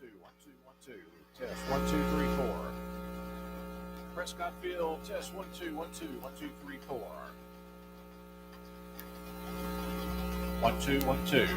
1, 2, 1, 2, 1, 2. Test 1, 2, 3, 4. Prescott Field. Test 1, 2, 1, 2, 1, 2, 3, 4. 1, 2, 1, 2.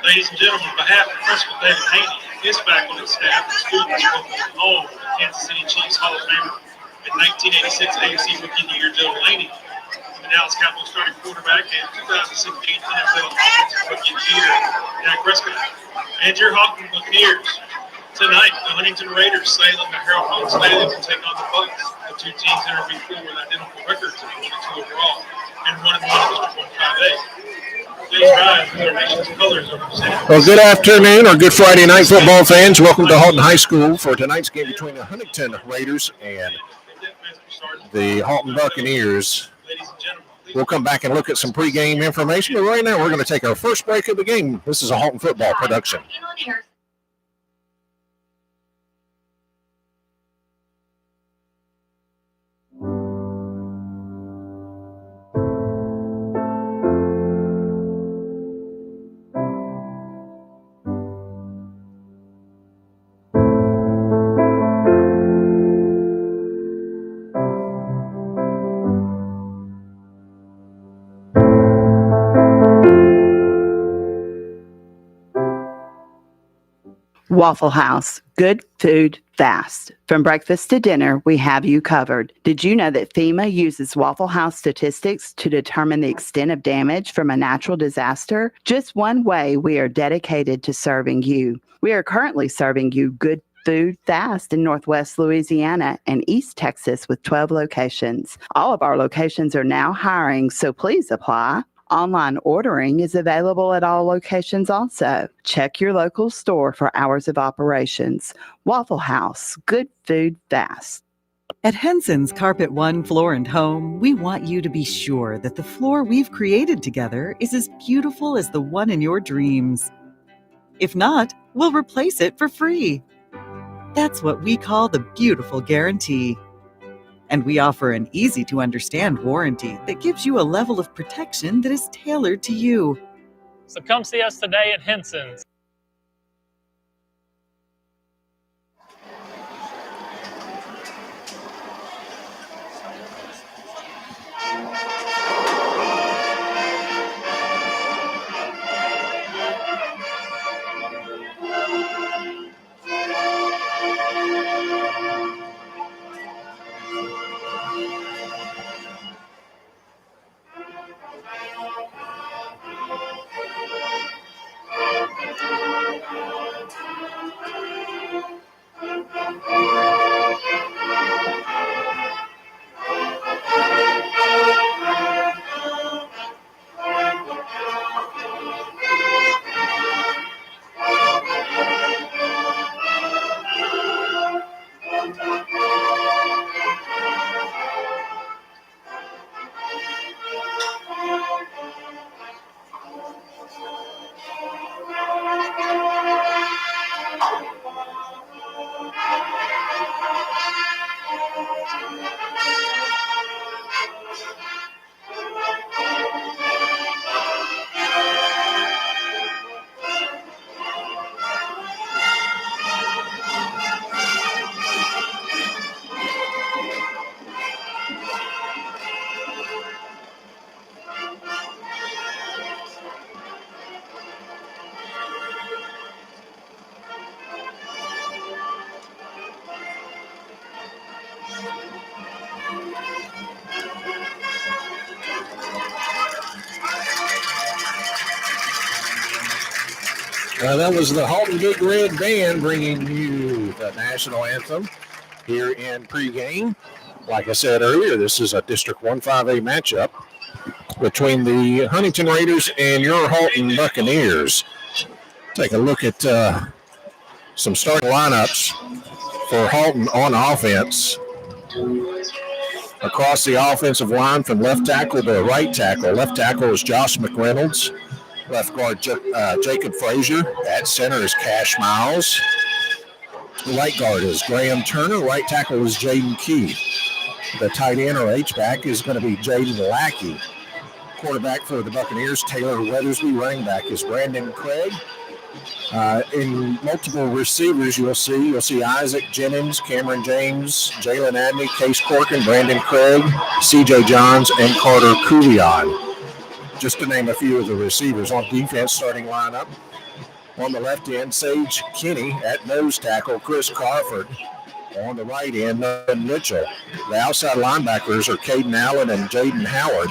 Ladies and gentlemen, on behalf of Principal David Haney, his faculty, staff, and students, welcome home the Kansas City Chiefs Hall of Famer and 1986 AFC Rookie of the Year Joe Delaney, the Dallas Cowboys starting quarterback and 2016 NFL Offensive Rookie of the Year Dak Prescott, and your Haughton Buccaneers. Tonight, the Huntington Raiders sailing to Haughton Stadium to take on the Bucs. The two teams enter week 4 with identical records of 1-2 overall and 1-1 in District 1-5A. Well, good afternoon or good Friday night, football fans. Welcome to Haughton High School for tonight's game between the Huntington Raiders and the Haughton Buccaneers. We'll come back and look at some pregame information. But right now, we're going to take our first break of the game. This is a Haughton football production. Waffle House. Good food fast. From breakfast to dinner, we have you covered. Did you know that FEMA uses Waffle House statistics to determine the extent of damage from a natural disaster? Just one way we are dedicated to serving you. We are currently serving you good food fast in Northwest Louisiana and East Texas with 12 locations. All of our locations are now hiring, so please apply. Online ordering is available at all locations also. Check your local store for hours of operations. Waffle House, good food fast. At Henson's Carpet One Floor and Home, we want you to be sure that the floor we've created together is as beautiful as the one in your dreams. If not, we'll replace it for free. That's what we call the Beautiful Guarantee. And we offer an easy-to-understand warranty that gives you a level of protection that is tailored to you. So come see us today at Henson's. That was the Haughton Big Red Band bringing you the national anthem here in pregame. Like I said earlier, this is a District 1-5A matchup between the Huntington Raiders and your Haughton Buccaneers. Take a look at some starting lineups for Haughton on offense. Across the offensive line from left tackle to right tackle. Left tackle is Josh McReynolds. Left guard Jacob Frazier. At center is Cash Miles. Right guard is Graham Turner. Right tackle is Jaden Key. The tight end or H-back is going to be Jaden Lackey. Quarterback for the Buccaneers, Taylor Weathersby. Running back is Brandon Craig. In multiple receivers, you'll see Isaac Jennings, Cameron James, Jalen Adney, Case Corkin, Brandon Craig, C.J. Johns, and Carter Cuvion. Just to name a few of the receivers. On defense, starting lineup. On the left end, Sage Kinney. At nose tackle, Chris Carford. On the right end, Nathan Mitchell. The outside linebackers are Caden Allen and Jaden Howard.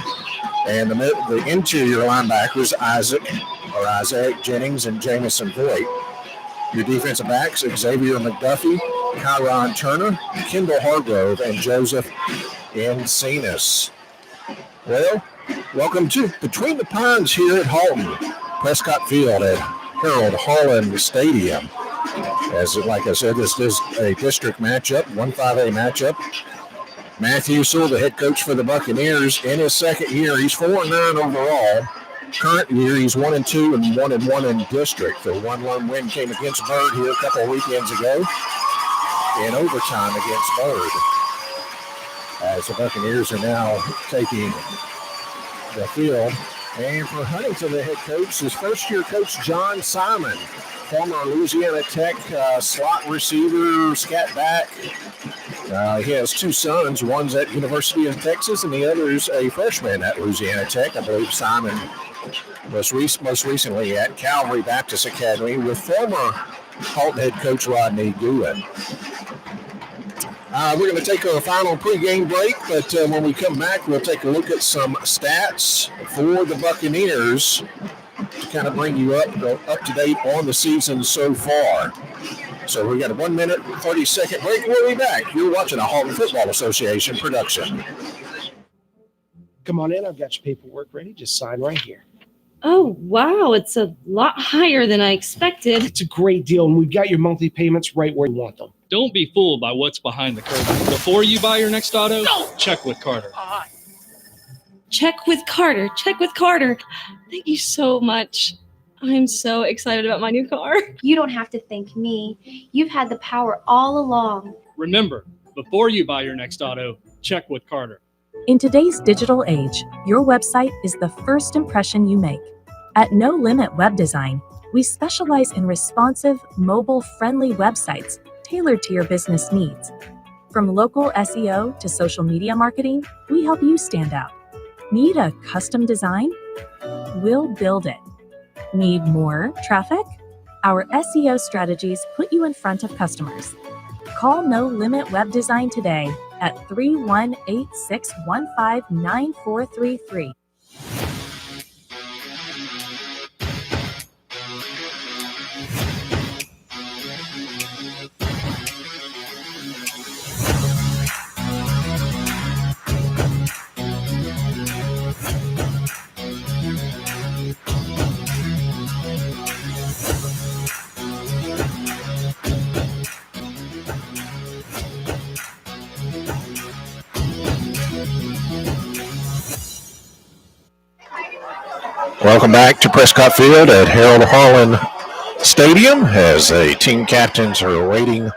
And the interior linebackers, Isaac Jennings and Jamison Voigt. Your defensive backs, Xavier McDuffie, Kyron Turner, Kendall Hargrove, and Joseph Encinas. Well, welcome to Between the Pines here at Haughton, Prescott Field at Harold Holland Stadium. As like I said, this is a district matchup, 1-5A matchup. Matthew Sewell, the head coach for the Buccaneers, in his second year, he's 4-9 overall. Current year, he's 1-2 and 1-1 in district. The one lone win came against Bird here a couple of weekends ago in overtime against Bird. As the Buccaneers are now taking the field. And for Huntington, the head coach, his first-year coach, John Simon, former Louisiana Tech slot receiver, scat back. He has two sons. One's at University of Texas, and the other's a freshman at Louisiana Tech. I believe Simon was most recently at Calvary Baptist Academy with former Haughton head coach Rodney Goulin. We're going to take our final pregame break, but when we come back, we'll take a look at some stats for the Buccaneers to kind of bring you up to date on the season so far. So we got a 1 minute, 30-second break. We'll be back. You're watching a Haughton Football Association production. Come on in. I've got your paperwork ready. Just sign right here. Oh, wow. It's a lot higher than I expected. It's a great deal, and we've got your monthly payments right where you want them. Don't be fooled by what's behind the curtain. Before you buy your next auto, check with Carter. Check with Carter. Check with Carter. Thank you so much. I'm so excited about my new car. You don't have to thank me. You've had the power all along. Remember, before you buy your next auto, check with Carter. In today's digital age, your website is the first impression you make. At No Limit Web Design, we specialize in responsive, mobile-friendly websites tailored to your business needs. From local SEO to social media marketing, we help you stand out. Need a custom design? We'll build it. Need more traffic? Our SEO strategies put you in front of customers. Call No Limit Web Design today at 318-615-9433. Welcome back to Prescott Field at Harold Harlan Stadium as the team captains are waiting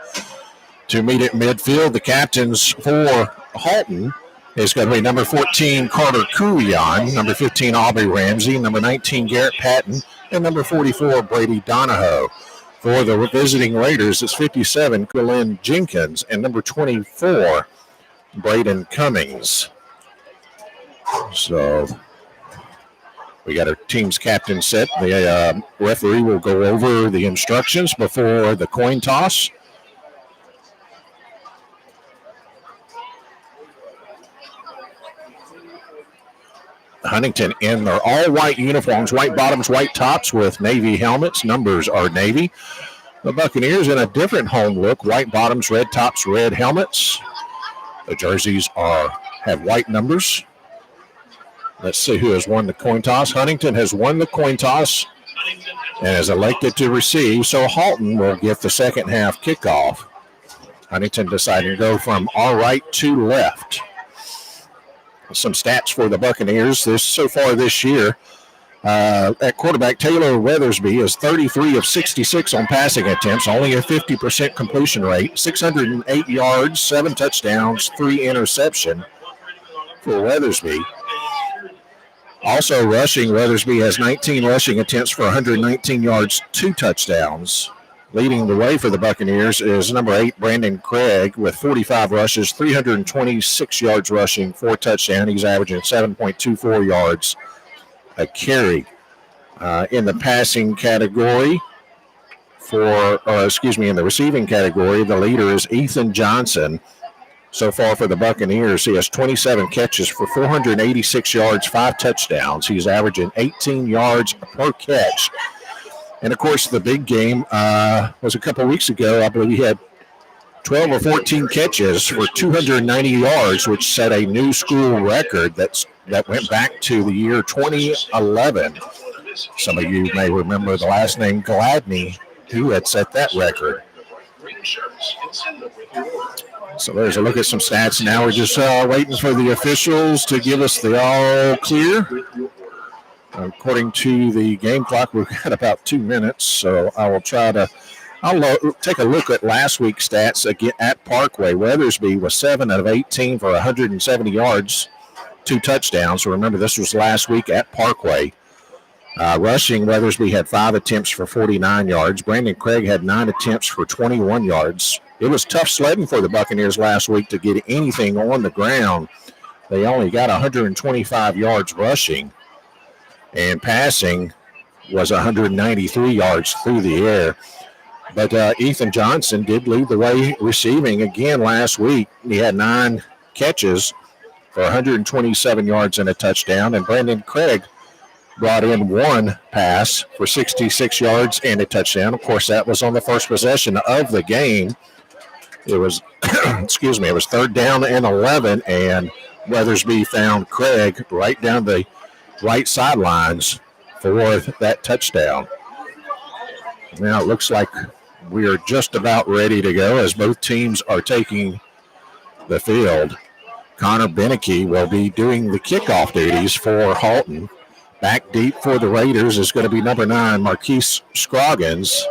to meet at midfield. The captains for Haughton is going to be number 14, Carter Couillon, number 15, Aubrey Ramsey, number 19, Garrett Patton, and number 44, Brady Donahoe. For the visiting Raiders, it's 57, Glenn Jenkins, and number 24, Braden Cummings. So we got our team's captain set. The referee will go over the instructions before the coin toss. Huntington in their all-white uniforms, white bottoms, white tops with navy helmets. Numbers are navy. The Buccaneers in a different home look, white bottoms, red tops, red helmets. The jerseys have white numbers. Let's see who has won the coin toss. Huntington has won the coin toss and is elected to receive, so Haughton will get the second half kickoff. Huntington decided to go from our right to left. Some stats for the Buccaneers so far this year. At quarterback, Taylor Weathersby is 33 of 66 on passing attempts, only a 50% completion rate, 608 yards, 7 touchdowns, 3 interceptions for Weathersby. Also rushing, Weathersby has 19 rushing attempts for 119 yards, 2 touchdowns. Leading the way for the Buccaneers is number 8, Brandon Craig, with 45 rushes, 326 yards rushing, 4 touchdowns. He's averaging 7.24 yards a carry. In the passing category, in the receiving category, the leader is Ethan Johnson. So far for the Buccaneers, he has 27 catches for 486 yards, 5 touchdowns. He's averaging 18 yards per catch. And, of course, the big game was a couple weeks ago. I believe he had 12 or 14 catches for 290 yards, which set a new school record that went back to the year 2011. Some of you may remember the last name Gladney, who had set that record. So there's a look at some stats. Now we're just waiting for the officials to give us the all clear. According to the game clock, we've got about 2 minutes, so I will try to take a look at last week's stats again at Parkway. Weathersby was 7 out of 18 for 170 yards, 2 touchdowns. So remember, this was last week at Parkway. Rushing, Weathersby had 5 attempts for 49 yards. Brandon Craig had 9 attempts for 21 yards. It was tough sledding for the Buccaneers last week to get anything on the ground. They only got 125 yards rushing, and passing was 193 yards through the air. But Ethan Johnson did lead the way receiving again last week. He had 9 catches for 127 yards and a touchdown, and Brandon Craig brought in 1 pass for 66 yards and a touchdown. Of course, that was on the first possession of the game. It was, it was 3rd down and 11, and Weathersby found Craig right down the right sidelines for that touchdown. Now it looks like we are just about ready to go as both teams are taking the field. Connor Beneke will be doing the kickoff duties for Haughton. Back deep for the Raiders is going to be number 9, Marquise Scroggins,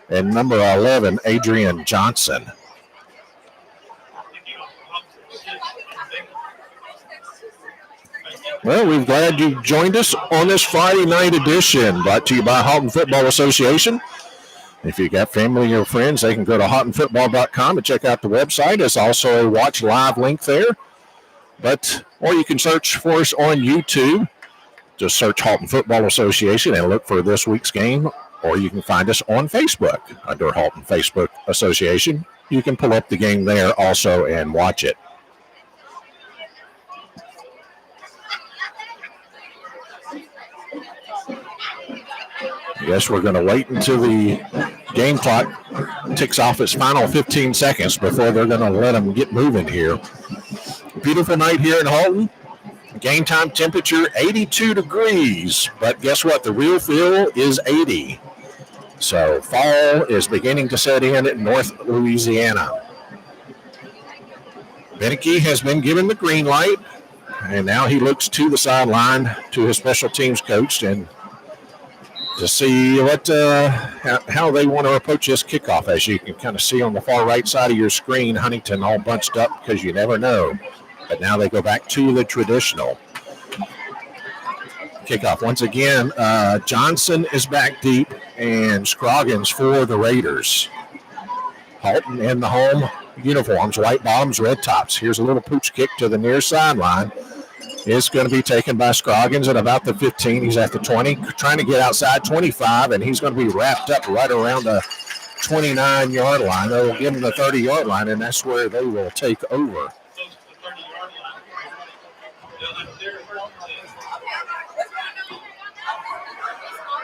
and number 11, Adrian Johnson. Well, we're glad you joined us on this Friday night edition, brought to you by Haughton Football Association. If you got family or friends, they can go to haughtonfootball.com and check out the website. There's also a watch live link there. Or you can search for us on YouTube. Just search Haughton Football Association and look for this week's game. Or you can find us on Facebook under Haughton Facebook Association. You can pull up the game there also and watch it. I guess we're going to wait until the game clock ticks off its final 15 seconds before they're going to let them get moving here. Beautiful night here in Haughton. Game time temperature 82 degrees, but guess what? The real feel is 80. So fall is beginning to set in North Louisiana. Beneke has been given the green light, and now he looks to the sideline to his special teams coach and to see how they want to approach this kickoff. As you can kind of see on the far right side of your screen, Huntington all bunched up because you never know. But now they go back to the traditional kickoff. Once again, Johnson is back deep and Scroggins for the Raiders. Haughton in the home uniforms, white bottoms, red tops. Here's a little pooch kick to the near sideline. It's going to be taken by Scroggins at about the 15. He's at the 20, trying to get outside 25, and he's going to be wrapped up right around the 29-yard line. They'll give him the 30-yard line, and that's where they will take over.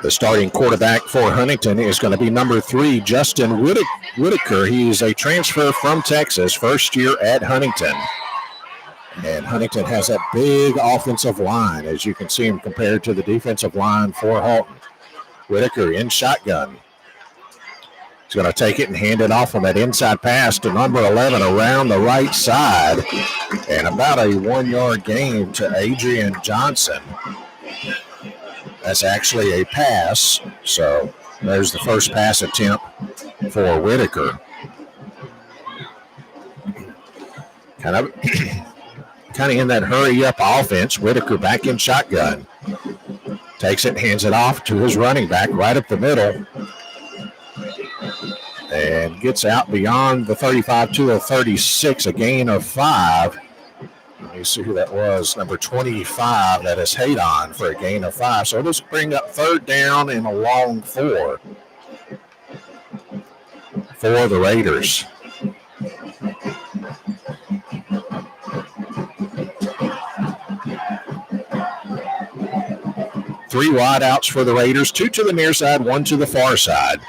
The starting quarterback for Huntington is going to be number 3, Justin Whitaker. He is a transfer from Texas, first year at Huntington. And Huntington has that big offensive line, as you can see him compared to the defensive line for Haughton. Whitaker in shotgun. He's going to take it and hand it off on that inside pass to number 11 around the right side. And about a 1-yard gain to Adrian Johnson. That's actually a pass. So there's the first pass attempt for Whitaker. Kind of in that hurry-up offense. Whitaker back in shotgun. Takes it, hands it off to his running back right up the middle. And gets out beyond the 35 to the 36, a gain of 5. Let me see who that was. Number 25, that is Haughton for a gain of 5. So let's bring up 3rd down and a long 4 for the Raiders. Three wide outs for the Raiders, 2 to the near side, 1 to the far side.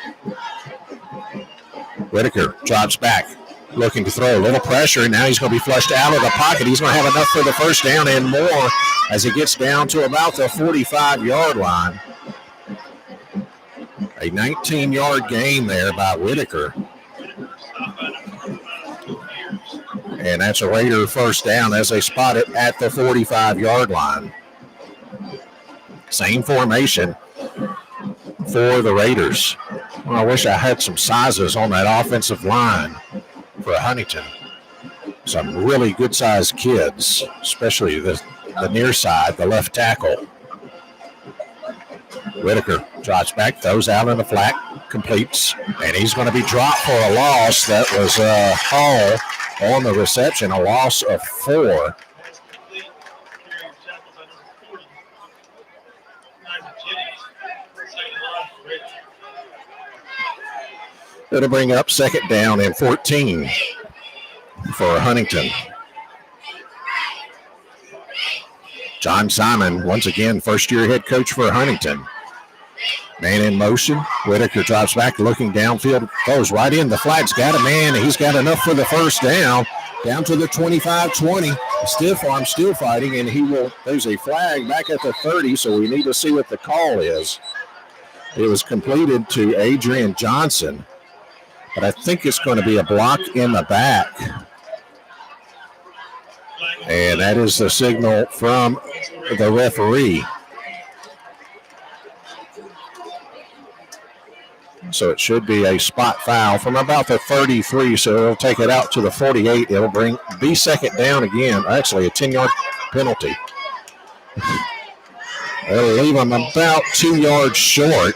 Whitaker drops back, looking to throw a little pressure, and now he's going to be flushed out of the pocket. He's going to have enough for the first down and more as he gets down to about the 45-yard line. A 19-yard gain there by Whitaker. And that's a Raider first down as they spot it at the 45-yard line. Same formation for the Raiders. Well, I wish I had some sizes on that offensive line for Huntington. Some really good-sized kids, especially the near side, the left tackle. Whitaker drops back, throws out in the flat, completes, and he's going to be dropped for a loss. That was Hall on the reception, a loss of 4. It'll bring up second down and 14 for Huntington. John Simon, once again, first-year head coach for Huntington. Man in motion. Whitaker drops back, looking downfield, goes right in. The flag's got a man. He's got enough for the first down. Down to the 25-20. Stiff arm still fighting, and there's a flag back at the 30, so we need to see what the call is. It was completed to Adrian Johnson, but I think it's going to be a block in the back. And that is the signal from the referee. So it should be a spot foul from about the 33, so it'll take it out to the 48. It'll be second down again. Actually, a 10-yard penalty. It'll leave them about 2 yards short.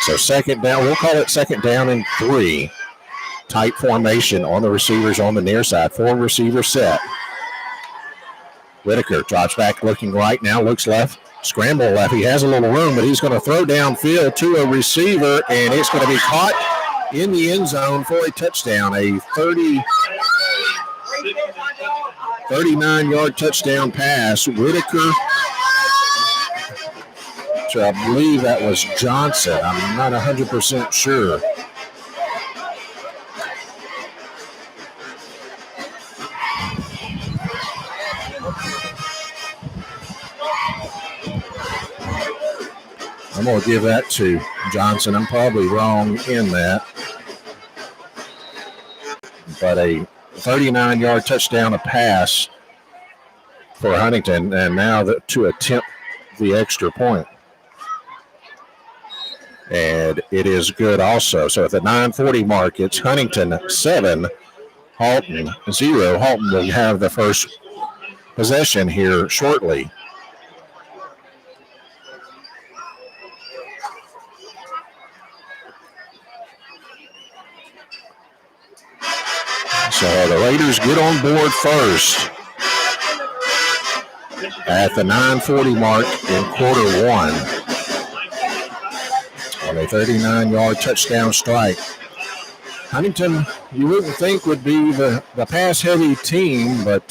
So second down, we'll call it second down and 3. Tight formation on the receivers on the near side. 4 receiver set. Whitaker drops back, looking right now, looks left, scramble left. He has a little room, but he's going to throw downfield to a receiver, and it's going to be caught in the end zone for a touchdown, a 39-yard touchdown pass. Whitaker, so I believe that was Johnson. I'm not 100% sure. I'm going to give that to Johnson. I'm probably wrong in that. But a 39-yard touchdown a pass for Huntington, and now to attempt the extra point. And it is good also. So at the 9:40 mark, it's Huntington 7, Haughton 0. Haughton will have the first possession here shortly. So the Raiders get on board first at the 9:40 mark in quarter 1 on a 39-yard touchdown strike. Huntington, you wouldn't think would be the pass-heavy team, but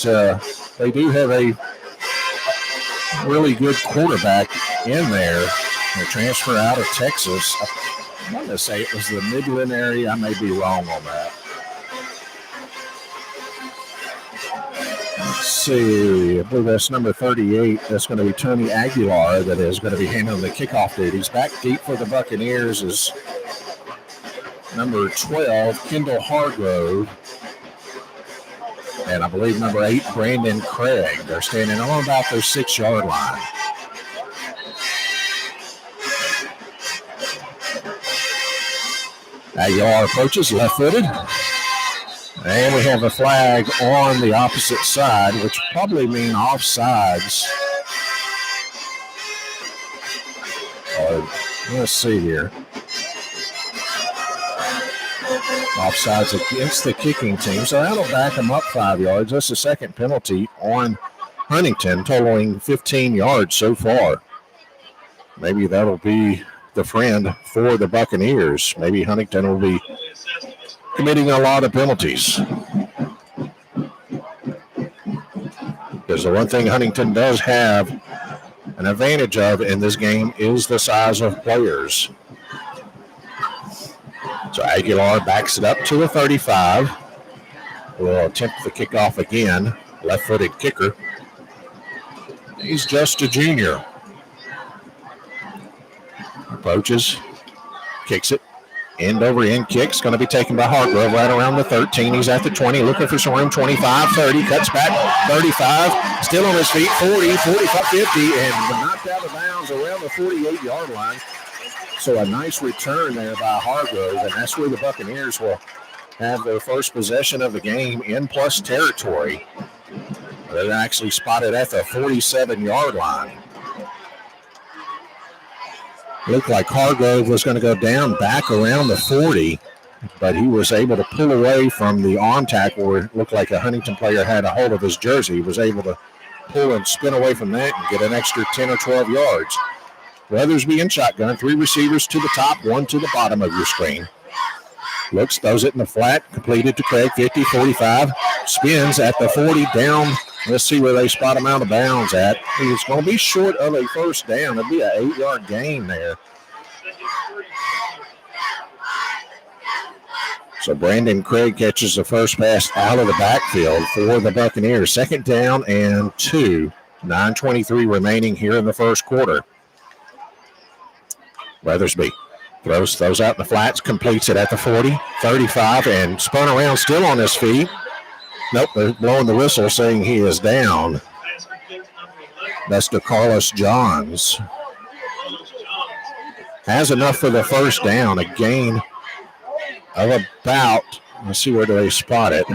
they do have a really good quarterback in there. They transfer out of Texas. I want to say it was the Midland area. I may be wrong on that. Let's see, I believe that's number 38. That's going to be Tony Aguilar that is going to be handling the kickoff duties. Back deep for the Buccaneers is number 12, Kendall Hargrove. And I believe number 8, Brandon Craig. They're standing on about their 6-yard line. Aguilar approaches left-footed. And we have a flag on the opposite side, which probably means offsides. Let's see here. Offsides against the kicking team. So that'll back them up 5 yards. That's the second penalty on Huntington, totaling 15 yards so far. Maybe that'll be the friend for the Buccaneers. Maybe Huntington will be committing a lot of penalties. Because the one thing Huntington does have an advantage of in this game is the size of players. So Aguilar backs it up to a 35. Will attempt the kickoff again. Left-footed kicker. He's just a junior. approaches, kicks it. End over end kick's going to be taken by Hargrove right around the 13. He's at the 20, looking for some room. 25, 30, cuts back, 35, still on his feet, 40, 45, 50, and knocked out of bounds around the 48-yard line. So a nice return there by Hargrove, and that's where the Buccaneers will have their first possession of the game in plus territory. They're actually spotted at the 47-yard line. Looked like Hargrove was going to go down back around the 40, but he was able to pull away from the arm tackle where it looked like a Huntington player had a hold of his jersey. He was able to pull and spin away from that and get an extra 10 or 12 yards. Weathersby in shotgun, 3 receivers to the top, 1 to the bottom of your screen. Looks, throws it in the flat, completed to Craig, 50, 45, spins at the 40, down. Let's see where they spot him out of bounds at. It's going to be short of a first down. It'll be an 8-yard gain there. So Brandon Craig catches the first pass out of the backfield for the Buccaneers. 2nd down and 2. 9:23 remaining here in the first quarter. Weathersby throws out the flats, completes it at the 40, 35, and spun around still on his feet. Nope, they're blowing the whistle saying he is down. That's DeCarlos Johns. Has enough for the first down, a gain of about, let's see, where do they spot it?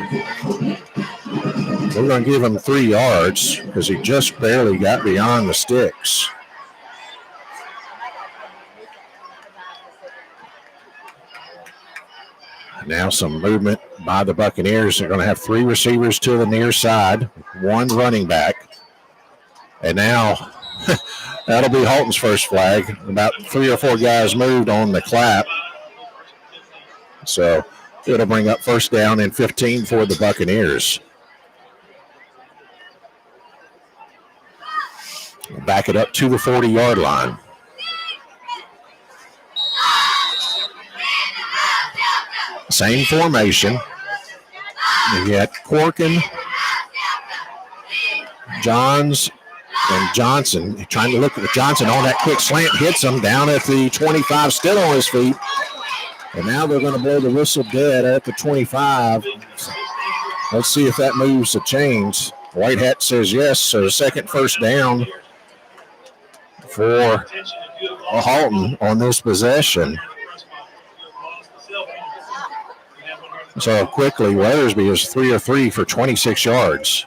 We're going to give him 3 yards because he just barely got beyond the sticks. Now some movement by the Buccaneers. They're going to have 3 receivers to the near side, 1 running back. And now that'll be Haughton's first flag. About 3 or 4 guys moved on the clap. So it'll bring up first down and 15 for the Buccaneers. Back it up to the 40-yard line. Same formation. You got Corkin, Johns, and Johnson. Trying to look at Johnson on that quick slant. Hits him down at the 25, still on his feet. And now they're going to blow the whistle dead at the 25. Let's see if that moves the chains. White Hat says yes. So the second first down for Haughton on this possession. So quickly, Weathersby is 3 of 3 for 26 yards.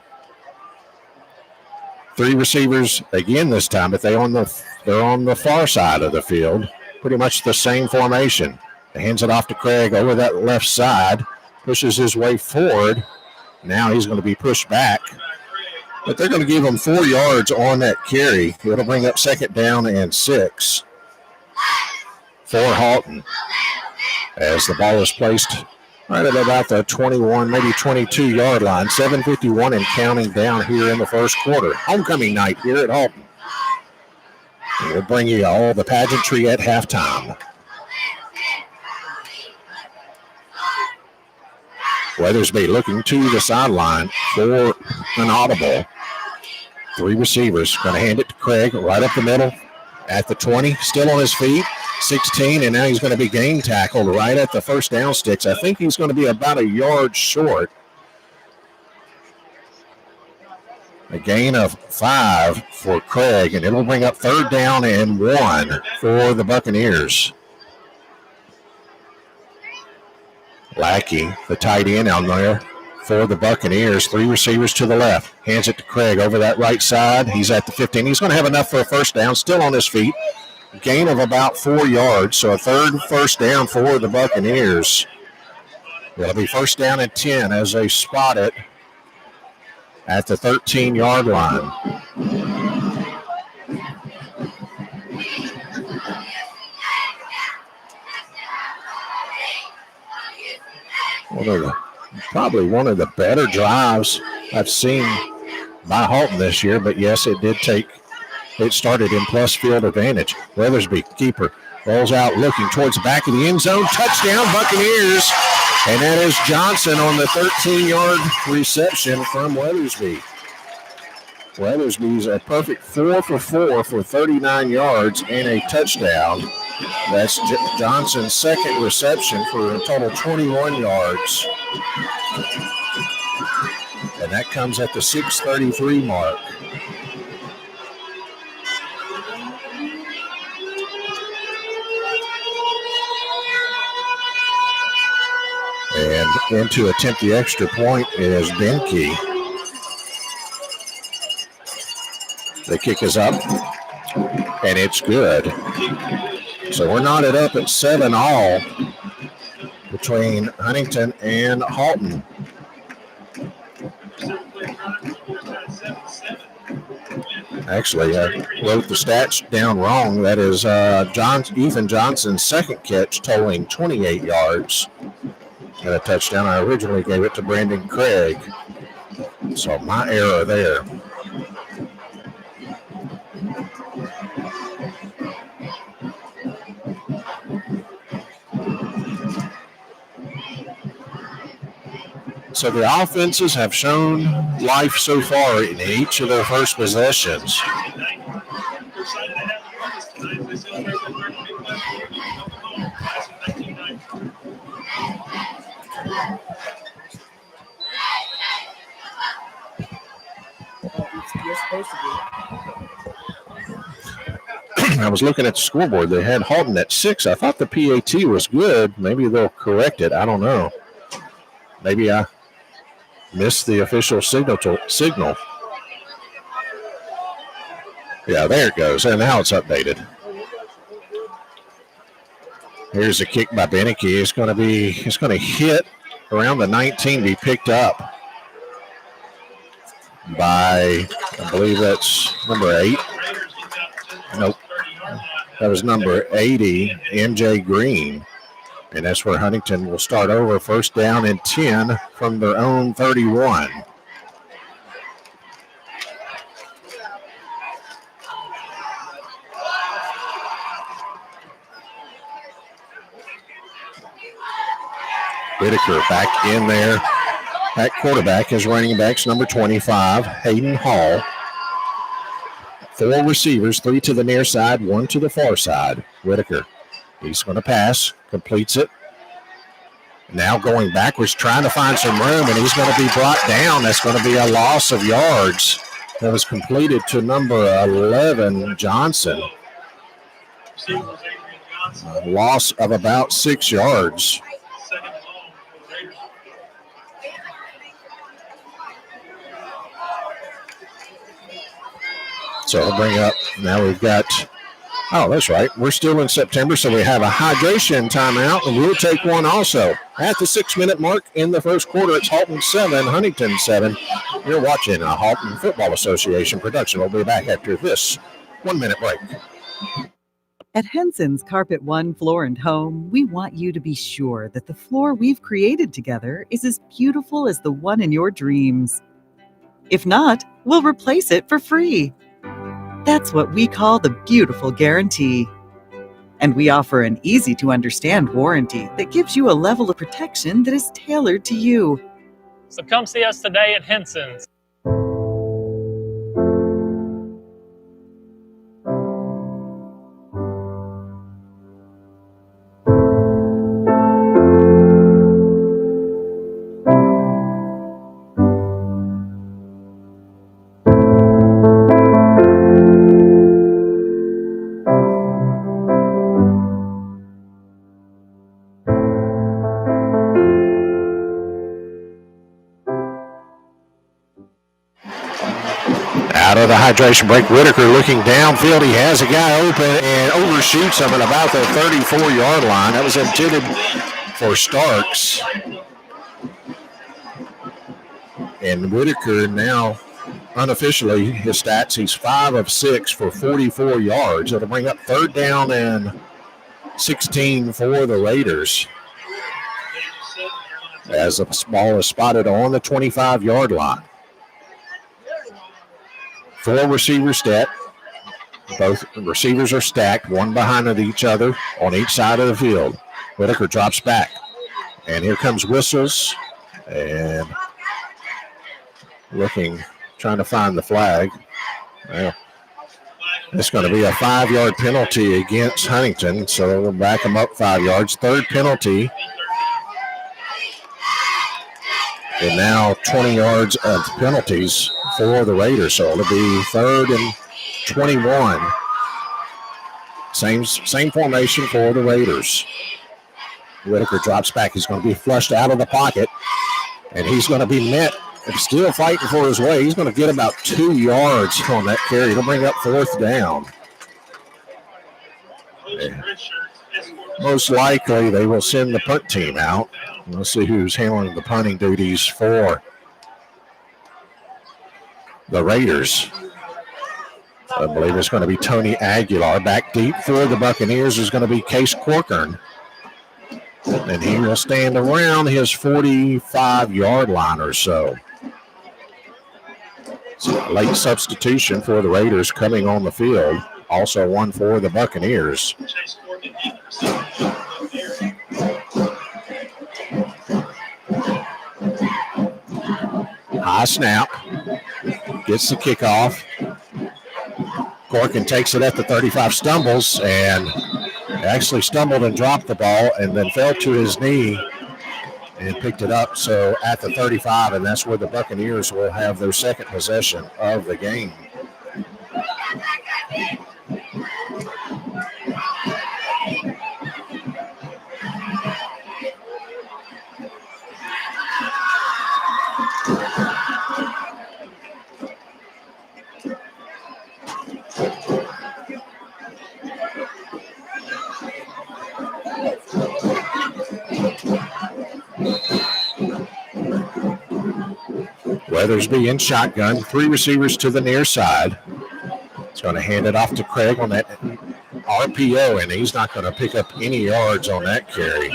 3 receivers again this time, but they're on the far side of the field. Pretty much the same formation. He hands it off to Craig over that left side, pushes his way forward. Now he's going to be pushed back. But they're going to give him 4 yards on that carry. It'll bring up 2nd down and 6 for Haughton as the ball is placed right at about the 21, maybe 22-yard line. 7:51 and counting down here in the first quarter. Homecoming night here at Haughton. And we'll bring you all the pageantry at halftime. Weathersby looking to the sideline for an audible. 3 receivers. Going to hand it to Craig right up the middle at the 20. Still on his feet. 16, and now he's going to be game tackled right at the first down sticks. I think he's going to be about a yard short. A gain of 5 for Craig, and it'll bring up 3rd down and 1 for the Buccaneers. Lackey, the tight end out there for the Buccaneers. 3 receivers to the left. Hands it to Craig over that right side. He's at the 15. He's going to have enough for a first down, still on his feet. Gain of about 4 yards, so a 3rd first down for the Buccaneers. It'll be first down and 10 as they spot it at the 13-yard line. Probably one of the better drives I've seen by Haughton this year, but yes, it started in plus field advantage. Weathersby, keeper, rolls out looking towards the back of the end zone. Touchdown, Buccaneers. And that is Johnson on the 13-yard reception from Weathersby. Weathersby's a perfect 4 for 4 for 39 yards and a touchdown. That's Johnson's second reception for a total 21 yards. And that comes at the 6:33 mark. And in to attempt the extra point is Benke. The kick is up, and it's good. So we're knotted up at 7-all between Huntington and Haughton. Actually, I wrote the stats down wrong. That is Ethan Johnson's second catch, totaling 28 yards and a touchdown. I originally gave it to Brandon Craig. So my error there. So the offenses have shown life so far in each of their first possessions. I was looking at the scoreboard. They had Haughton at 6. I thought the PAT was good. Maybe they'll correct it. I don't know. Maybe I missed the official signal. Yeah, there it goes. And now it's updated. Here's a kick by Beneke. It's going to hit around the 19, be picked up by, I believe that's number 8. Nope. That was number 80, MJ Green. And that's where Huntington will start over. First down and 10 from their own 31. Whitaker back in there. At quarterback is running backs number 25, Hayden Hall. 4 receivers, 3 to the near side, 1 to the far side. Whitaker, he's going to pass, completes it. Now going backwards, trying to find some room, and he's going to be brought down. That's going to be a loss of yards. That was completed to number 11, Johnson. A loss of about 6 yards. So I'll bring up, now we've got, oh, that's right. We're still in September, so we have a hydration timeout, and we'll take one also. At the 6-minute mark in the first quarter, it's Haughton 7, Huntington 7. You're watching a Haughton Football Association production. We'll be back after this 1-minute break. At Henson's Carpet One Floor and Home, we want you to be sure that the floor we've created together is as beautiful as the one in your dreams. If not, we'll replace it for free. That's what we call the beautiful guarantee. And we offer an easy-to-understand warranty that gives you a level of protection that is tailored to you. So come see us today at Henson's. Out of the hydration break, Whitaker looking downfield. He has a guy open and overshoots him at about the 34-yard line. That was intended for Starks. And Whitaker now, unofficially, his stats, he's 5 of 6 for 44 yards. It'll bring up 3rd down and 16 for the Raiders. As the ball is spotted on the 25-yard line. 4 receivers stacked. Both receivers are stacked, one behind each other on each side of the field. Whitaker drops back. And here comes Whistles. And trying to find the flag. Well, It's going to be a 5-yard penalty against Huntington, so we'll back them up 5 yards. Third penalty. And now 20 yards of penalties for the Raiders, so it'll be 3rd and 21. Same formation for the Raiders. Whitaker drops back. He's going to be flushed out of the pocket, and he's going to be met. Still fighting for his way. He's going to get about 2 yards on that carry. It'll bring up 4th down. Most likely they will send the punt team out. Let's see who's handling the punting duties for the Raiders. I believe it's going to be Tony Aguilar. Back deep for the Buccaneers is going to be Case Corcoran. And he will stand around his 45-yard line or so. So late substitution for the Raiders coming on the field. Also one for the Buccaneers. High snap. Gets the kickoff. Corcoran takes it at the 35, stumbles, and actually stumbled and dropped the ball and then fell to his knee and picked it up. So at the 35, and that's where the Buccaneers will have their second possession of the game. Weathersby in shotgun, 3 receivers to the near side. He's going to hand it off to Craig on that RPO, and he's not going to pick up any yards on that carry.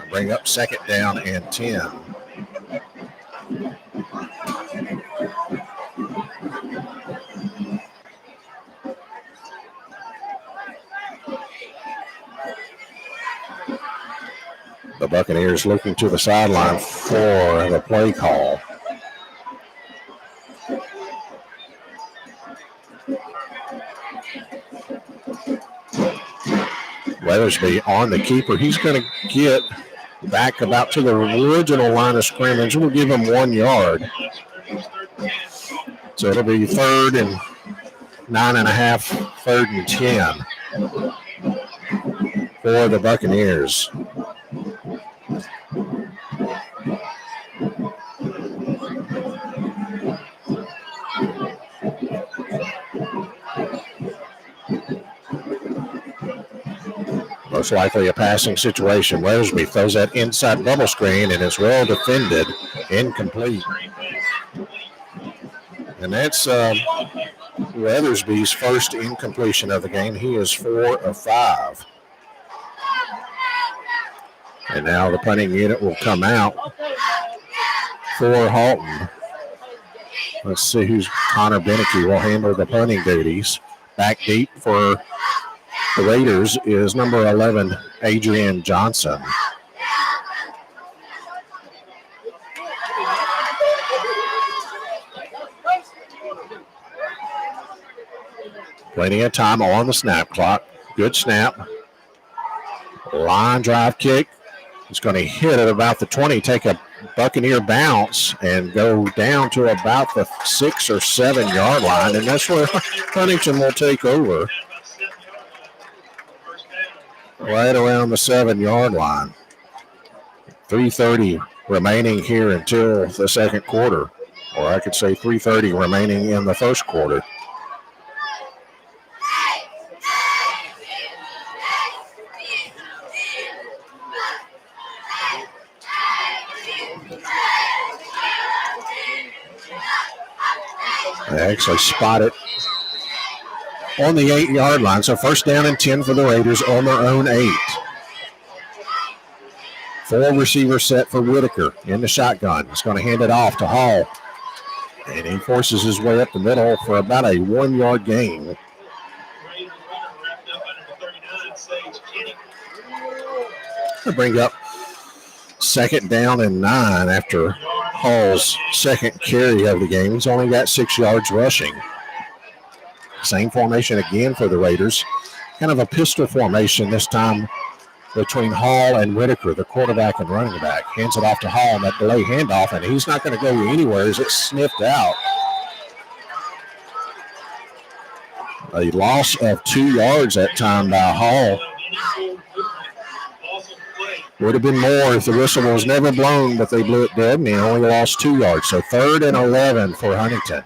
Bring up 2nd down and 10. The Buccaneers looking to the sideline for the play call. Weathersby on the keeper. He's going to get back about to the original line of scrimmage. We'll give him 1 yard. So it'll be 3rd and 9.5, 3rd and 10 for the Buccaneers. Most likely a passing situation. Weathersby throws that inside bubble screen, and it's well defended, incomplete. And that's Weathersby's first incompletion of the game. He is 4 of 5. And now the punting unit will come out for Haughton. Let's see who's Connor Beneke will handle the punting duties. Back deep for the Raiders is number 11, Adrian Johnson. Plenty of time on the snap clock. Good snap. Line drive kick. It's going to hit at about the 20, take a Buccaneer bounce and go down to about the 6 or 7 yard line, and that's where Huntington will take over. Right around the 7 yard line. 3:30 remaining here until the second quarter, or I could say 3:30 remaining in the first quarter. They actually spot it on the 8 yard line. So 1st down and 10 for the Raiders on their own 8. 4 receiver set for Whitaker in the shotgun. He's going to hand it off to Hall. And he forces his way up the middle for about a 1 yard gain. They'll bring up 2nd down and 9 after Hall's second carry of the game. He's only got 6 yards rushing. Same formation again for the Raiders. Kind of a pistol formation this time between Hall and Whitaker, the quarterback and running back. Hands it off to Hall on that delay handoff, and he's not going to go anywhere as it's sniffed out. A loss of 2 yards that time by Hall. Would have been more if the whistle was never blown, but they blew it dead, and he only lost 2 yards. So 3rd and 11 for Huntington.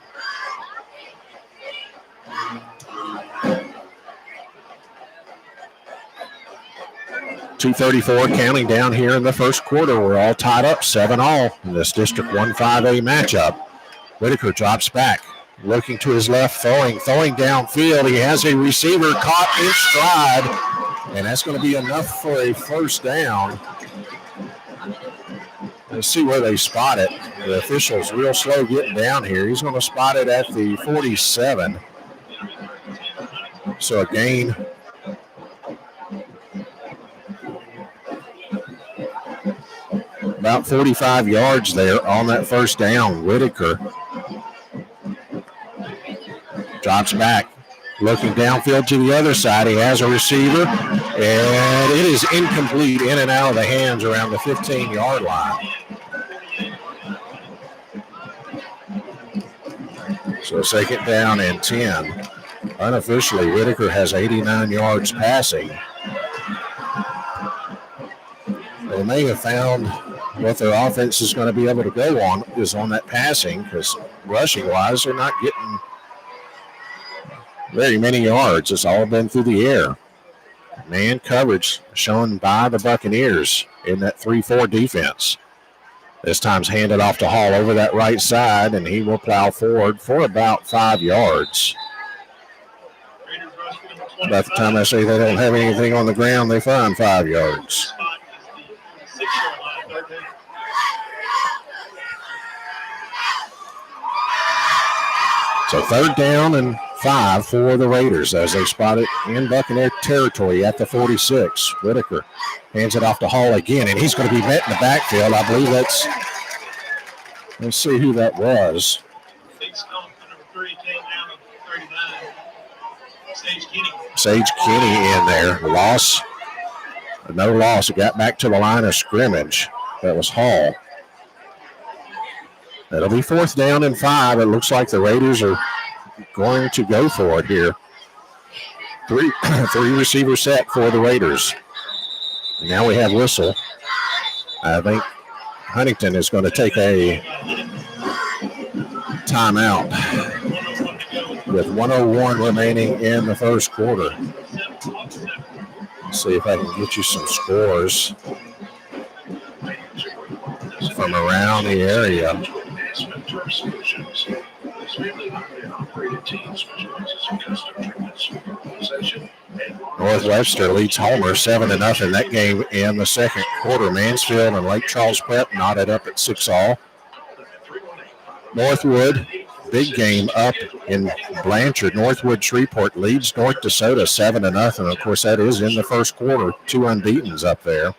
.234 counting down here in the first quarter. We're all tied up 7-all in this District 1-5A matchup. Whitaker drops back, looking to his left, throwing downfield. He has a receiver caught in stride, and that's going to be enough for a first down. Let's see where they spot it. The official's real slow getting down here. He's going to spot it at the 47. So a gain about 45 yards there on that first down. Whitaker drops back, looking downfield to the other side. He has a receiver, and it is incomplete, in and out of the hands around the 15-yard line. So 2nd down and 10. Unofficially, Whitaker has 89 yards passing. They may have found what their offense is going to be able to go on is on that passing, because rushing-wise, they're not getting very many yards. It's all been through the air. Man coverage shown by the Buccaneers in that 3-4 defense. This time's handed off to Hall over that right side, and he will plow forward for about 5 yards. By the time I say they don't have anything on the ground, they find 5 yards. So 3rd down and 5 for the Raiders as they spot it in Buccaneer territory at the 46. Whitaker hands it off to Hall again, and he's going to be met in the backfield. I believe that's, let's see who that was. Sage Kenny in there. Loss. No loss. It got back to the line of scrimmage. That was Hall. It'll be 4th down and 5. It looks like the Raiders are going to go for it here. Three receiver set for the Raiders. Now we have whistle. I think Huntington is going to take a timeout with 1:01 remaining in the first quarter. Let's see if I can get you some scores from around the area. Northwestern leads Homer 7-0 in that game in the second quarter. Mansfield and Lake Charles Prep knotted up at 6-all. Northwood, big game up in Blanchard. Northwood Shreveport leads North Dakota 7-0. Of course, that is in the first quarter. 2 unbeatens up there.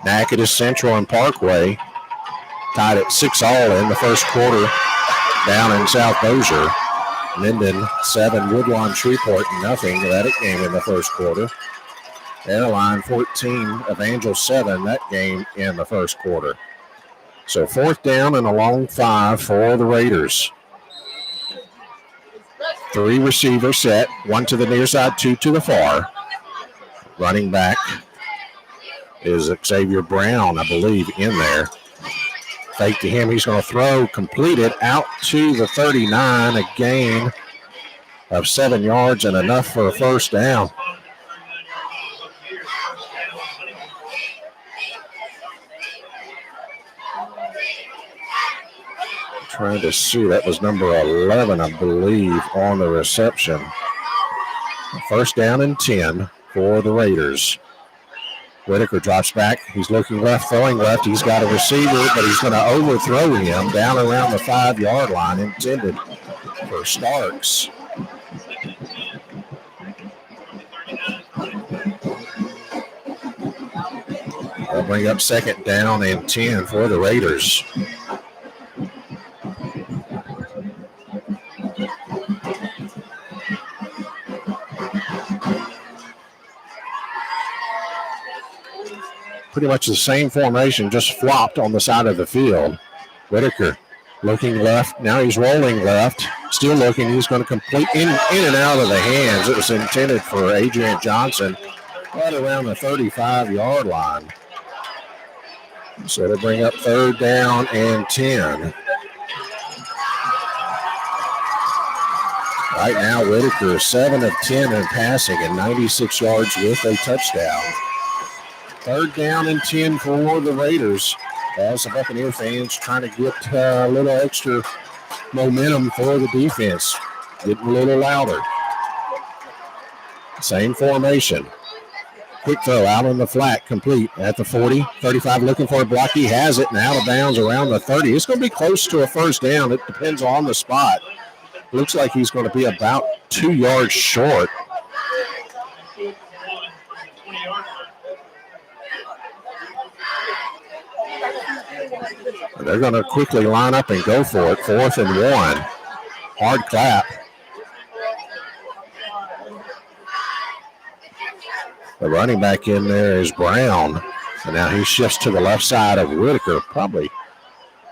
Natchitoches Central and Parkway tied at 6-all in the first quarter down in South Bossier. Minden 7, Woodlawn Shreveport nothing. That game in the first quarter. Airline 14, Evangel 7, that game in the first quarter. So 4th down and a long 5 for the Raiders. 3 receivers set, 1 to the near side, 2 to the far. Running back is Xavier Brown, I believe, in there. Fake to him. He's going to throw, completed out to the 39, a gain of 7 yards and enough for a first down. Trying to see, that was number 11, I believe, on the reception. First down and 10 for the Raiders. Whitaker drops back. He's looking left, throwing left. He's got a receiver, but he's going to overthrow him down around the 5-yard line, intended for Starks. They'll bring up 2nd down and 10 for the Raiders. pretty much the same formation, just flopped on the side of the field. Whitaker looking left. Now he's rolling left. Still looking. He's going to complete in and out of the hands. It was intended for Adrian Johnson right around the 35-yard line. So they bring up 3rd down and 10. Right now, Whitaker is 7 of 10 in passing and 96 yards with a touchdown. 3rd down and 10 for the Raiders as the Buccaneer fans trying to get a little extra momentum for the defense. Getting a little louder. Same formation. Quick throw out on the flat, complete at the 40. 35 looking for a block. He has it and out of bounds around the 30. It's going to be close to a 1st down. It depends on the spot. Looks like he's going to be about 2 yards short. They're going to quickly line up and go for it. 4th and 1. Hard clap. The running back in there is Brown. And now he shifts to the left side of Whitaker. Probably.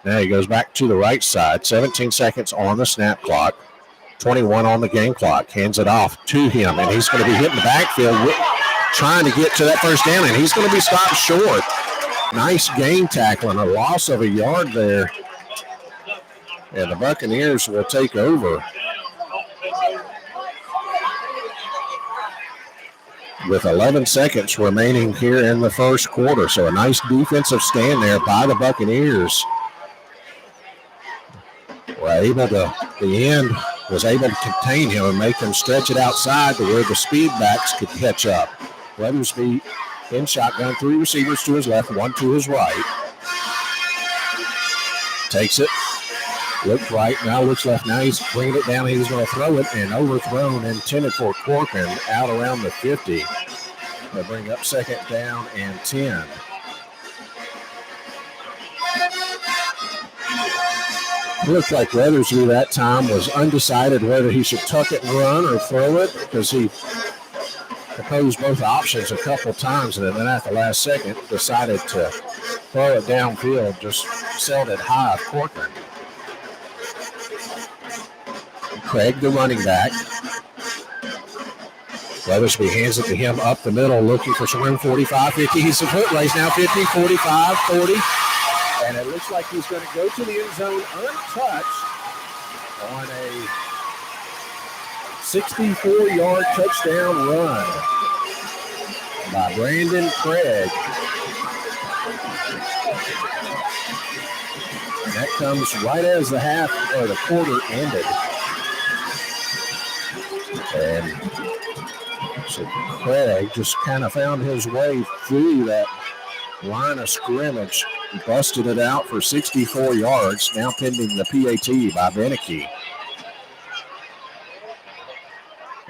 Now he goes back to the right side. 17 seconds on the snap clock. 21 on the game clock. Hands it off to him. And he's going to be hitting the backfield trying to get to that 1st down. And he's going to be stopped short. Nice game tackle and a loss of a yard there. And the Buccaneers will take over with 11 seconds remaining here in the 1st quarter. So a nice defensive stand there by the Buccaneers. The end was able to contain him and make him stretch it outside to where the speed backs could catch up. Weathersby in shotgun, 3 receivers to his left, 1 to his right. Takes it, looked right, now looks left. Now he's bringing it down. He's going to throw it and overthrown, intended for Corcoran out around the 50. They bring up 2nd down and 10. It looked like Weathersby that time was undecided whether he should tuck it and run or throw it, because he proposed both options a couple times, and then at the last second decided to throw it downfield, just sailed it high of Corcoran. Craig, the running back. Weathersby hands it to him up the middle, looking for some room. 45, 50. He's a foot race now. 50, 45, 40. And it looks like he's going to go to the end zone untouched on a 64-yard touchdown run by Brandon Craig. That comes right as the half or the quarter ended. And so Craig just kind of found his way through that line of scrimmage, busted it out for 64 yards, now pending the PAT by Beneke.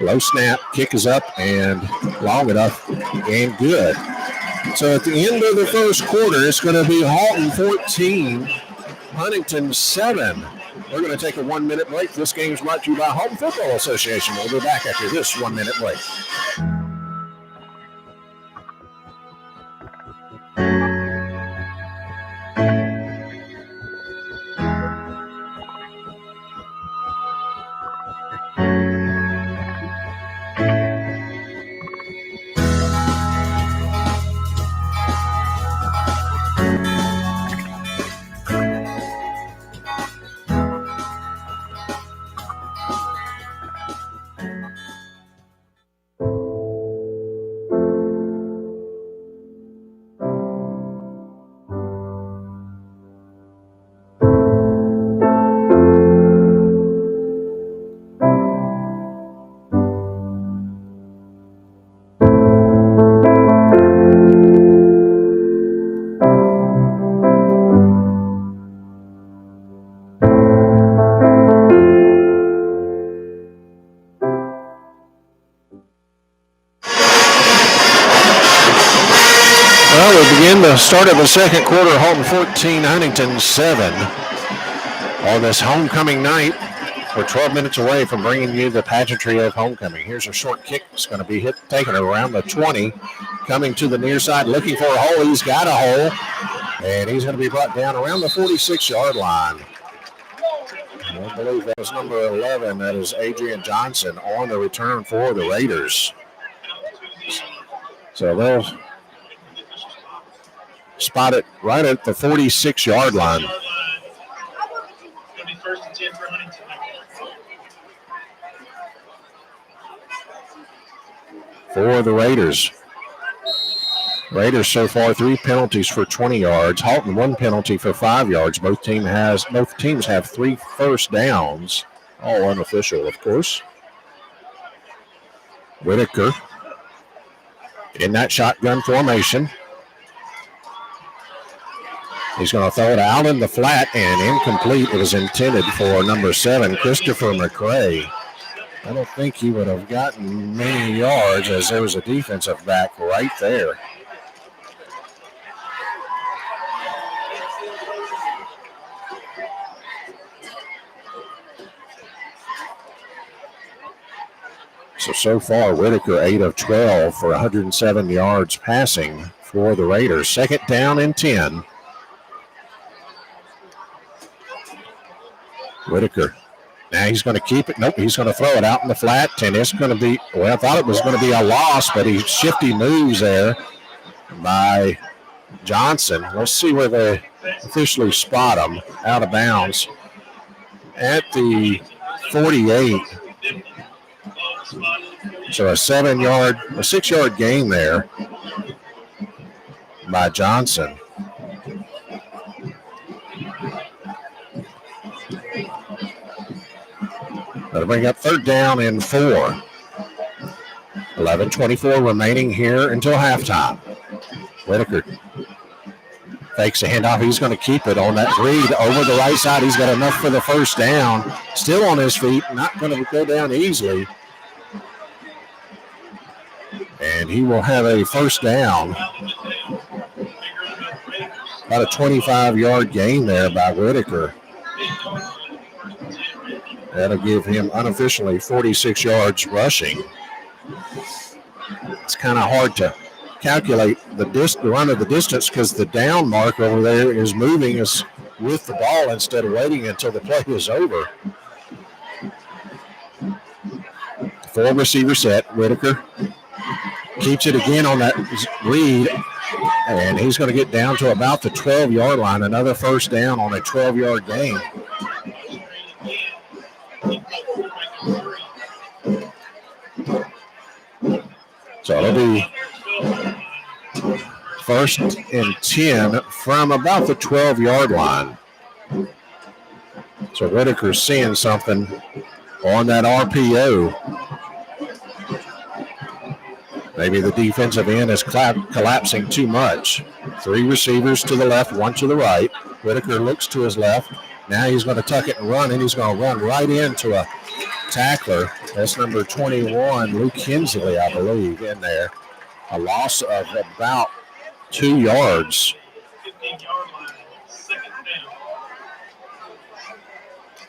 Low snap, kick is up and long enough and good. So at the end of the 1st quarter, it's going to be Haughton 14, Huntington 7. We're going to take a 1-minute break. This game is brought to you by Home Football Association. We'll be back after this 1-minute break. The start of the 2nd quarter, Haughton 14, Huntington 7. On this homecoming night We're 12 minutes away from bringing you the pageantry of homecoming. Here's a short kick. It's going to be taken around the 20. Coming to the near side, looking for a hole. He's got a hole. And he's going to be brought down around the 46-yard line. I believe that was number 11. That is Adrian Johnson on the return for the Raiders. So they'll spot it right at the 46-yard line. First and 10 for Huntington. For the Raiders. Raiders so far 3 penalties for 20 yards. Haughton 1 penalty for 5 yards. Both teams have 3 first downs, all unofficial, of course. Whitaker in that shotgun formation. He's going to throw it out in the flat and incomplete. It was intended for number 7, Christopher McRae. I don't think he would have gotten many yards as there was a defensive back right there. So far, Whitaker 8 of 12 for 107 yards passing for the Raiders. Second down and 10. Whitaker. Now he's going to keep it. Nope, he's going to throw it out in the flat. And it's going to be, well, I thought it was going to be a loss, but he shifty moves there by Johnson. Let's see where they officially spot him out of bounds at the 48. So a 6-yard gain there by Johnson. That'll bring up third down and 4. 11:24 remaining here until halftime. Whitaker fakes a handoff. He's going to keep it on that read over the right side. He's got enough for the first down. Still on his feet. Not going to go down easily. And he will have a first down. About a 25-yard gain there by Whitaker. That'll give him unofficially 46 yards rushing. It's kind of hard to calculate the run of the distance because the down mark over there is moving us with the ball instead of waiting until the play is over. 4 receiver set. Whitaker keeps it again on that read, and he's going to get down to about the 12-yard line. Another first down on a 12-yard gain. So it'll be first and 10 from about the 12-yard line. So Whitaker's seeing something on that RPO. Maybe the defensive end is collapsing too much. 3 receivers to the left, 1 to the right. Whitaker looks to his left. Now he's going to tuck it and run, and he's going to run right into a tackler. That's number 21, Luke Hensley, I believe, in there. A loss of about 2 yards.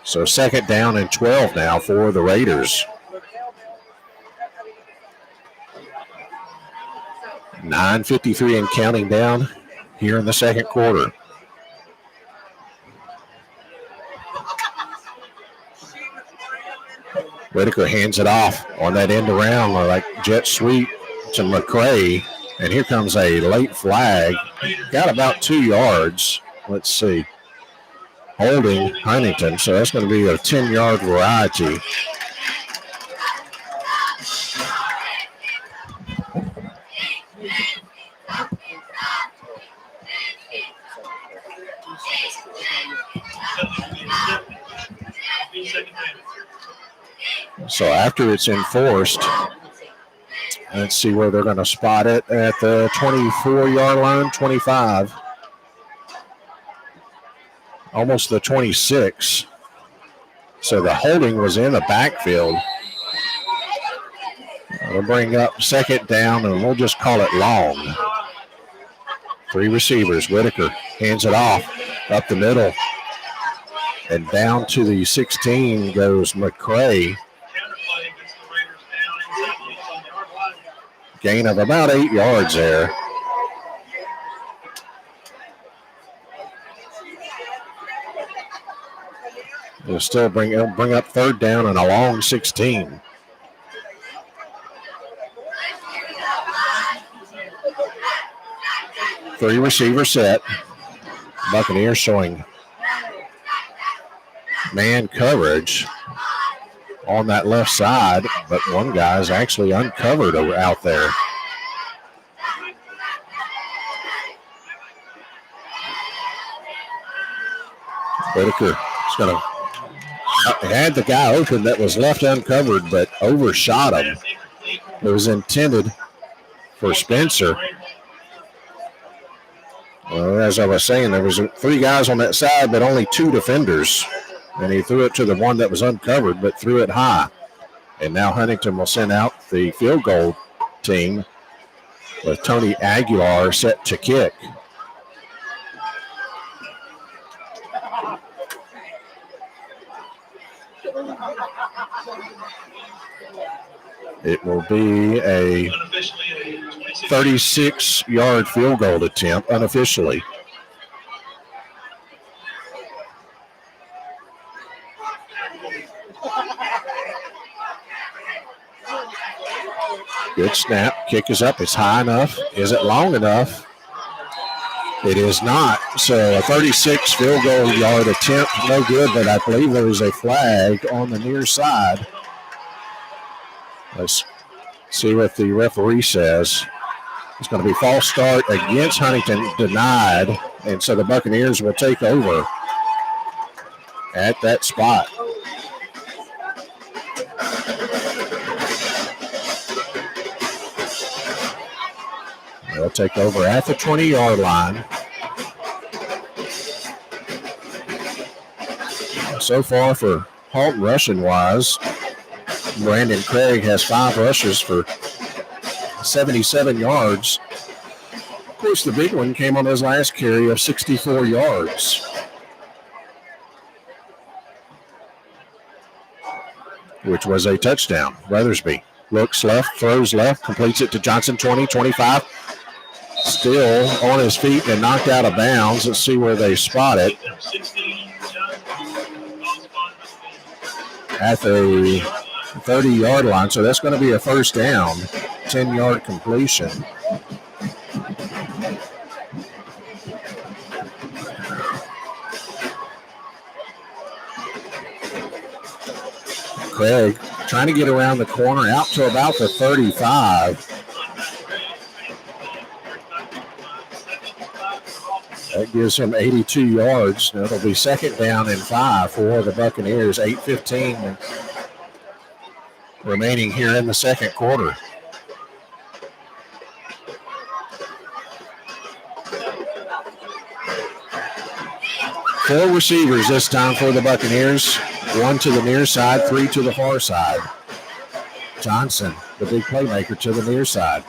So second down and 12 now for the Raiders. 9:53 and counting down here in the second quarter. Whitaker hands it off on that end around like jet sweep to McRae. And here comes a late flag. Got about 2 yards. Let's see. Holding Huntington. So that's going to be a 10-yard variety. So after it's enforced, let's see where they're going to spot it at the 24-yard line, 25. Almost the 26. So the holding was in the backfield. We'll bring up second down, and we'll just call it long. 3 receivers. Whitaker hands it off up the middle. And down to the 16 goes McCray. Gain of about 8 yards there. It'll still bring up third down and a long 16. Three receiver set. Buccaneers showing man coverage on that left side, but one guy is actually uncovered out there. Whitaker is going to had the guy open that was left uncovered, but overshot him. It was intended for Spencer. Well, as I was saying, there was 3 guys on that side, but only 2 defenders. And he threw it to the one that was uncovered, but threw it high. And now Huntington will send out the field goal team with Tony Aguilar set to kick. It will be a 36-yard field goal attempt unofficially. Good snap. Kick is up. It's high enough. Is it long enough? It is not. So a 36 field goal yard attempt, no good, but I believe there is a flag on the near side. Let's see what the referee says. It's going to be false start against Huntington, denied, and so the Buccaneers will take over at that spot. They'll take over at the 20-yard line. So far for Haughton rushing-wise, Brandon Craig has 5 rushes for 77 yards. Of course, the big one came on his last carry of 64 yards. Which was a touchdown. Weathersby looks left, throws left, completes it to Johnson, 20, 25. Still on his feet and knocked out of bounds. Let's see where they spot it. At the 30-yard line, so that's going to be a first down, 10-yard completion. Craig trying to get around the corner out to about the 35. That gives him 82 yards. Now it'll be second down and 5 for the Buccaneers. 8:15 remaining here in the second quarter. Four receivers this time for the Buccaneers. 1 to the near side, 3 to the far side. Johnson, the big playmaker, to the near side.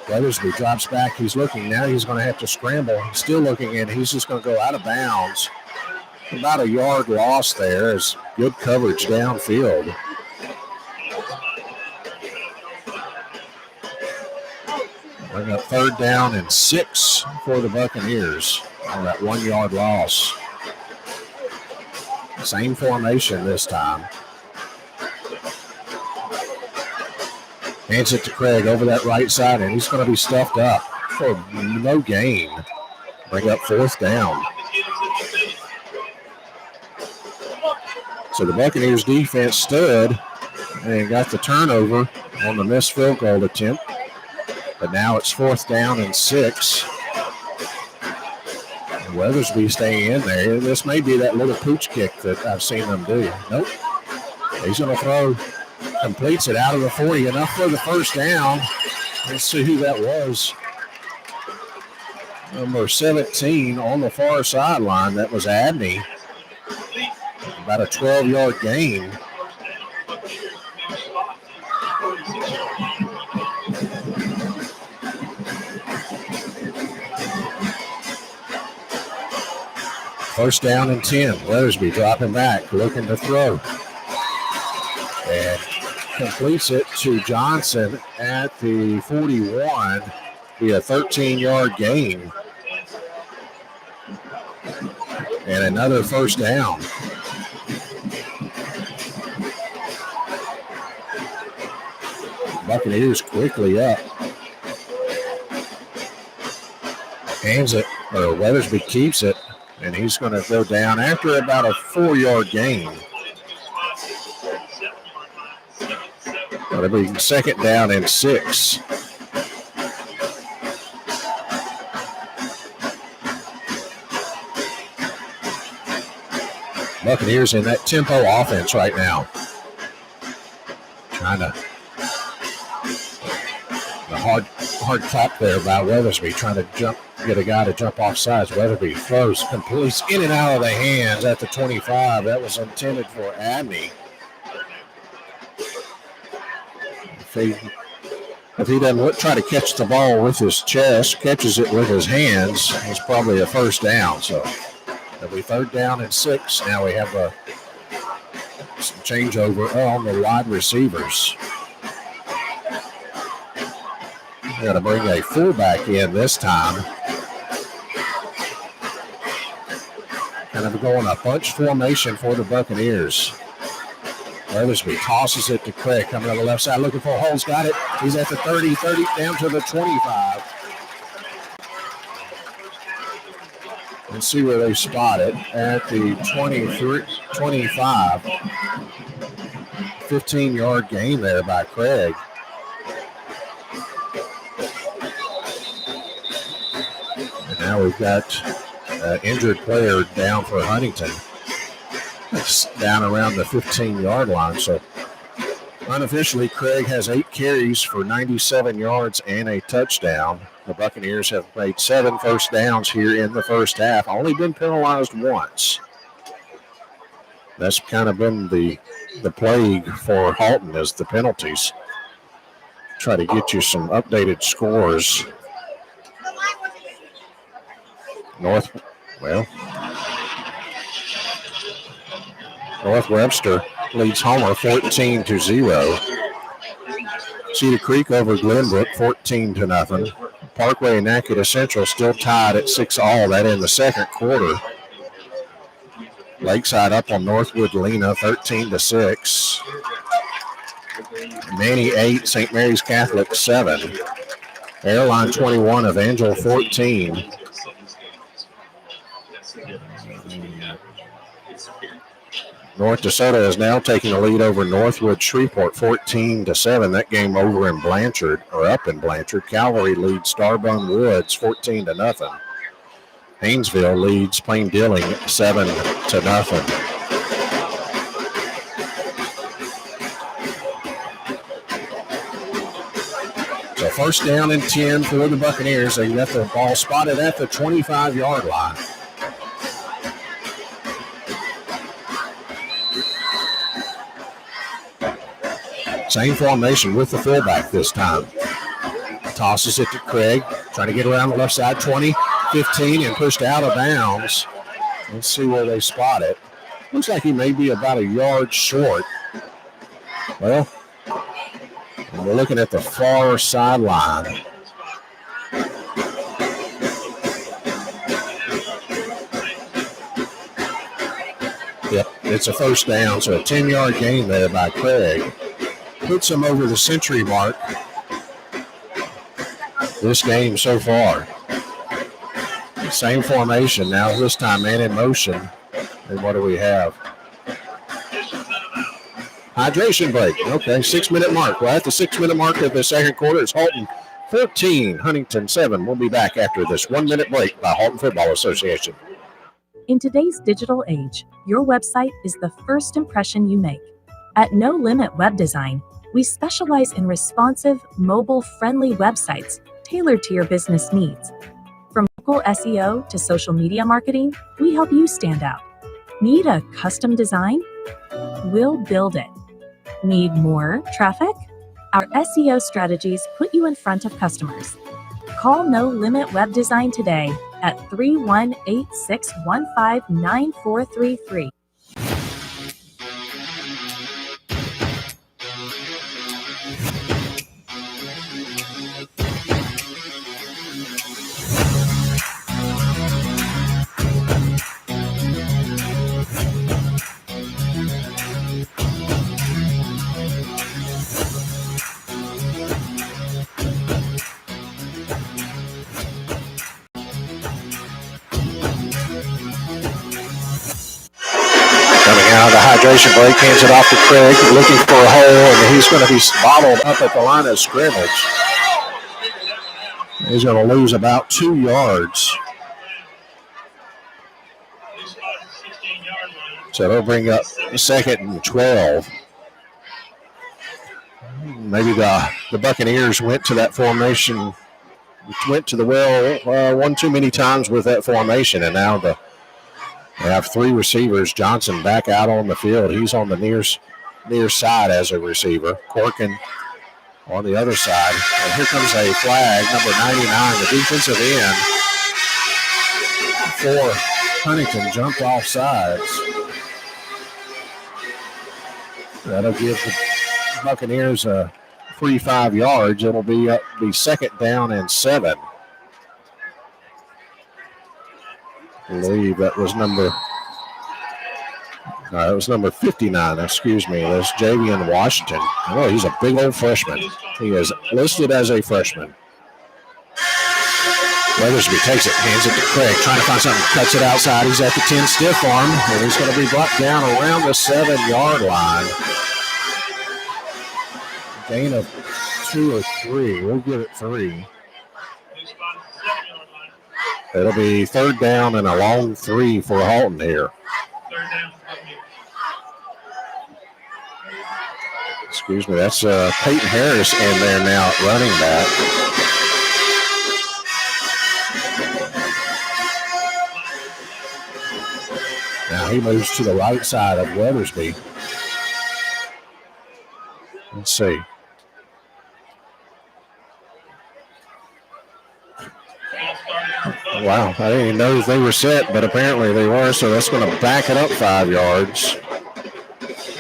Weathersby drops back. He's looking. Now he's going to have to scramble. He's still looking, and he's just going to go out of bounds. About a yard loss there. Is good coverage downfield. Bring up third down and 6 for the Buccaneers on that 1 yard loss. Same formation this time. Hands it to Craig over that right side, and he's going to be stuffed up for no gain. Bring up fourth down. So the Buccaneers defense stood and got the turnover on the missed field goal attempt. But now it's fourth down and 6. And Weathersby staying in there. This may be that little pooch kick that I've seen them do. Nope. He's going to throw. Completes it out of the 40. Enough for the first down. Let's see who that was. Number 17 on the far sideline. That was Abney. About a 12-yard gain. First down and 10. Weathersby dropping back, looking to throw. And completes it to Johnson at the 41. Be a 13-yard gain. And another first down. Buccaneers quickly up. Hands it, or Weathersby keeps it, and he's going to go down after about a 4-yard gain. It'll be second down and 6. Buccaneers in that tempo offense right now. Trying to, the hard clap there by Weathersby, trying to get a guy to jump off sides. Weathersby throws, completes in and out of the hands at the 25. That was intended for Abney. If he doesn't try to catch the ball with his chest, catches it with his hands, it's probably a first down. So it'll be third down and 6. Now we have some changeover on the wide receivers. We got to bring a fullback in this time. Kind of going a bunch formation for the Buccaneers. Weathersby tosses it to Craig, coming on the left side, looking for holes. Got it. He's at the 30, down to the 25. And see where they spot it at the 25. 15-yard gain there by Craig. And now we've got an injured player down for Huntington. That's down around the 15-yard line. So unofficially, Craig has 8 carries for 97 yards and a touchdown. The Buccaneers have made 7 first downs here in the first half. Only been penalized once. That's kind of been the plague for Haughton, is the penalties. Try to get you some updated scores. North Webster leads Homer 14-0. Cedar Creek over Glenbrook 14-0. Parkway and Natchitoches Central still tied at 6-all. That in the second quarter. Lakeside up on Northwood Lena 13-6. Manny 8, St. Mary's Catholic 7. Airline 21, Evangel 14. North DeSoto is now taking the lead over Northwood Shreveport 14-7. That game over in Blanchard, or up in Blanchard. Calvary leads Starbone Woods 14-0. Haynesville leads Plain Dealing 7-0. So first down and 10 for the Buccaneers. They got the ball spotted at the 25-yard line. Same formation with the fullback this time. Tosses it to Craig, trying to get around the left side, 20, 15, and pushed out of bounds. Let's see where they spot it. Looks like he may be about a yard short. Well, we're looking at the far sideline. Yep, it's a first down, so a 10-yard gain there by Craig. Puts him over the century mark this game so far. Same formation now, this time man in motion. And what do we have? Hydration break. Okay, 6-minute mark. Well, at the 6-minute mark of the second quarter, it's Haughton 14, Huntington 7. We'll be back after this 1-minute break by Haughton Football Association. In today's digital age, your website is the first impression you make. At No Limit Web Design, we specialize in responsive, mobile-friendly websites tailored to your business needs. From local SEO to social media marketing, we help you stand out. Need a custom design? We'll build it. Need more traffic? Our SEO strategies put you in front of customers. Call No Limit Web Design today at 318-615-9433. Coming out of the hydration break, hands it off to Craig, looking for a hole, and he's going to be bottled up at the line of scrimmage. He's going to lose about 2 yards. So they'll bring up second and 12. Maybe the Buccaneers went to that formation, went to the well one too many times with that formation, and now they have 3 receivers. Johnson back out on the field. He's on the near side as a receiver. Corkin on the other side. And here comes a flag, number 99, the defensive end for Huntington jumped off sides. That'll give the Buccaneers a free 5 yards. It'll be second down and 7. I believe that was number 59. Excuse me. That's Javian Washington. Oh, he's a big old freshman. He is listed as a freshman. Weathersby takes it, hands it to Craig, trying to find something, cuts it outside. He's at the 10 stiff arm, and he's going to be brought down around the 7-yard line. Gain of 2 or 3. We'll give it 3. It'll be third down and a long 3 for Haughton here. Excuse me, that's Peyton Harris in there now at running back. Now he moves to the right side of Weathersby. Let's see. Wow, I didn't even know they were set, but apparently they were, so that's going to back it up 5 yards.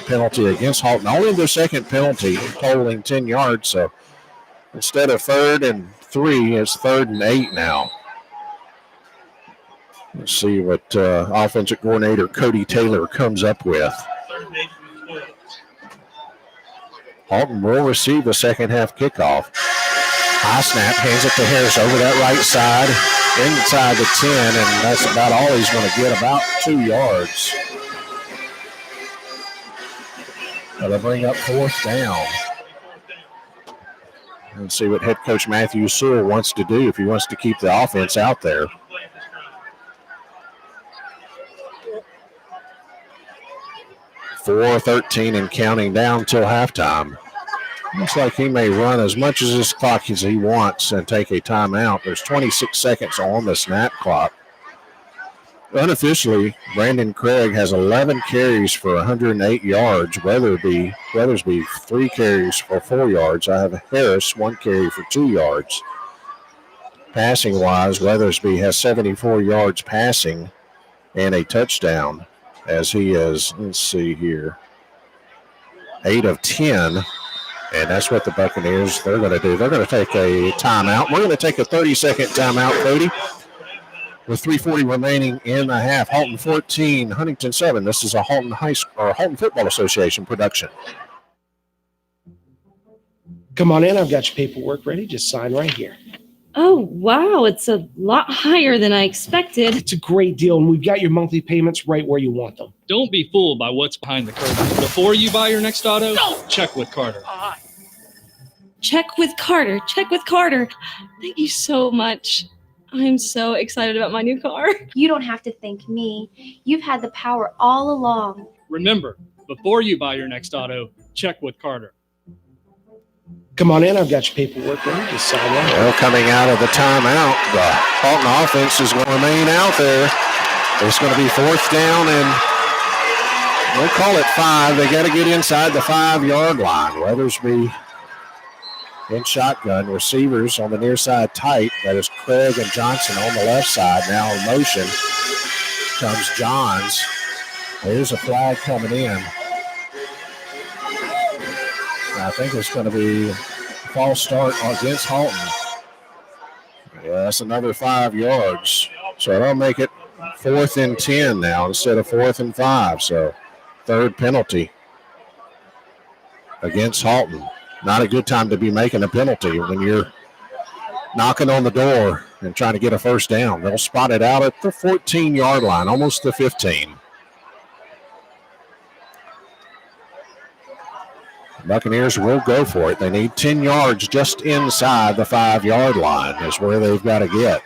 Penalty against Haughton. Only their second penalty, totaling 10 yards, so instead of 3rd and 3, it's 3rd and 8 now. Let's see what offensive coordinator Cody Taylor comes up with. Haughton will receive the second half kickoff. High snap, hands it to Harris over that right side, inside the 10, and that's about all he's going to get, about 2 yards. They'll bring up 4th down. Let's see what head coach Matthew Sewell wants to do if he wants to keep the offense out there. .4:13 and counting down till halftime. Looks like he may run as much as this clock as he wants and take a timeout. There's 26 seconds on the snap clock. Unofficially, Brandon Craig has 11 carries for 108 yards. Weathersby 3 carries for 4 yards. I have Harris 1 carry for 2 yards. Passing-wise, Weathersby has 74 yards passing and a touchdown, as he is, let's see here, 8 of 10. And that's what the Buccaneers, they're going to do. They're going to take a timeout. We're going to take a 30-second timeout, Cody, with 3:40 remaining in the half. Haughton 14, Huntington 7. This is a Haughton Football Association production. Come on in. I've got your paperwork ready. Just sign right here. Oh, wow. It's a lot higher than I expected. It's a great deal, and we've got your monthly payments right where you want them. Don't be fooled by what's behind the curtain. Before you buy your next auto, check with Carter. Check with Carter. Check with Carter. Thank you so much. I'm so excited about my new car. You don't have to thank me. You've had the power all along. Remember, before you buy your next auto, check with Carter. Come on in. I've got your paperwork ready. Just sign right. Well, coming out of the timeout, the Haughton offense is going to remain out there. It's going to be 4th down, and they'll call it 5. They got to get inside the 5-yard line. Weathersby in shotgun. Receivers on the near side tight. That is Craig and Johnson on the left side. Now in motion comes Johns. There's a flag coming in. I think it's going to be a false start against Haughton. Yeah, that's another 5 yards. So that'll make it 4th and 10 now instead of 4th and 5. So third penalty against Haughton. Not a good time to be making a penalty when you're knocking on the door and trying to get a first down. They'll spot it out at the 14-yard line, almost the 15. Buccaneers will go for it. They need 10 yards just inside the 5-yard line is where they've got to get.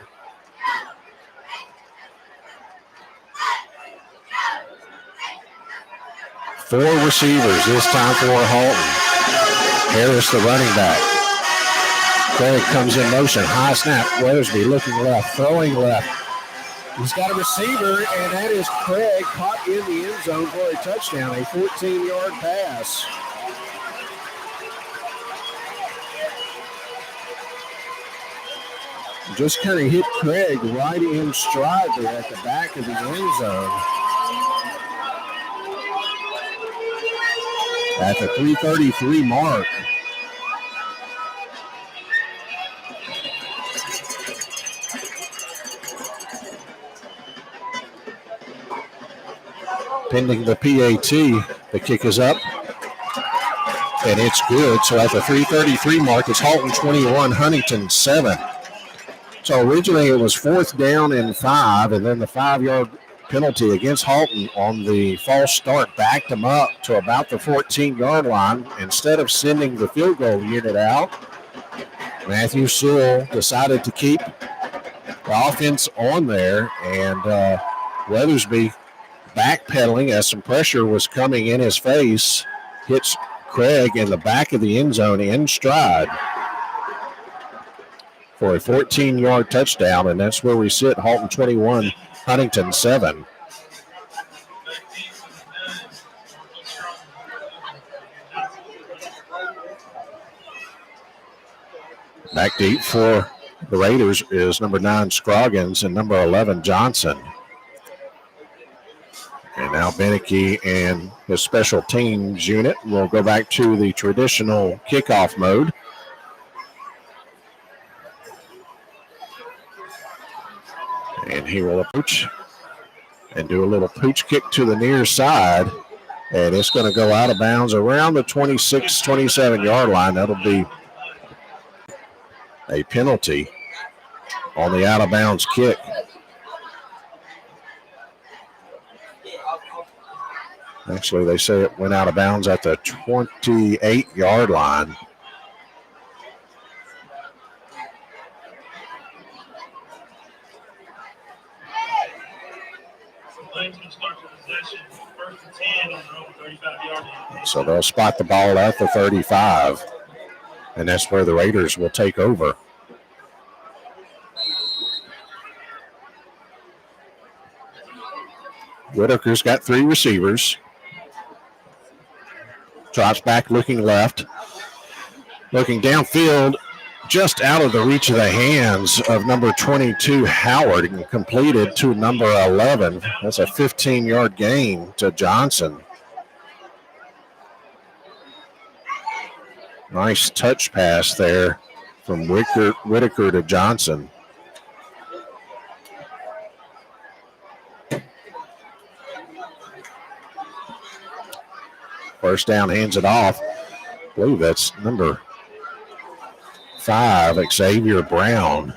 Four receivers this time for Haughton. Harris, the running back. Craig comes in motion. High snap. Weathersby looking left, throwing left. He's got a receiver, and that is Craig caught in the end zone for a touchdown, a 14-yard pass. Just kind of hit Craig right in stride there at the back of the end zone. At the 3:33 mark. Pending the PAT, the kick is up. And it's good. So at the 3:33 mark, it's Haughton 21, Huntington 7. So originally it was 4th down and 5, and then the 5-yard penalty against Haughton on the false start backed them up to about the 14-yard line. Instead of sending the field goal unit out, Matthew Sewell decided to keep the offense on there, and Weathersby backpedaling as some pressure was coming in his face, hits Craig in the back of the end zone in stride for a 14-yard touchdown, and that's where we sit, Haughton 21, Huntington 7. Back deep for the Raiders is number 9, Scroggins, and number 11, Johnson. And now Beneke and his special teams unit will go back to the traditional kickoff mode. And he will approach and do a little pooch kick to the near side. And it's going to go out of bounds around the 26, 27-yard line. That'll be a penalty on the out-of-bounds kick. Actually, they say it went out of bounds at the 28-yard line. So they'll spot the ball at the 35, and that's where the Raiders will take over. Whitaker's got 3 receivers. Drops back, looking left. Looking downfield, just out of the reach of the hands of number 22, Howard, and completed to number 11. That's a 15-yard gain to Johnson. Nice touch pass there from Whitaker to Johnson. First down, hands it off. I believe that's number 5, Xavier Brown.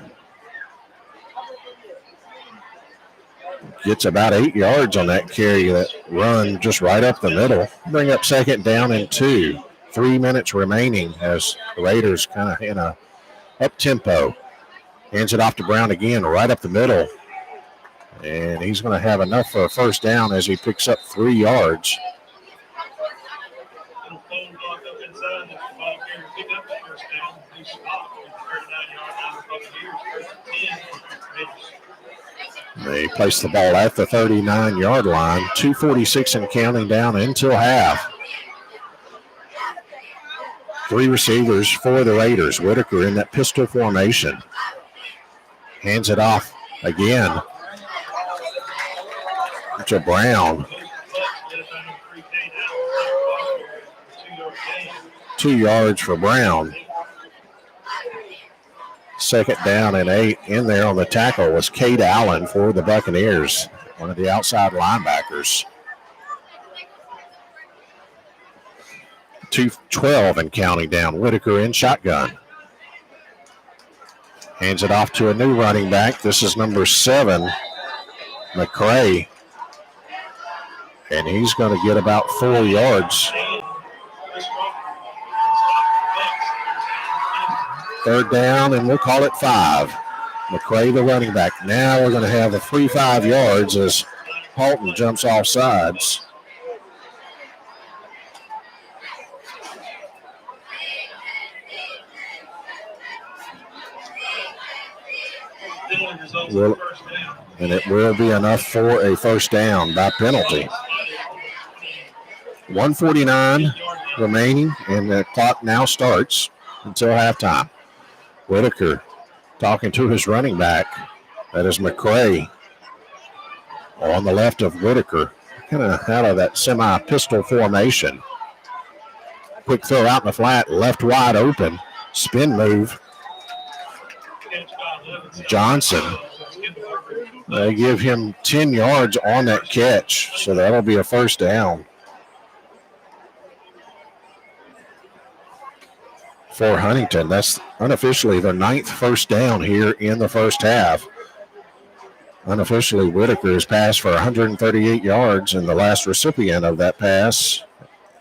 Gets about 8 yards on that carry, that run just right up the middle. Bring up 2nd down and 2. 3 minutes remaining as the Raiders kind of in a up tempo. Hands it off to Brown again, right up the middle. And he's going to have enough for a first down as he picks up 3 yards. They place the ball at the 39-yard line. 2:46 and counting down until half. Three receivers for the Raiders. Whitaker in that pistol formation. Hands it off again to Brown. 2 yards for Brown. Second down and 8. In there on the tackle was Cade Allen for the Buccaneers, one of the outside linebackers. 2:12 and counting down. Whitaker in shotgun. Hands it off to a new running back. This is number 7, McCray. And he's going to get about 4 yards. Third down, and we'll call it 5. McCray, the running back. Now we're going to have a free 5 yards as Haughton jumps off sides. And it will be enough for a first down by penalty. 1:49 remaining, and the clock now starts until halftime. Whitaker talking to his running back. That is McCray on the left of Whitaker, kind of out of that semi-pistol formation. Quick throw out in the flat, left wide open, spin move. Johnson. They give him 10 yards on that catch, so that'll be a first down for Huntington. That's unofficially their 9th first down here in the first half. Unofficially, Whitaker has passed for 138 yards, and the last recipient of that pass,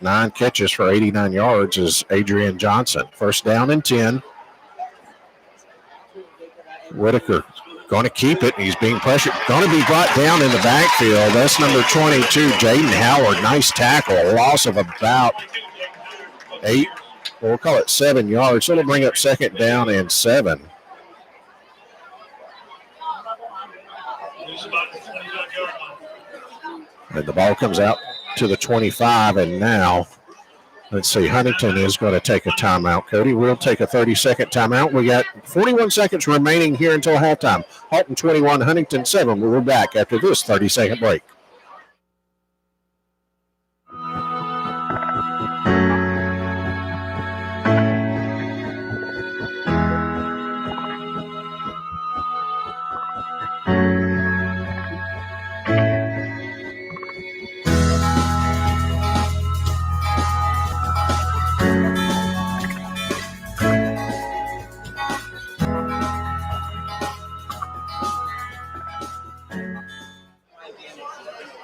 9 catches for 89 yards, is Adrian Johnson. First down and 10. Whitaker going to keep it. He's being pressured. Going to be brought down in the backfield. That's number 22, Jaden Howard. Nice tackle. A loss of about 8. We'll call it 7 yards. So it'll bring up second down and 7. And the ball comes out to the 25, and now, let's see, Huntington is going to take a timeout. Cody, we'll take a 30-second timeout. We got 41 seconds remaining here until halftime. Haughton 21, Huntington 7. We'll be back after this 30-second break.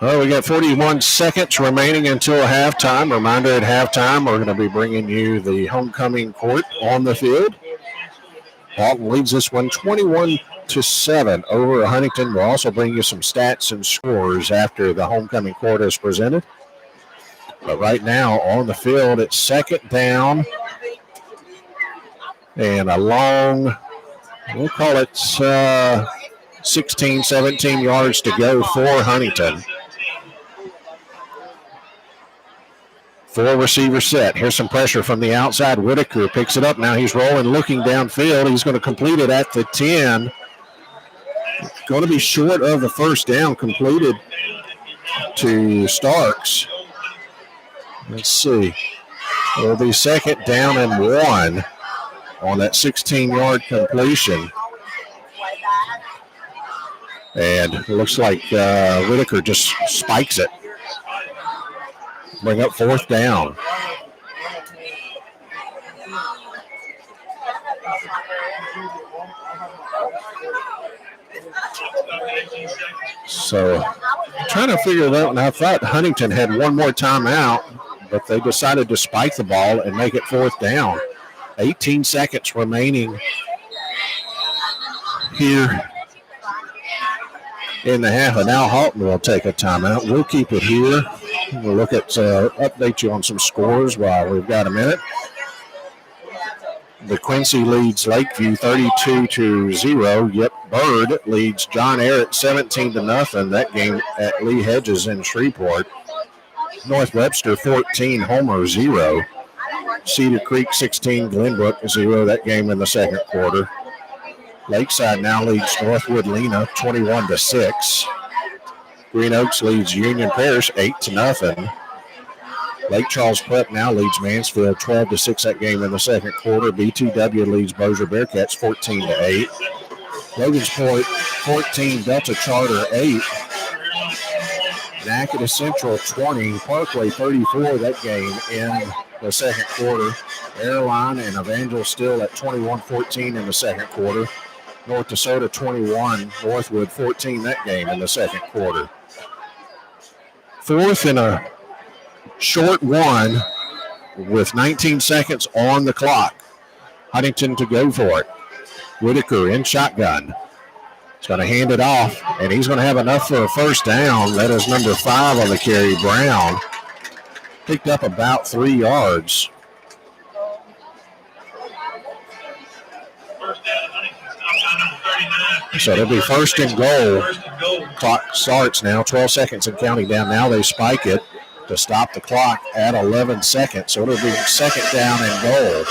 Well, we got 41 seconds remaining until halftime. Reminder, at halftime, we're going to be bringing you the homecoming court on the field. Haughton leads this one 21-7 over Huntington. We'll also bring you some stats and scores after the homecoming court is presented. But right now on the field, it's second down and a long, we'll call it 16, 17 yards to go for Huntington. 4 receiver set. Here's some pressure from the outside. Whitaker picks it up. Now he's rolling, looking downfield. He's going to complete it at the 10. Going to be short of the first down, completed to Starks. Let's see. It'll be second down and 1 on that 16-yard completion. And it looks like Whitaker just spikes it. Bring up fourth down. So trying to figure that one out. I thought Huntington had one more timeout, but they decided to spike the ball and make it fourth down. 18 seconds remaining here in the half. And now Haughton will take a timeout. We'll keep it here. We'll look at, update you on some scores while we've got a minute. The Quincy leads Lakeview 32-0. Yep, Bird leads John Ehret 17-0. That game at Lee Hedges in Shreveport. North Webster 14, Homer 0. Cedar Creek 16, Glenbrook 0. That game in the second quarter. Lakeside now leads Northwood Lena 21-6. Green Oaks leads Union Parish 8-0. Lake Charles Prep now leads Mansfield 12-6. That game in the second quarter. BTW leads Bossier Bearcats 14-8. Logansport 14, Delta Charter 8. Natchitoches Central 20, Parkway 34. That game in the second quarter. Airline and Evangel still at 21-14 in the second quarter. North DeSoto 21, Northwood 14. That game in the second quarter. Fourth in a short one with 19 seconds on the clock. Huntington to go for it. Whitaker in shotgun. He's going to hand it off, and he's going to have enough for a first down. That is number 5 on the carry, Brown. Picked up about 3 yards. So it'll be first and goal. Clock starts now, 12 seconds and counting down. Now they spike it to stop the clock at 11 seconds. So it'll be second down and goal.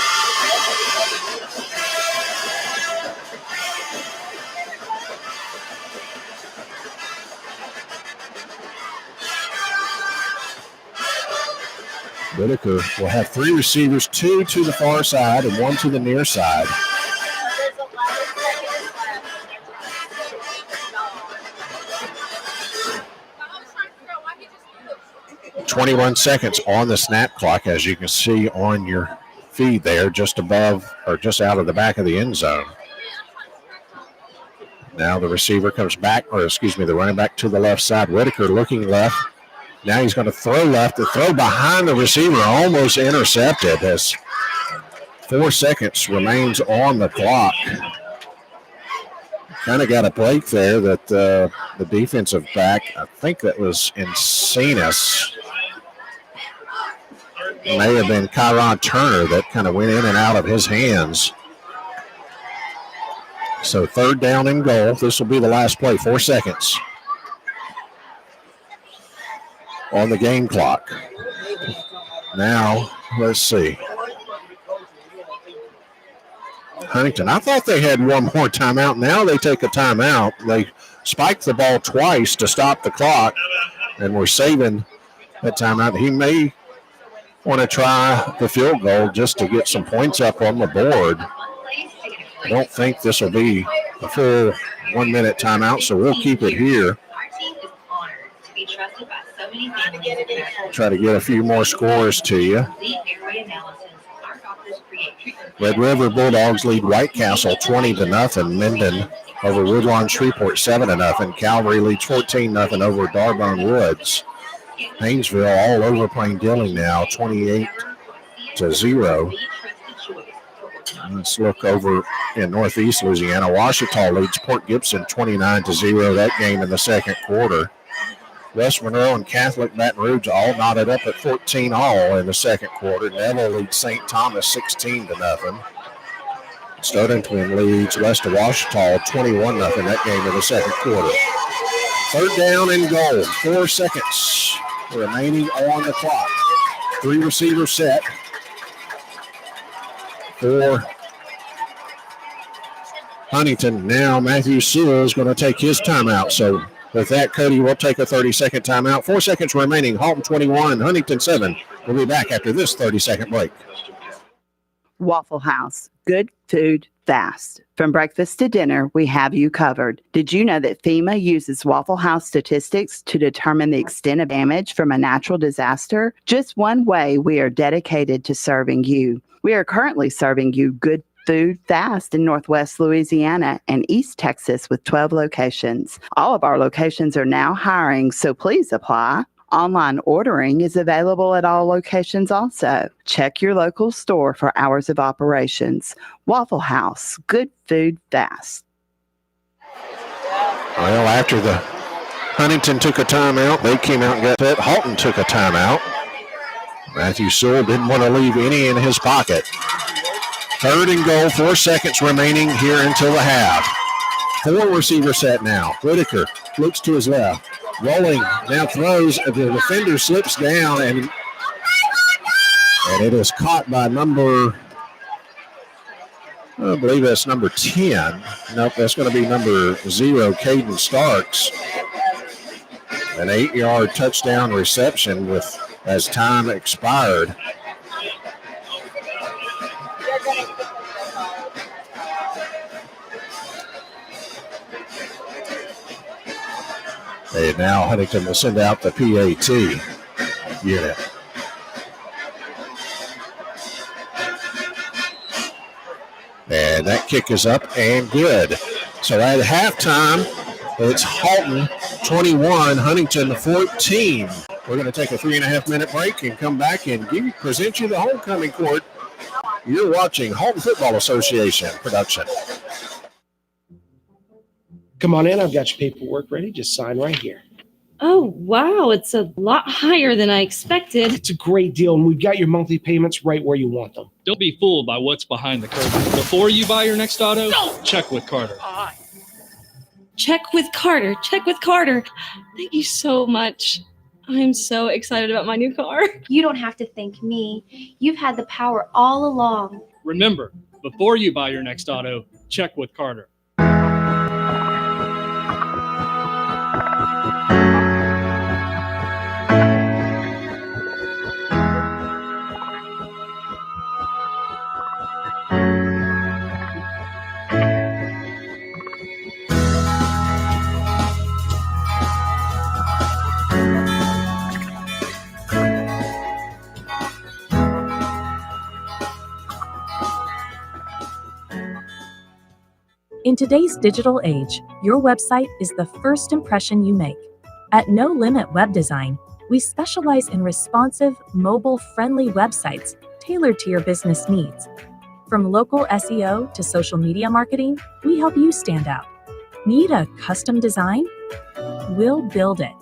Whitaker will have 3 receivers, 2 to the far side and 1 to the near side. .21 seconds on the snap clock, as you can see on your feed there, just above or just out of the back of the end zone. Now the receiver comes back, the running back to the left side. Whitaker looking left. Now he's going to throw left. The throw behind the receiver, almost intercepted, as 4 seconds remains on the clock. Kind of got a break there that the defensive back, I think that was Encinas, may have been Kyron Turner, that kind of went in and out of his hands. So third down and goal. This will be the last play, 4 seconds on the game clock. Now, let's see. Huntington, I thought they had one more timeout. Now they take a timeout. They spiked the ball twice to stop the clock, and we're saving that timeout. He may want to try the field goal just to get some points up on the board. I don't think this will be a full 1 minute timeout, so we'll keep it here. Try to get a few more scores to you. Red River Bulldogs lead White Castle 20-0. Minden over Woodlawn Shreveport 7-0. Calvary leads 14-0 over Darbone Woods. Painesville all over Plain Dealing now, 28-0. Let's look over in Northeast Louisiana. Ouachita leads Port Gibson 29-0. That game in the second quarter. West Monroe and Catholic Baton Rouge all knotted up at 14 all in the second quarter. Neville leads St. Thomas 16-0. Stonington leads West Ouachita 21-0. That game in the second quarter. Third down and goal. 4 seconds remaining on the clock. 3 receivers set for Huntington. Now Matthew Sewell is going to take his timeout. So with that, Cody will take a 30-second timeout. 4 seconds remaining. Haughton 21, Huntington 7. We'll be back after this 30-second break. Waffle House. Good food, fast. From breakfast to dinner, we have you covered. Did you know that FEMA uses Waffle House statistics to determine the extent of damage from a natural disaster? Just one way we are dedicated to serving you. We are currently serving you good food fast in Northwest Louisiana and East Texas with 12 locations. All of our locations are now hiring, so please apply. Online ordering is available at all locations also. Check your local store for hours of operations. Waffle House, good food fast. Well, after the Huntington took a timeout, they came out and got set. Haughton took a timeout. Matthew Sewell didn't want to leave any in his pocket. Third and goal, 4 seconds remaining here until the half. 4 receiver set now. Whitaker looks to his left. Rolling, now throws. The defender slips down, and And it is caught by number, I believe that's number 10. Nope, that's going to be number 0, Caden Starks. An 8-yard touchdown reception as time expired. And now Huntington will send out the PAT unit. And that kick is up and good. So at halftime, it's Haughton 21, Huntington 14. We're going to take a 3.5-minute break and come back and present you the homecoming court. You're watching Haughton Football Association production. Come on in. I've got your paperwork ready. Just sign right here. Oh, wow. It's a lot higher than I expected. It's a great deal, and we've got your monthly payments right where you want them. Don't be fooled by what's behind the curtain. Before you buy your next auto, check with Carter. Check with Carter. Check with Carter. Thank you so much. I'm so excited about my new car. You don't have to thank me. You've had the power all along. Remember, before you buy your next auto, check with Carter. In today's digital age, your website is the first impression you make. At No Limit Web Design, we specialize in responsive, mobile-friendly websites tailored to your business needs. From local SEO to social media marketing, we help you stand out. Need a custom design? We'll build it.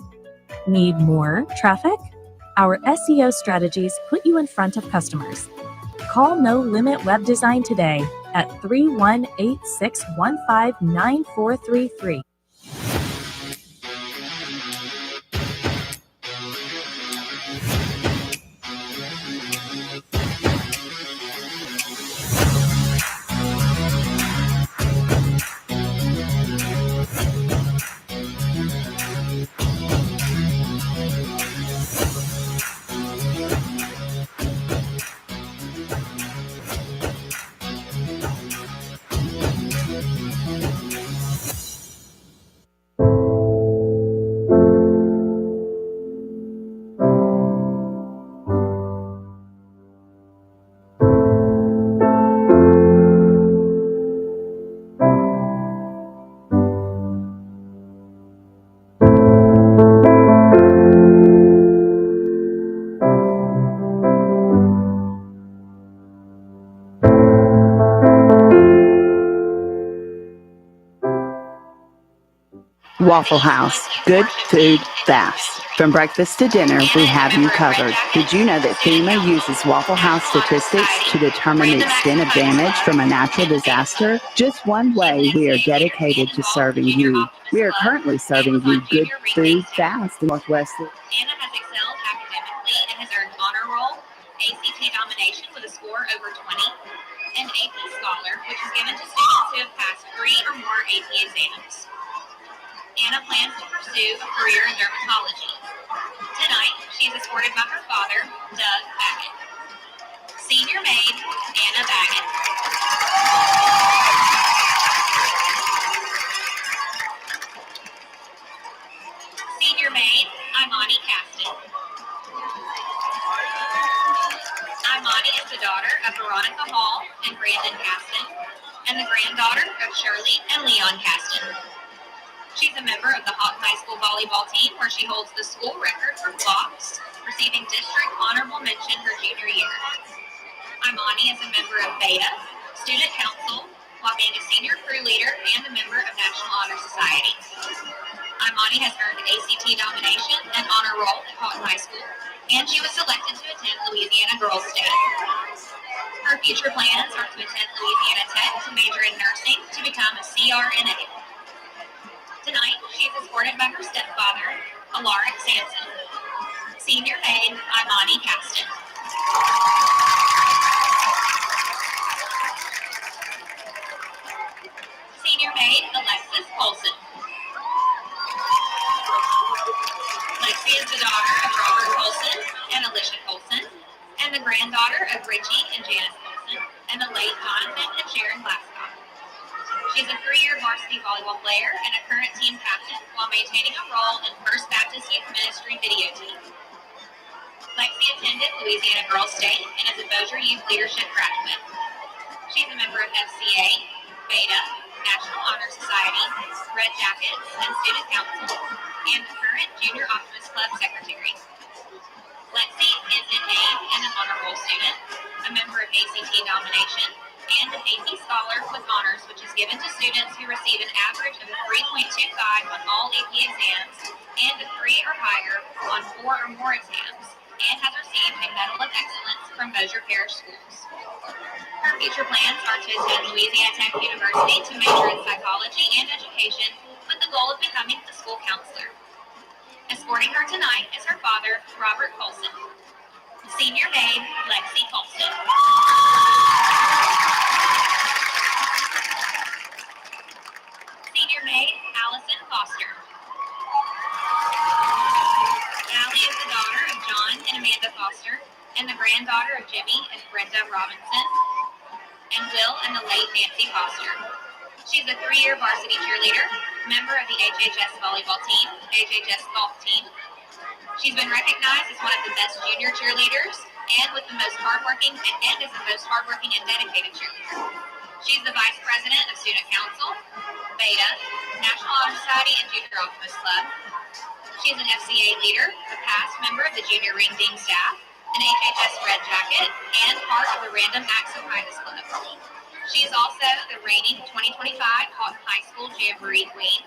Need more traffic? Our SEO strategies put you in front of customers. Call No Limit Web Design today at 318-615-9433. Waffle House. Good food fast. From breakfast to dinner, we have you covered. Did you know that FEMA uses Waffle House statistics to determine the extent of damage from a natural disaster? Just one way we are dedicated to serving you. We are currently serving you good food fast in Northwest. Anna has excelled academically and has earned honor roll, ACT nomination with a score over 20, and AP Scholar, which is given to students who have passed 3 or more AP exams. Anna plans to pursue a career in dermatology. Tonight, she is escorted by her father, Doug Baggett. Senior maid, Anna Baggett. Senior maid, Imani Caston. Imani is the daughter of Veronica Hall and Brandon Caston, and the granddaughter of Shirley and Leon Caston. She's a member of the Haughton High School volleyball team, where she holds the school record for blocks, receiving district honorable mention her junior year. Imani is a member of BETA, student council, while being a senior crew leader and a member of National Honor Society. Imani has earned ACT nomination and honor roll at Haughton High School, and she was selected to attend Louisiana Girls State. Her future plans are to attend Louisiana Tech to major in nursing to become a CRNA. Tonight, she is escorted by her stepfather, Alaric Sampson. Senior maid, Imani Caston. Senior maid Alexis Colson. Lexi is the daughter of Robert Colson and Alicia Colson, and the granddaughter of Richie and Janice Colson, and the late Jonathan and Sharon Glasscock. She's a 3-year varsity volleyball player and a current team captain while maintaining a role in First Baptist Youth Ministry video team. Lexi attended Louisiana Girls State and is a Bossier Youth Leadership graduate. She's a member of FCA, Beta, National Honor Society, Red Jackets, and Student Council, and the current Junior Optimist Club secretary. Lexi is an A and an honor roll student, a member of ACT nomination, and an AP Scholar with honors, which is given to students who receive an average of a 3.25 on all AP exams and a 3 or higher on 4 or more exams, and has received a Medal of Excellence from Bossier Parish Schools. Her future plans are to attend Louisiana Tech University to major in psychology and education with the goal of becoming a school counselor. Escorting her tonight is her father, Robert Colson. Senior maid, Lexi Colson. Senior maid, Allison Foster. Allie is the daughter of John and Amanda Foster, and the granddaughter of Jimmy and Brenda Robinson, and Will and the late Nancy Foster. She's a 3-year varsity cheerleader, member of the HHS volleyball team, HHS golf team. She's been recognized as one of the best junior cheerleaders and is the most hardworking and dedicated cheerleader. She's the vice president of Student Council, Beta, National Honor Society, and Junior Optimist Club. She's an FCA leader, a past member of the Junior Ring Team staff, an HHS Red Jacket, and part of the Random Acts of Kindness Club. She is also the reigning 2025 Haughton High School Jamboree Queen,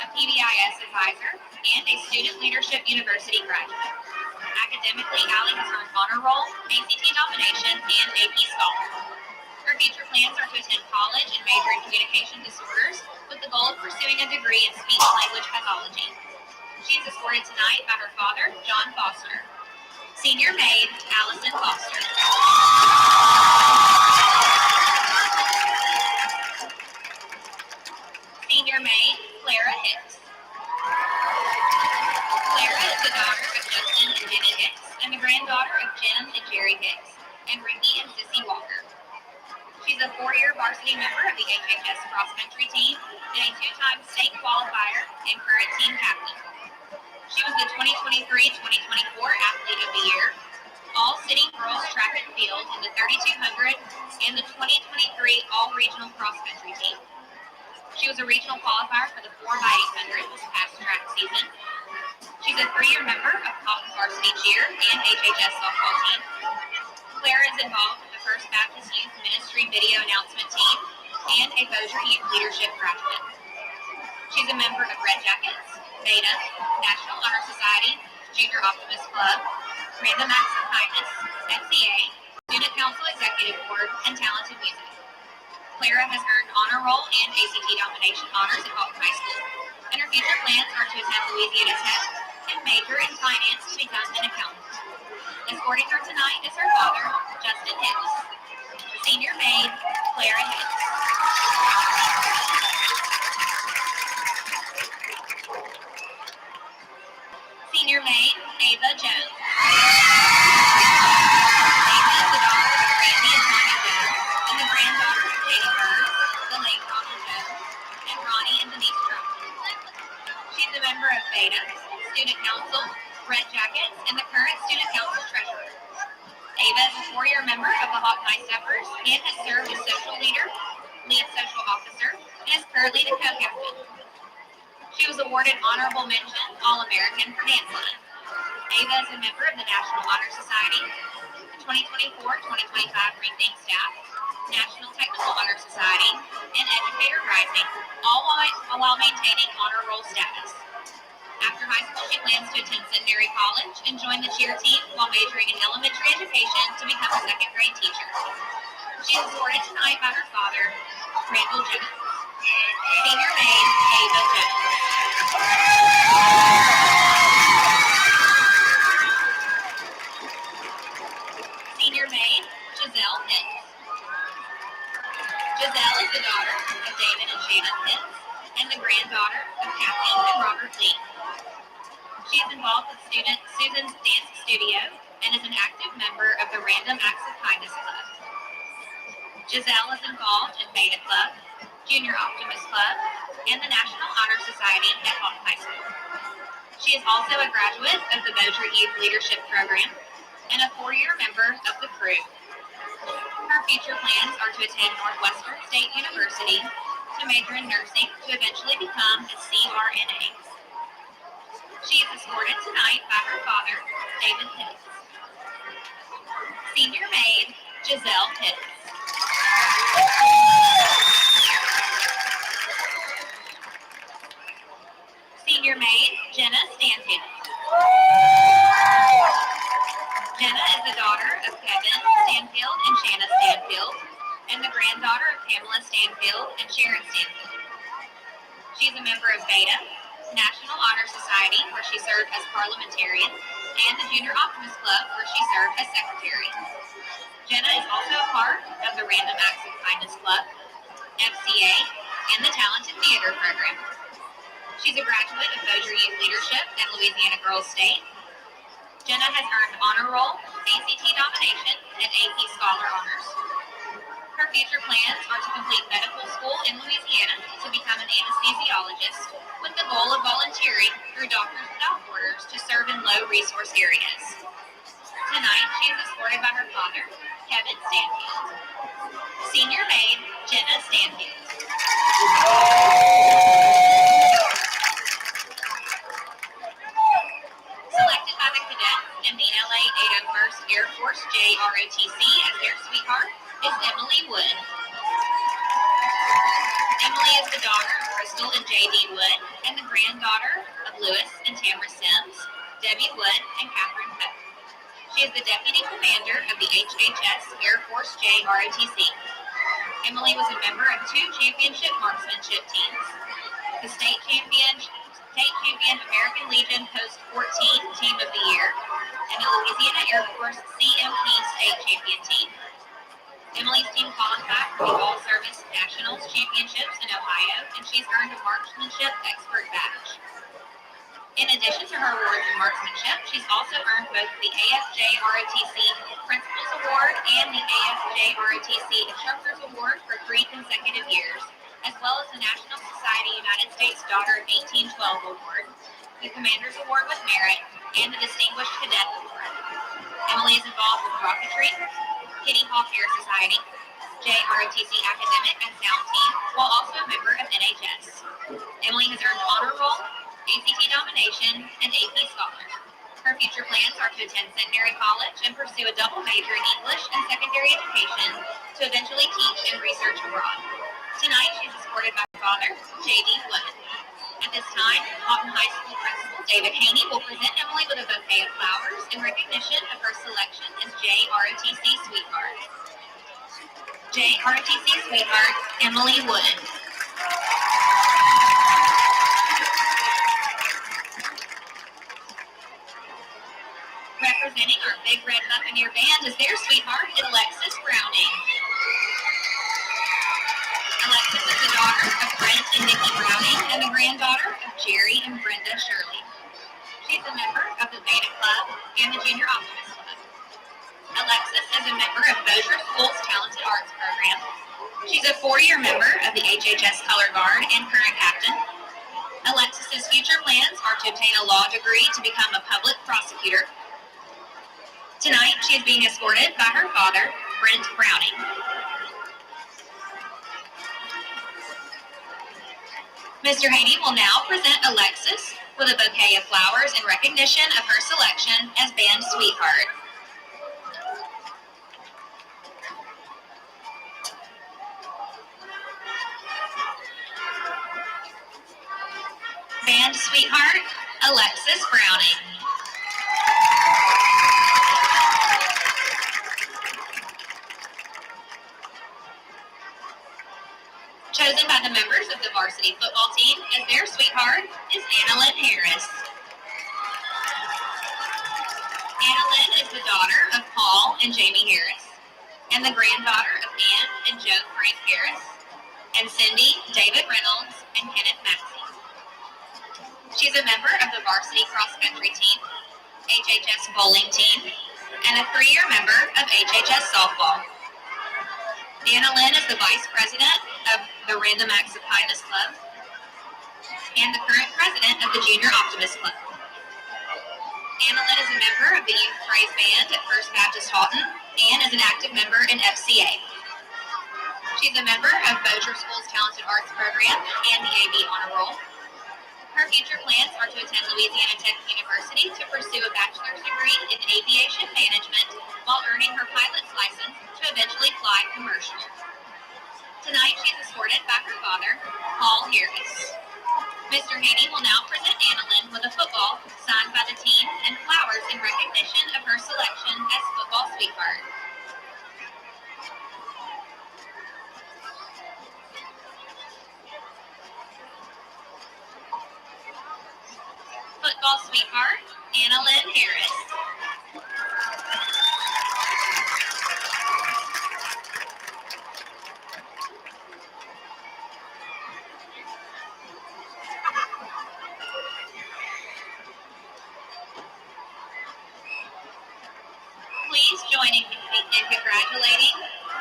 a PBIS advisor, and a Student Leadership University graduate. Academically, Allie has earned honor roll, ACT nomination, and AP Scholar. Her future plans are to attend college and major in communication disorders with the goal of pursuing a degree in speech language pathology. She is escorted tonight by her father, John Foster. Senior maid, Allison Foster. Senior maid, Clara Hicks. Clara is the daughter of Justin and Jenny Hicks, and the granddaughter of Jim and Jerry Hicks, and Ricky and Sissy Walker. She's a 4-year varsity member of the HHS cross-country team and a 2-time state qualifier and current team captain. She was the 2023-2024 Athlete of the Year, All-City Girls Track and Field in the 3200 and the 2023 All-Regional Cross-Country team. She was a regional qualifier for the 4x800 this past track season. She's a 3-year member of Haughton Varsity Cheer and HHS softball team. Clara is involved with the First Baptist Youth Ministry video announcement team and a Bossier Youth Leadership graduate. She's a member of Red Jackets, Beta, National Honor Society, Junior Optimist Club, Random Acts of Kindness, FCA, Student Council Executive Board, and Talented Music. Clara has earned honor roll and ACT nomination honors at Haughton High School, and her future plans are to attend Louisiana Tech and major in finance to become an accountant. Escorting her tonight is her father, Justin Hicks. Senior maid, Clara Hicks. Senior maid, Ava Jones. Ava is the daughter of Randy and Tanya Jones, and the granddaughter of Katie Bird, the late Ronald Jones, and Ronnie and Denise Trump. She's a member of Beta, Student Council, Red Jackets, and the current Student Council treasurer. Ava is a 4-year member of the Haughton High Steppers and has served as social leader, lead social officer, and is currently the co-captain. She was awarded Honorable Mention All-American for dance line. Ava is a member of the National Honor Society, the 2024-2025 Ring Team staff, National Technical Honor Society, and Educator Rising, all while maintaining honor roll status. After high school, she plans to attend Centenary College and join the cheer team while majoring in elementary education to become a 2nd grade teacher. She is escorted tonight by her father, Randall Jones. Senior maid, Ava Jones. granddaughter of Kathy and Robert Lee. She is involved with student Susan's Dance Studio and is an active member of the Random Acts of Kindness Club. Giselle is involved in Beta Club, Junior Optimist Club, and the National Honor Society at Haughton High School. She is also a graduate of the Bossier Youth Leadership Program and a 4-year member of the crew. Her future plans are to attend Northwestern State University to major in nursing to eventually become a CRNA. She is escorted tonight by her father, David Pitts. Senior maid, Giselle Pitts. Senior maid, Jenna Stanfield. Jenna is the daughter of Kevin Stanfield and Shanna Stanfield, and the granddaughter of Pamela Stanfield and Sharon Stanfield. She is a member of Beta, National Honor Society, where she served as parliamentarian, and the Junior Optimist Club, where she served as secretary. Jenna is also a part of the Random Acts of Kindness Club, FCA, and the Talented Theater Program. She's a graduate of Bossier Youth Leadership and Louisiana Girls State. Jenna has earned honor roll, ACT nomination, and AP Scholar honors. Her future plans are to complete medical school in Louisiana to become an anesthesiologist, with the goal of volunteering through Doctors Without Borders to serve in low-resource areas. Tonight, she is escorted by her father, Kevin Stanfield. Senior maid, Jenna Stanfield. Selected by the cadets and the LA 801st Air Force JROTC as their sweetheart is Emily Wood. Emily is the daughter of Crystal and J.D. Wood and the granddaughter of Lewis and Tamara Sims, Debbie Wood, and Catherine Peck. She is the deputy commander of the HHS Air Force JROTC. Emily was a member of 2 championship marksmanship teams, the state champion American Legion Post 14 Team of the Year, and the Louisiana Air Force CMP State Champion Team. Emily's team qualified for the All-Service Nationals Championships in Ohio, and she's earned a Marksmanship Expert Badge. In addition to her awards in marksmanship, she's also earned both the AFJ-ROTC Principals Award and the AFJ-ROTC Instructors Award for 3 consecutive years, as well as the National Society United States Daughter of 1812 Award, the Commander's Award with Merit, and the Distinguished Cadet Award. Emily is involved with rocketry, Kitty Hawk Air Society, JROTC Academic and Sound Team, while also a member of NHS. Emily has earned honor roll, ACT nomination, and AP Scholar. Her future plans are to attend Centenary College and pursue a double major in English and secondary education to eventually teach and research abroad. Tonight, she's escorted by her father, J.D. Wood. At this time, Haughton High School Principal David Haney will present Emily with a bouquet of flowers in recognition of her selection as JROTC Sweetheart. JROTC Sweetheart, Emily Wood. Representing our Big Red Buccaneer Band is their sweetheart, Alexis Browning. Alexis is the daughter of Brent and Nikki Browning and the granddaughter of Jerry and Brenda Shirley. She's a member of the Beta Club and the Junior Optimist Club. Alexis is a member of Bossier School's Talented Arts Program. She's a 4-year member of the HHS Color Guard and current captain. Alexis's future plans are to obtain a law degree to become a public prosecutor. Tonight, she is being escorted by her father, Brent Browning. Mr. Haney will now present Alexis with a bouquet of flowers in recognition of her selection as Band Sweetheart. Band Sweetheart, Alexis Browning. Chosen by the members of the varsity football team as their sweetheart is Annalyn Harris. Annalyn is the daughter of Paul and Jamie Harris, and the granddaughter of Ann and Joe Frank Harris, and Cindy, David Reynolds, and Kenneth Maxey. She's a member of the varsity cross-country team, HHS bowling team, and a 3-year member of HHS softball. Anna Lynn is the vice president of the Random Acts of Kindness Club and the current president of the Junior Optimist Club. Anna Lynn is a member of the Youth Praise Band at First Baptist Haughton and is an active member in FCA. She's a member of Bossier School's Talented Arts Program and the AB Honor Roll. Her future plans are to attend Louisiana Tech University to pursue a bachelor's degree in aviation management while earning her pilot's license to eventually fly commercial. Tonight, she's escorted by her father, Paul Harris. Mr. Haney will now present Anna Lynn with a football signed by the team and flowers in recognition of her selection as football sweetheart. Football sweetheart, Anna Lynn Harris. Please join in congratulating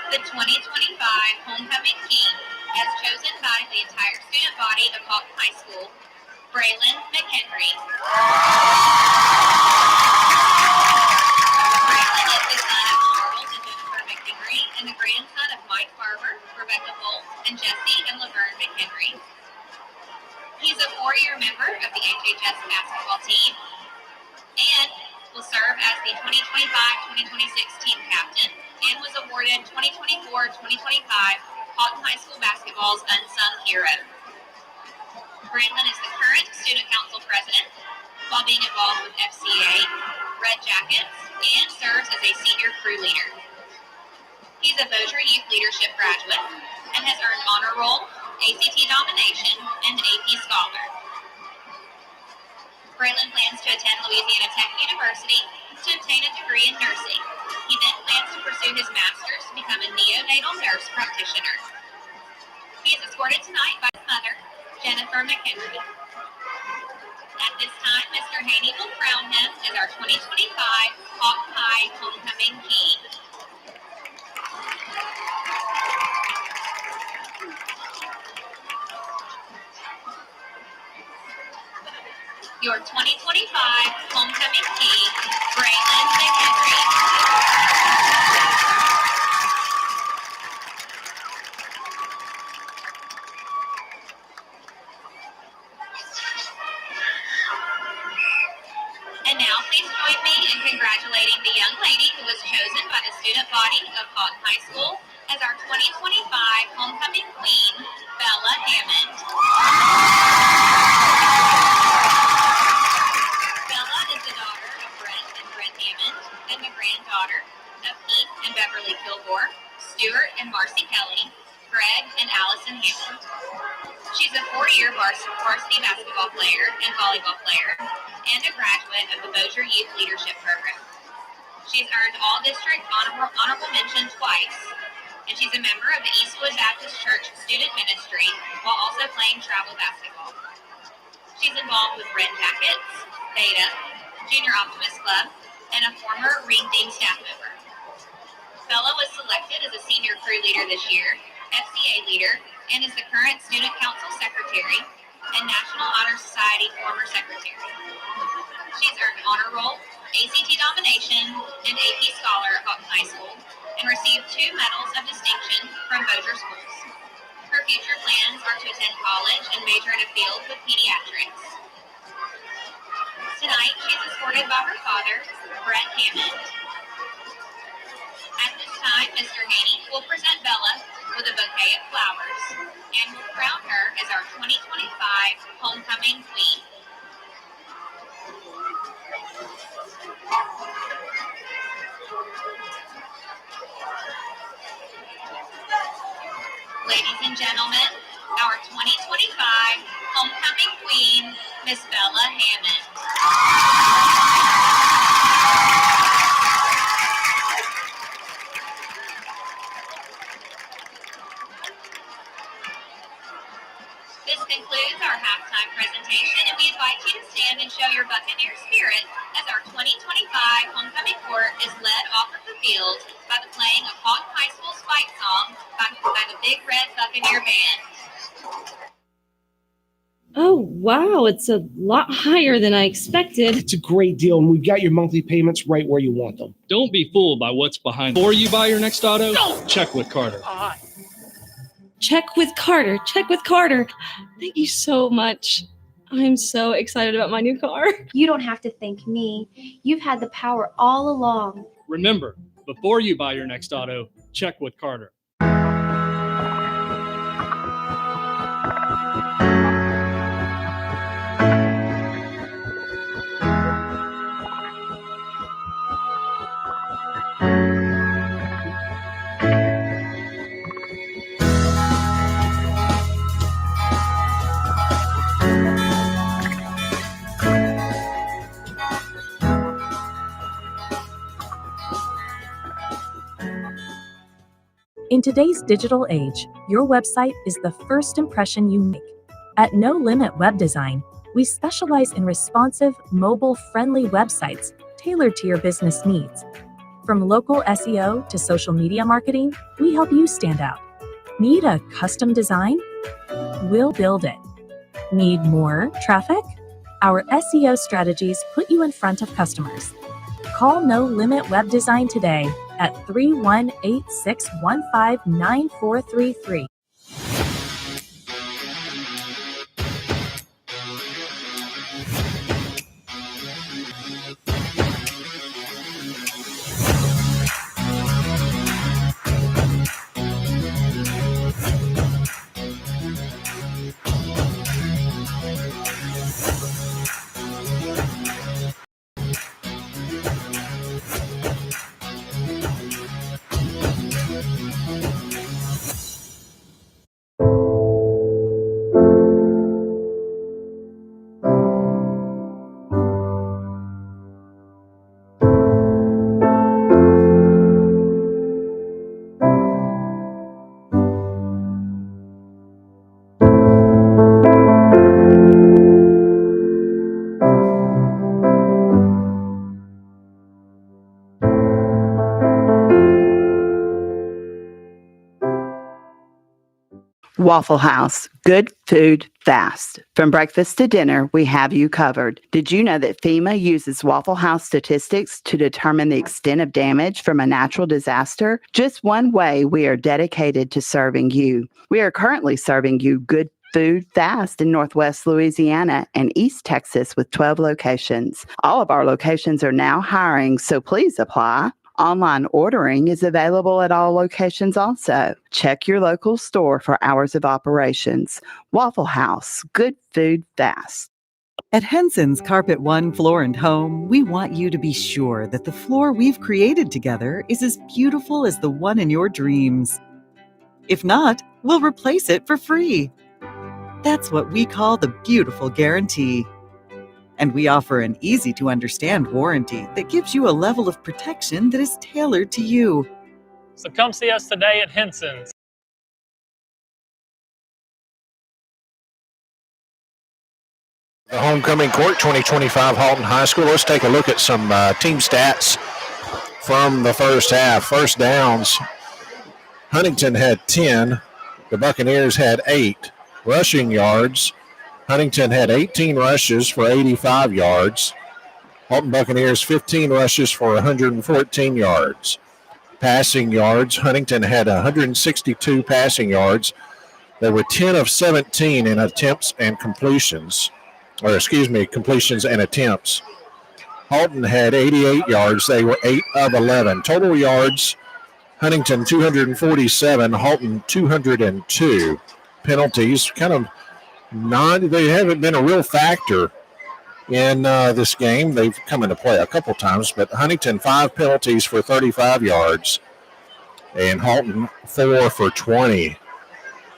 the 2025 Homecoming King as chosen by the entire student body of Haughton High School, Braylon McHenry. Braylon is the son of Charles and Jennifer McHenry and the grandson of Mike Barber, Rebecca Bolt, and Jesse and Laverne McHenry. He's a 4-year member of the HHS basketball team and will serve as the 2025-2026 team captain and was awarded 2024-2025 Haughton High School basketball's Unsung Hero. Braylon is the current student council president while being involved with FCA, Red Jackets, and serves as a senior crew leader. He's a Bossier Youth Leadership graduate and has earned Honor Roll, ACT Domination, and AP Scholar. Braylon plans to attend Louisiana Tech University to obtain a degree in nursing. He then plans to pursue his master's to become a neonatal nurse practitioner. He is escorted tonight by his mother, Jennifer McHenry. At this time, Mr. Haney will crown him as our 2025 Haughton High Homecoming King. Your 2025 Homecoming King, Braylon McHenry. And now please join me in congratulating the young lady who was chosen by the student body of Haughton High School as our 2025 Homecoming Queen, Bella Hammond. Bella is the daughter of Brent and Brent Hammond and the granddaughter of Heath and Beverly Kilgore, Stuart and Marcy Kelly, Greg and Allison Hammond. She's a 4-year varsity basketball player and volleyball player and a graduate of the Bossier Youth Leadership Program. She's earned All-District honorable mention twice, and she's a member of the Eastwood Baptist Church Student Ministry while also playing travel basketball. She's involved with Red Jackets, Beta, Junior Optimist Club, and a former Ring Ding staff member. Bella was selected as a senior crew leader this year, FCA leader, and is the current Student Council Secretary and National Honor Society former Secretary. She's earned Honor Roll, ACT Domination, and AP Scholar at Haughton High School, and received 2 medals of distinction from Bossier schools. Her future plans are to attend college and major in a field with pediatrics. Tonight, she's escorted by her father, Brett Hammond. At this time, Mr. Haney will present Bella with a bouquet of flowers and will crown her as our 2025 Homecoming Queen. Ladies and gentlemen, our 2025 Homecoming Queen, Miss Bella Hammond. This concludes our halftime presentation, and we invite you to stand and show your Buccaneer spirit as our 2025 homecoming court is led off of the field by the playing of Haughton High School's fight song by the Big Red Buccaneer Band. Oh, wow. It's a lot higher than I expected. It's a great deal, and we've got your monthly payments right where you want them. Don't be fooled by what's behind. Before you buy your next auto, check with Carter. Check with Carter. Check with Carter. Thank you so much. I'm so excited about my new car. You don't have to thank me. You've had the power all along. Remember, before you buy your next auto, check with Carter. In today's digital age, your website is the first impression you make. At No Limit Web Design, we specialize in responsive, mobile-friendly websites tailored to your business needs. From local SEO to social media marketing, we help you stand out. Need a custom design? We'll build it. Need more traffic? Our SEO strategies put you in front of customers. Call No Limit Web Design today at 318-615-9433. Waffle House. Good food fast. From breakfast to dinner, we have you covered. Did you know that FEMA uses Waffle House statistics to determine the extent of damage from a natural disaster? Just one way we are dedicated to serving you. We are currently serving you good food fast in Northwest Louisiana and East Texas with 12 locations. All of our locations are now hiring, so please apply. Online ordering is available at all locations also. Check your local store for hours of operations. Waffle House, good food fast. At Henson's Carpet One Floor and Home, we want you to be sure that the floor we've created together is as beautiful as the one in your dreams. If not, we'll replace it for free. That's what we call the Beautiful Guarantee. And we offer an easy-to-understand warranty that gives you a level of protection that is tailored to you. So come see us today at Henson's. The Homecoming Court 2025 Haughton High School. Let's take a look at some team stats from the first half. First downs, Huntington had 10. The Buccaneers had 8. Rushing yards, Huntington had 18 rushes for 85 yards. Haughton Buccaneers 15 rushes for 114 yards. Passing yards, Huntington had 162 passing yards. There were 10 of 17 in attempts and completions. Completions and attempts. Haughton had 88 yards. They were 8 of 11. Total yards, Huntington 247, Haughton 202. Penalties, they haven't been a real factor in this game. They've come into play a couple times, but Huntington 5 penalties for 35 yards and Haughton 4 for 20.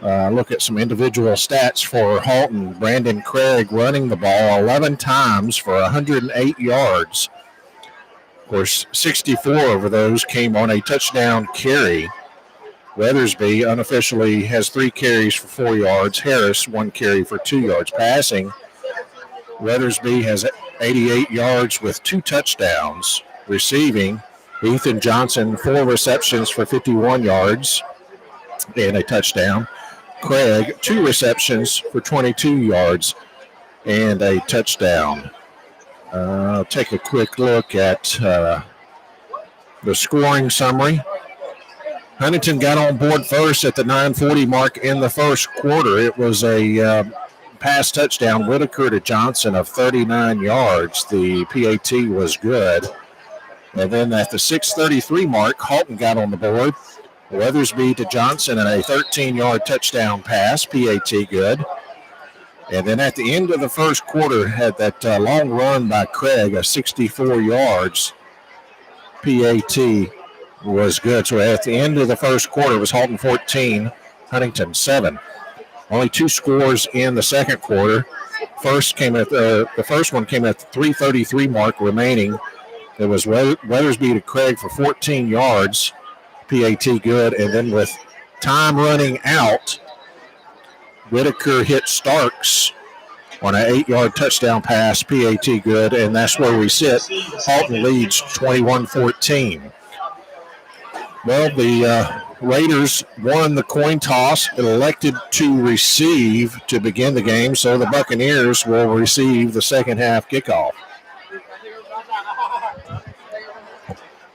Look at some individual stats for Haughton. Brandon Craig running the ball 11 times for 108 yards. Of course, 64 of those came on a touchdown carry. Weathersby unofficially has 3 carries for 4 yards. Harris 1 carry for 2 yards. Passing, Weathersby has 88 yards with 2 touchdowns. Receiving, Ethan Johnson, 4 receptions for 51 yards and a touchdown. Craig, 2 receptions for 22 yards and a touchdown. I'll take a quick look at the scoring summary. Huntington got on board first at the 9:40 mark in the first quarter. It was a pass touchdown, Whitaker to Johnson of 39 yards. The PAT was good. And then at the 6:33 mark, Haughton got on the board. Weathersby to Johnson and a 13-yard touchdown pass, PAT good. And then at the end of the first quarter, had that long run by Craig of 64 yards. PAT was good. So at the end of the first quarter, it was Haughton 14, Huntington 7. Only 2 scores in the second quarter. The first one came at the 3:33 mark remaining. It was Weathersby to Craig for 14 yards. PAT good. And then with time running out, Whitaker hit Starks on an 8-yard touchdown pass, PAT good, and that's where we sit. Haughton leads 21-14. Well, the Raiders won the coin toss, elected to receive to begin the game, so the Buccaneers will receive the second half kickoff.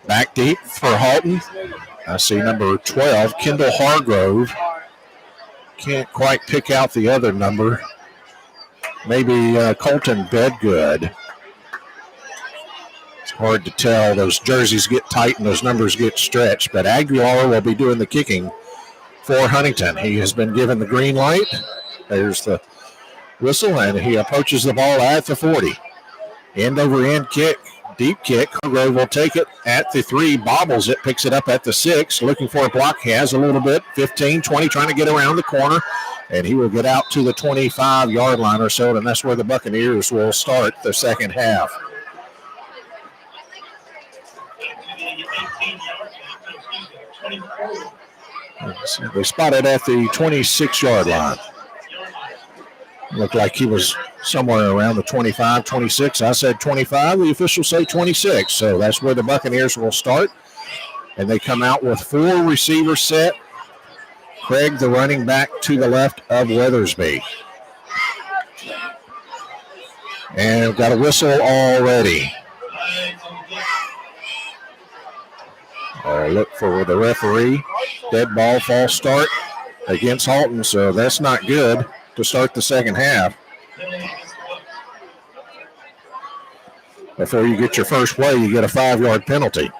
Back deep for Haughton. I see number 12, Kendall Hargrove. Can't quite pick out the other number. Maybe Colton Bedgood. It's hard to tell. Those jerseys get tight and those numbers get stretched. But Aguilar will be doing the kicking for Huntington. He has been given the green light. There's the whistle, and he approaches the ball at the 40. End-over-end kick. Deep kick. Hargrove will take it at the 3, bobbles it, picks it up at the 6, looking for a block. He has a little bit, 15, 20, trying to get around the corner, and he will get out to the 25-yard line or so, and that's where the Buccaneers will start the second half. They spotted at the 26-yard line. Looked like he was somewhere around the 25, 26. I said 25. The officials say 26. So that's where the Buccaneers will start. And they come out with 4 receivers set. Craig, the running back, to the left of Weathersby. And we've got a whistle already. Look for the referee. Dead ball, false start against Haughton. So that's not good to start the second half. Before you get your first play, you get a 5-yard penalty.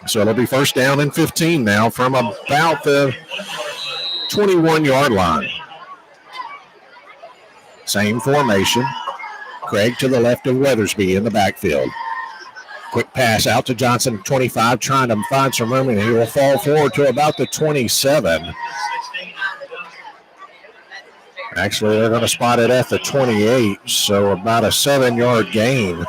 So it'll be first down and 15 now from about the 21-yard line. Same formation. Craig to the left of Weathersby in the backfield. Quick pass out to Johnson, 25, trying to find some room, and he will fall forward to about the 27. Actually, they're going to spot it at the 28, so about a 7-yard gain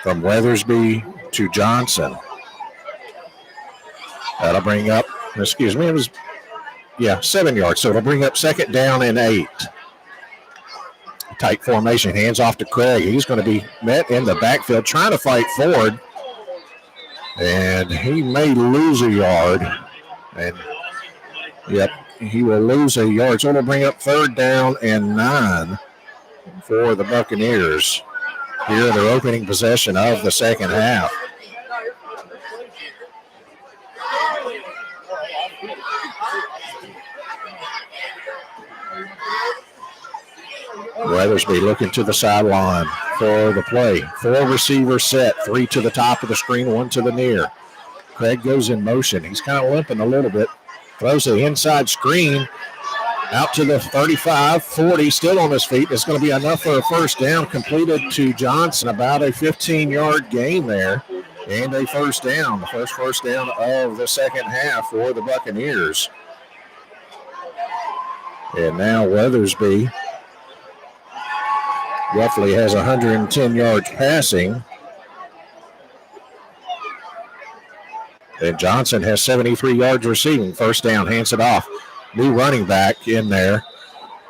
from Weathersby to Johnson. That'll bring up, it was, 7 yards. So it'll bring up second down and 8. Tight formation, hands off to Craig. He's going to be met in the backfield, trying to fight forward. And he may lose a yard. And he will lose a yard. So it'll bring up third down and 9 for the Buccaneers here in their opening possession of the second half. Weathersby looking to the sideline for the play. 4 receivers set, 3 to the top of the screen, 1 to the near. Craig goes in motion. He's kind of limping a little bit. Throws the inside screen out to the 35, 40, still on his feet. It's going to be enough for a first down, completed to Johnson. About a 15-yard gain there and a first down. The first down of the second half for the Buccaneers. And now Weathersby roughly has 110 yards passing. And Johnson has 73 yards receiving. First down, hands it off. New running back in there.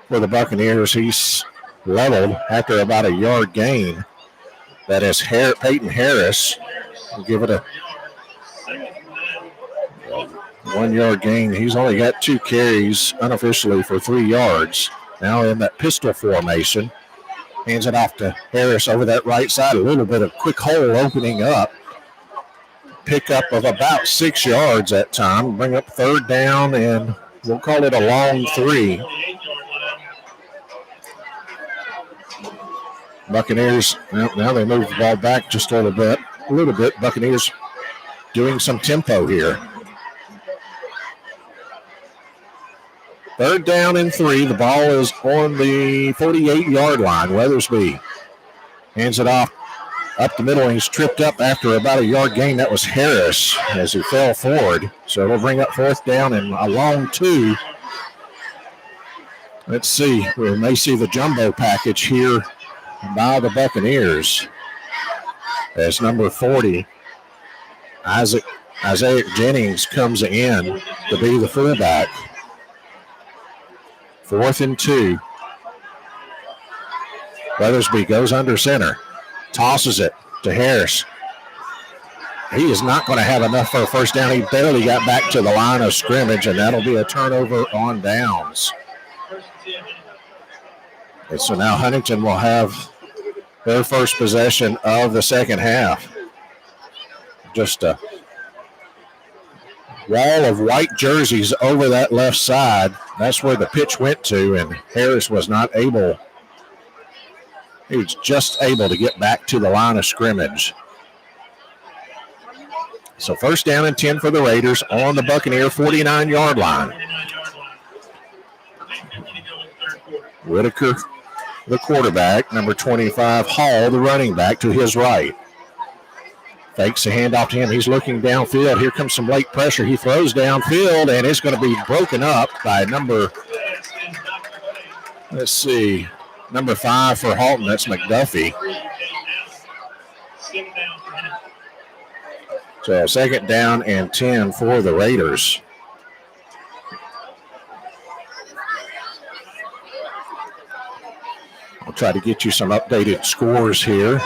for the Buccaneers. He's leveled after about a yard gain. That is Peyton Harris. We'll give it a 1 yard gain. He's only got 2 carries unofficially for 3 yards. Now in that pistol formation. Hands it off to Harris over that right side. A little bit of quick hole opening up. Pickup of about 6 yards that time. Bring up third down, and we'll call it a long 3. Buccaneers, now they move the ball back just a little bit. Buccaneers doing some tempo here. Third down and 3. The ball is on the 48-yard line. Weathersby hands it off up the middle, and he's tripped up after about a yard gain. That was Harris as he fell forward. So we'll bring up fourth down and a long 2. Let's see. We may see the jumbo package here by the Buccaneers as number 40, Isaiah Jennings, comes in to be the fullback. 4th and 2. Weathersby goes under center. Tosses it to Harris. He is not going to have enough for a first down. He barely got back to the line of scrimmage, and that'll be a turnover on downs. And so now Huntington will have their first possession of the second half. Just a wall of white jerseys over that left side. That's where the pitch went to, and Harris was not able. He was just able to get back to the line of scrimmage. So first down and 10 for the Raiders on the Buccaneer 49-yard line. Whitaker, the quarterback, number 25, Hall, the running back, to his right. Fakes the handoff to him. He's looking downfield. Here comes some late pressure. He throws downfield, and it's going to be broken up by number 5 for Haughton. That's McDuffie. So second down and 10 for the Raiders. I'll try to get you some updated scores here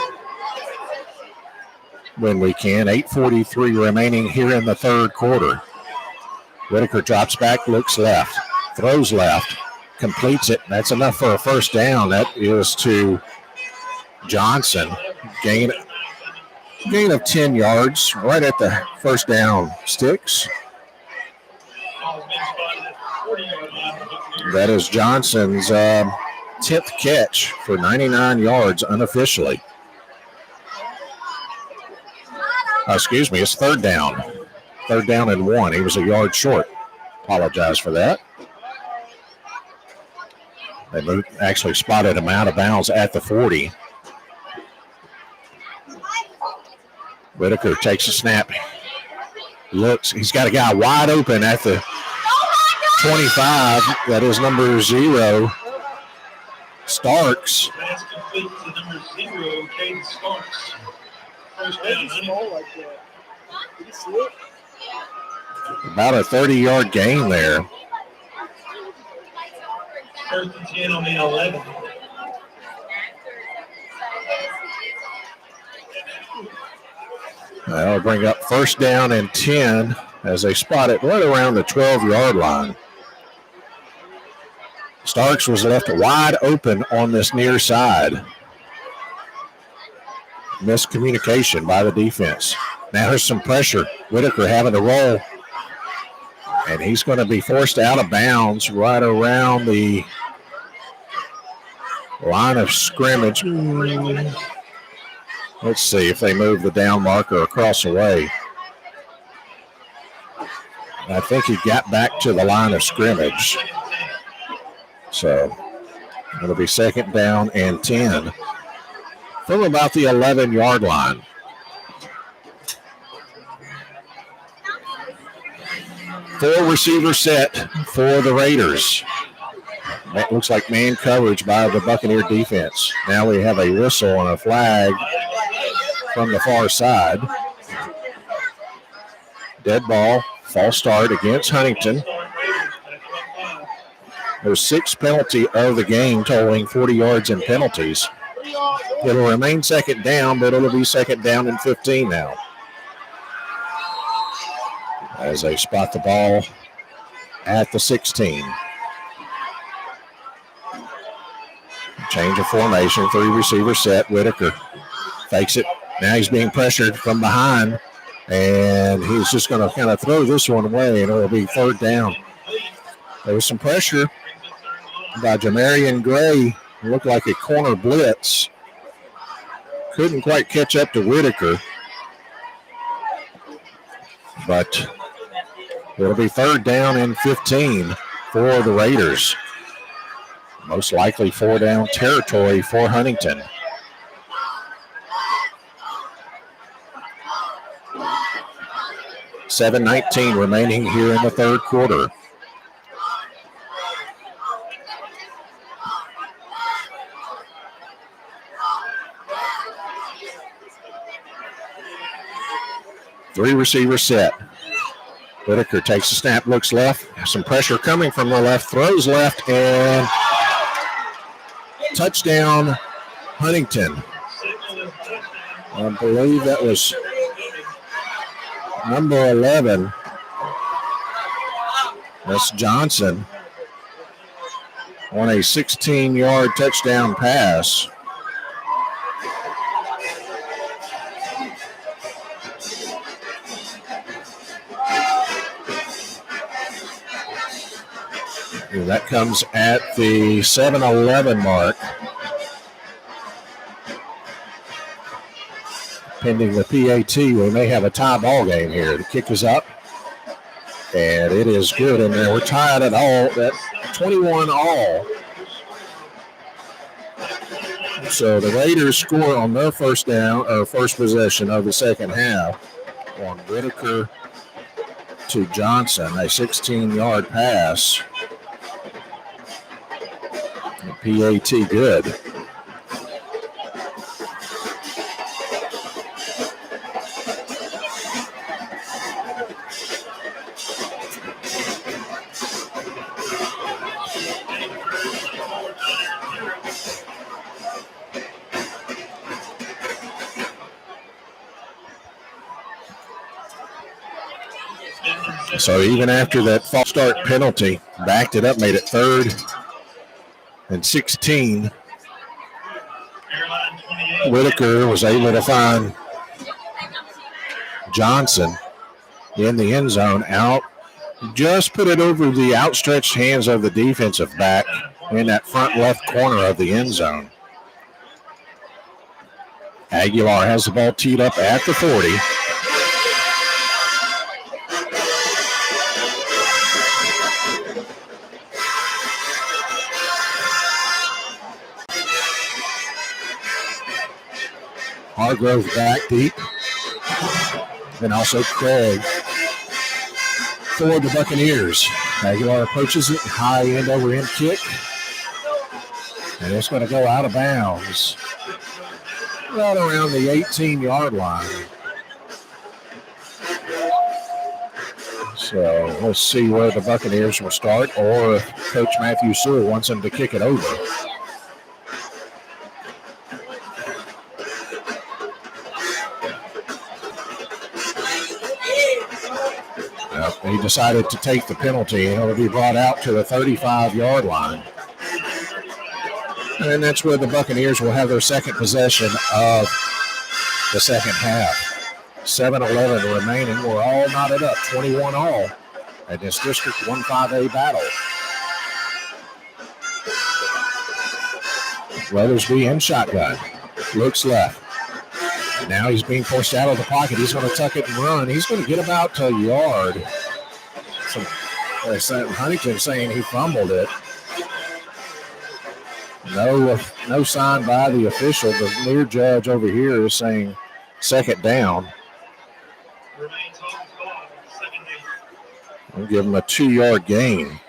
when we can. 8:43 remaining here in the third quarter. Whitaker drops back, looks left, throws left, completes it. That's enough for a first down. That is to Johnson. Gain of 10 yards right at the first down sticks. That is Johnson's 10th catch for 99 yards unofficially. It's third down. Third down and 1. He was a yard short. Apologize for that. They actually spotted him out of bounds at the 40. Whitaker takes a snap. Looks. He's got a guy wide open at the 25. That is number 0, Starks. That's complete to number 0, Caden Starks. First down, honey. About a 30-yard gain there. First and 10 on the 11. That'll bring up first down and 10 as they spot it right around the 12-yard line. Starks was left wide open on this near side. Miscommunication by the defense. Now there's some pressure. Whitaker having to roll. And he's going to be forced out of bounds right around the line of scrimmage. Let's see if they move the down marker across the way. I think he got back to the line of scrimmage. So it'll be second down and 10 from about the 11-yard line. Four receiver set for the Raiders. That looks like man coverage by the Buccaneer defense. Now we have a whistle and a flag from the far side. Dead ball, false start against Huntington. There's 6th penalty of the game, totaling 40 yards in penalties. It'll remain second down, but it'll be second down and 15 now. As they spot the ball at the 16. Change of formation, 3 receiver set. Whitaker fakes it. Now he's being pressured from behind, and he's just going to kind of throw this one away, and it'll be third down. There was some pressure by Jamarian Gray. It looked like a corner blitz. Couldn't quite catch up to Whitaker, but it'll be third down and 15 for the Raiders. Most likely 4-down territory for Huntington. $7:19 remaining here in the third quarter. Three receiver set. Whitaker takes the snap, looks left. Some pressure coming from the left, throws left, and touchdown, Huntington. I believe that was number 11. That's Johnson on a 16-yard touchdown pass. And that comes at the 7-11 mark. Pending the PAT, we may have a tie ball game here. The kick is up, and it is good. And we're tied at 21 all. So the Raiders score on their first down, or first possession of the second half, on Whitaker to Johnson, a 16-yard pass. PAT good. So even after that false start penalty, backed it up, made it 3rd and 16. Whitaker was able to find Johnson in the end zone out. Just put it over the outstretched hands of the defensive back in that front left corner of the end zone. Aguilar has the ball teed up at the 40. Hargrove back deep. And also Craig for the Buccaneers. Aguilar approaches it, high end over end kick. And it's going to go out of bounds right around the 18-yard line. So let's see where the Buccaneers will start, or if Coach Matthew Sewell wants them to kick it over. He decided to take the penalty, and it'll be brought out to the 35-yard line. And that's where the Buccaneers will have their second possession of the second half. 7-11 remaining. We're all knotted up, 21 all, in this District 1-5A battle. Weathersby in shotgun. Looks left. Now he's being forced out of the pocket. He's going to tuck it and run. He's going to get about a yard. Huntington saying he fumbled it. No sign by the official. The near judge over here is saying second down. We'll give him a 2-yard gain.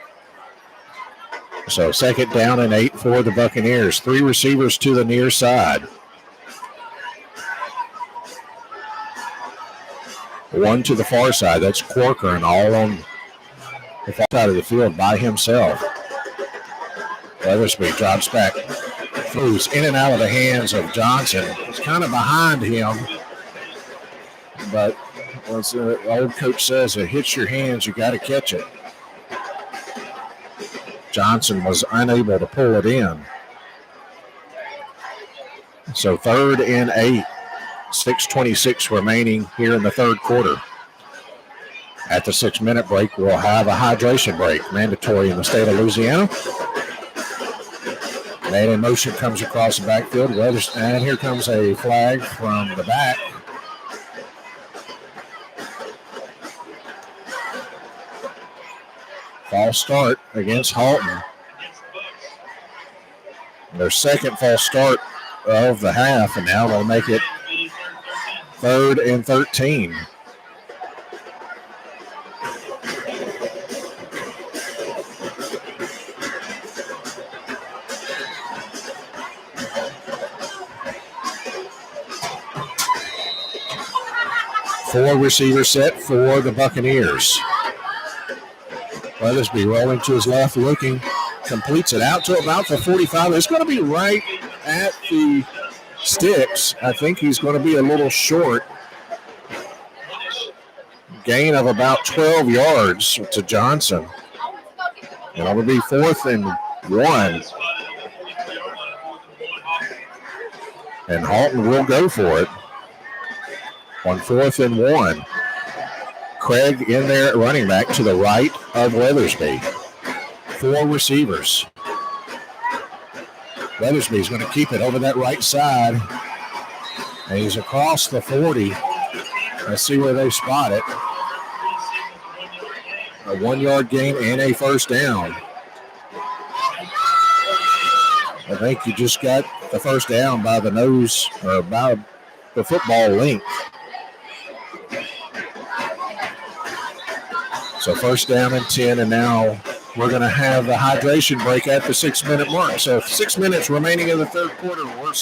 So second down and 8 for the Buccaneers. 3 receivers to the near side. 1 to the far side. That's Corcoran all on the far side of the field by himself. Weathersby drops back, throws in and out of the hands of Johnson. It's kind of behind him, but once the old coach says it hits your hands, you got to catch it. Johnson was unable to pull it in. So 3rd and 8, 6:26 remaining here in the third quarter. At the 6-minute break, we'll have a hydration break, mandatory in the state of Louisiana. Man in motion comes across the backfield. And here comes a flag from the back. False start against Haughton. Their second false start of the half, and now they'll make it 3rd and 13. Four receiver set for the Buccaneers. Weathersby rolling to his left, looking, completes it out to about the 45. It's going to be right at the sticks. I think he's going to be a little short. Gain of about 12 yards to Johnson. And it'll be 4th and 1. And Haughton will go for it on 4th and 1. Craig in there at running back to the right of Weathersby. 4 receivers. Weathersby's going to keep it over that right side. And he's across the 40. Let's see where they spot it. A 1-yard gain and a first down. I think you just got the first down by the nose, or about the football length. So first down and 10, and now we're going to have the hydration break at the 6-minute mark. So 6 minutes remaining in the third quarter. We're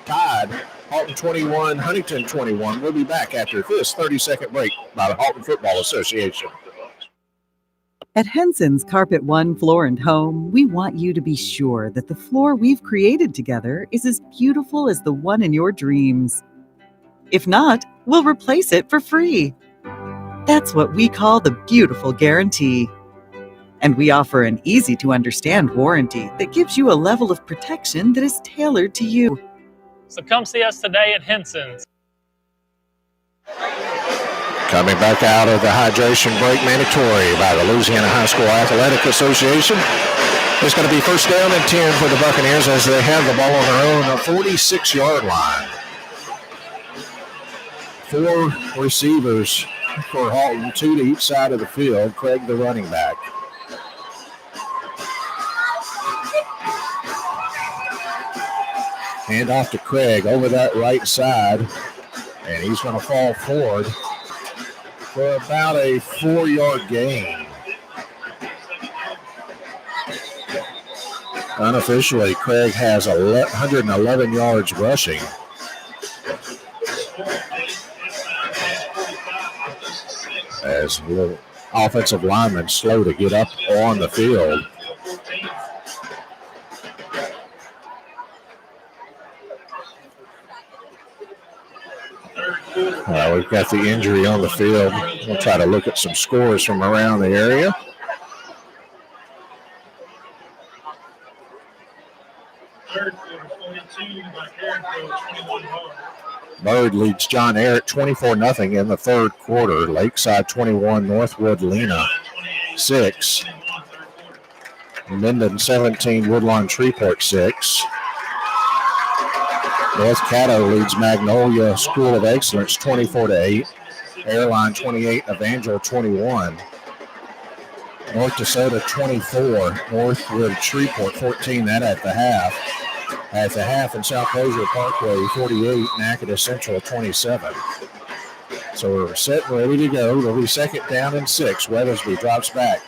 tied. Haughton 21, Huntington 21. We'll be back after this 30-second break by the Haughton Football Association. At Henson's Carpet One Floor and Home, we want you to be sure that the floor we've created together is as beautiful as the one in your dreams. If not, we'll replace it for free. That's what we call the beautiful guarantee. And we offer an easy-to-understand warranty that gives you a level of protection that is tailored to you. So come see us today at Henson's. Coming back out of the hydration break, mandatory by the Louisiana High School Athletic Association. It's going to be first down and 10 for the Buccaneers as they have the ball on their own 46-yard line. 4 receivers for Haughton, 2 to each side of the field. Craig, the running back. Hand off to Craig over that right side, and he's going to fall forward for about a 4-yard gain. Unofficially, Craig has 111 yards rushing. As the offensive linemen slow to get up on the field. We've got the injury on the field. We'll try to look at some scores from around the area. Bird leads John Ehret 24-0 in the third quarter. Lakeside 21, Northwood Lena 6. Minden 17, Woodlawn Shreveport 6. North Caddo leads Magnolia School of Excellence 24-8. Airline 28, Evangel 21. North DeSoto 24, Northwood Shreveport 14, that at the half. At the half in South Bossier Parkway 48, Natchitoches Central 27. So we're set and ready to go. It'll be second down and 6. Weathersby drops back.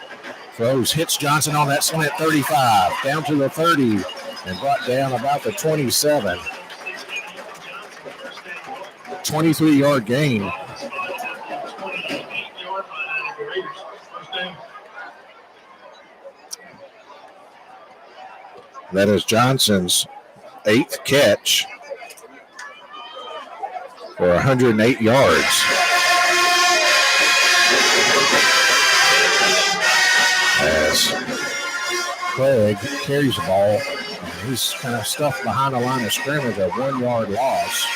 Throws, hits Johnson on that slant 35. Down to the 30 and brought down about the 27. 23-yard gain. That is Johnson's 8th catch for 108 yards. As Craig carries the ball, he's kind of stuffed behind the line of scrimmage, a 1-yard loss.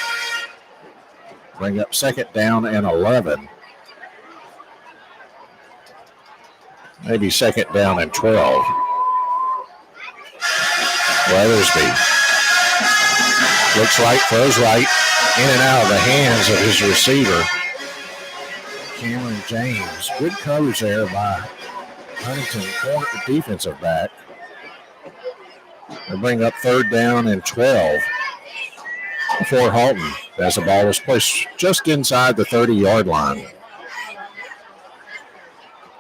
Bring up 2nd down and 11. Maybe 2nd down and 12. Weathersby looks right, throws right, in and out of the hands of his receiver, Cameron James. Good coverage there by Huntington, corner defensive back. They bring up 3rd down and 12 for Haughton as the ball was placed just inside the 30-yard line.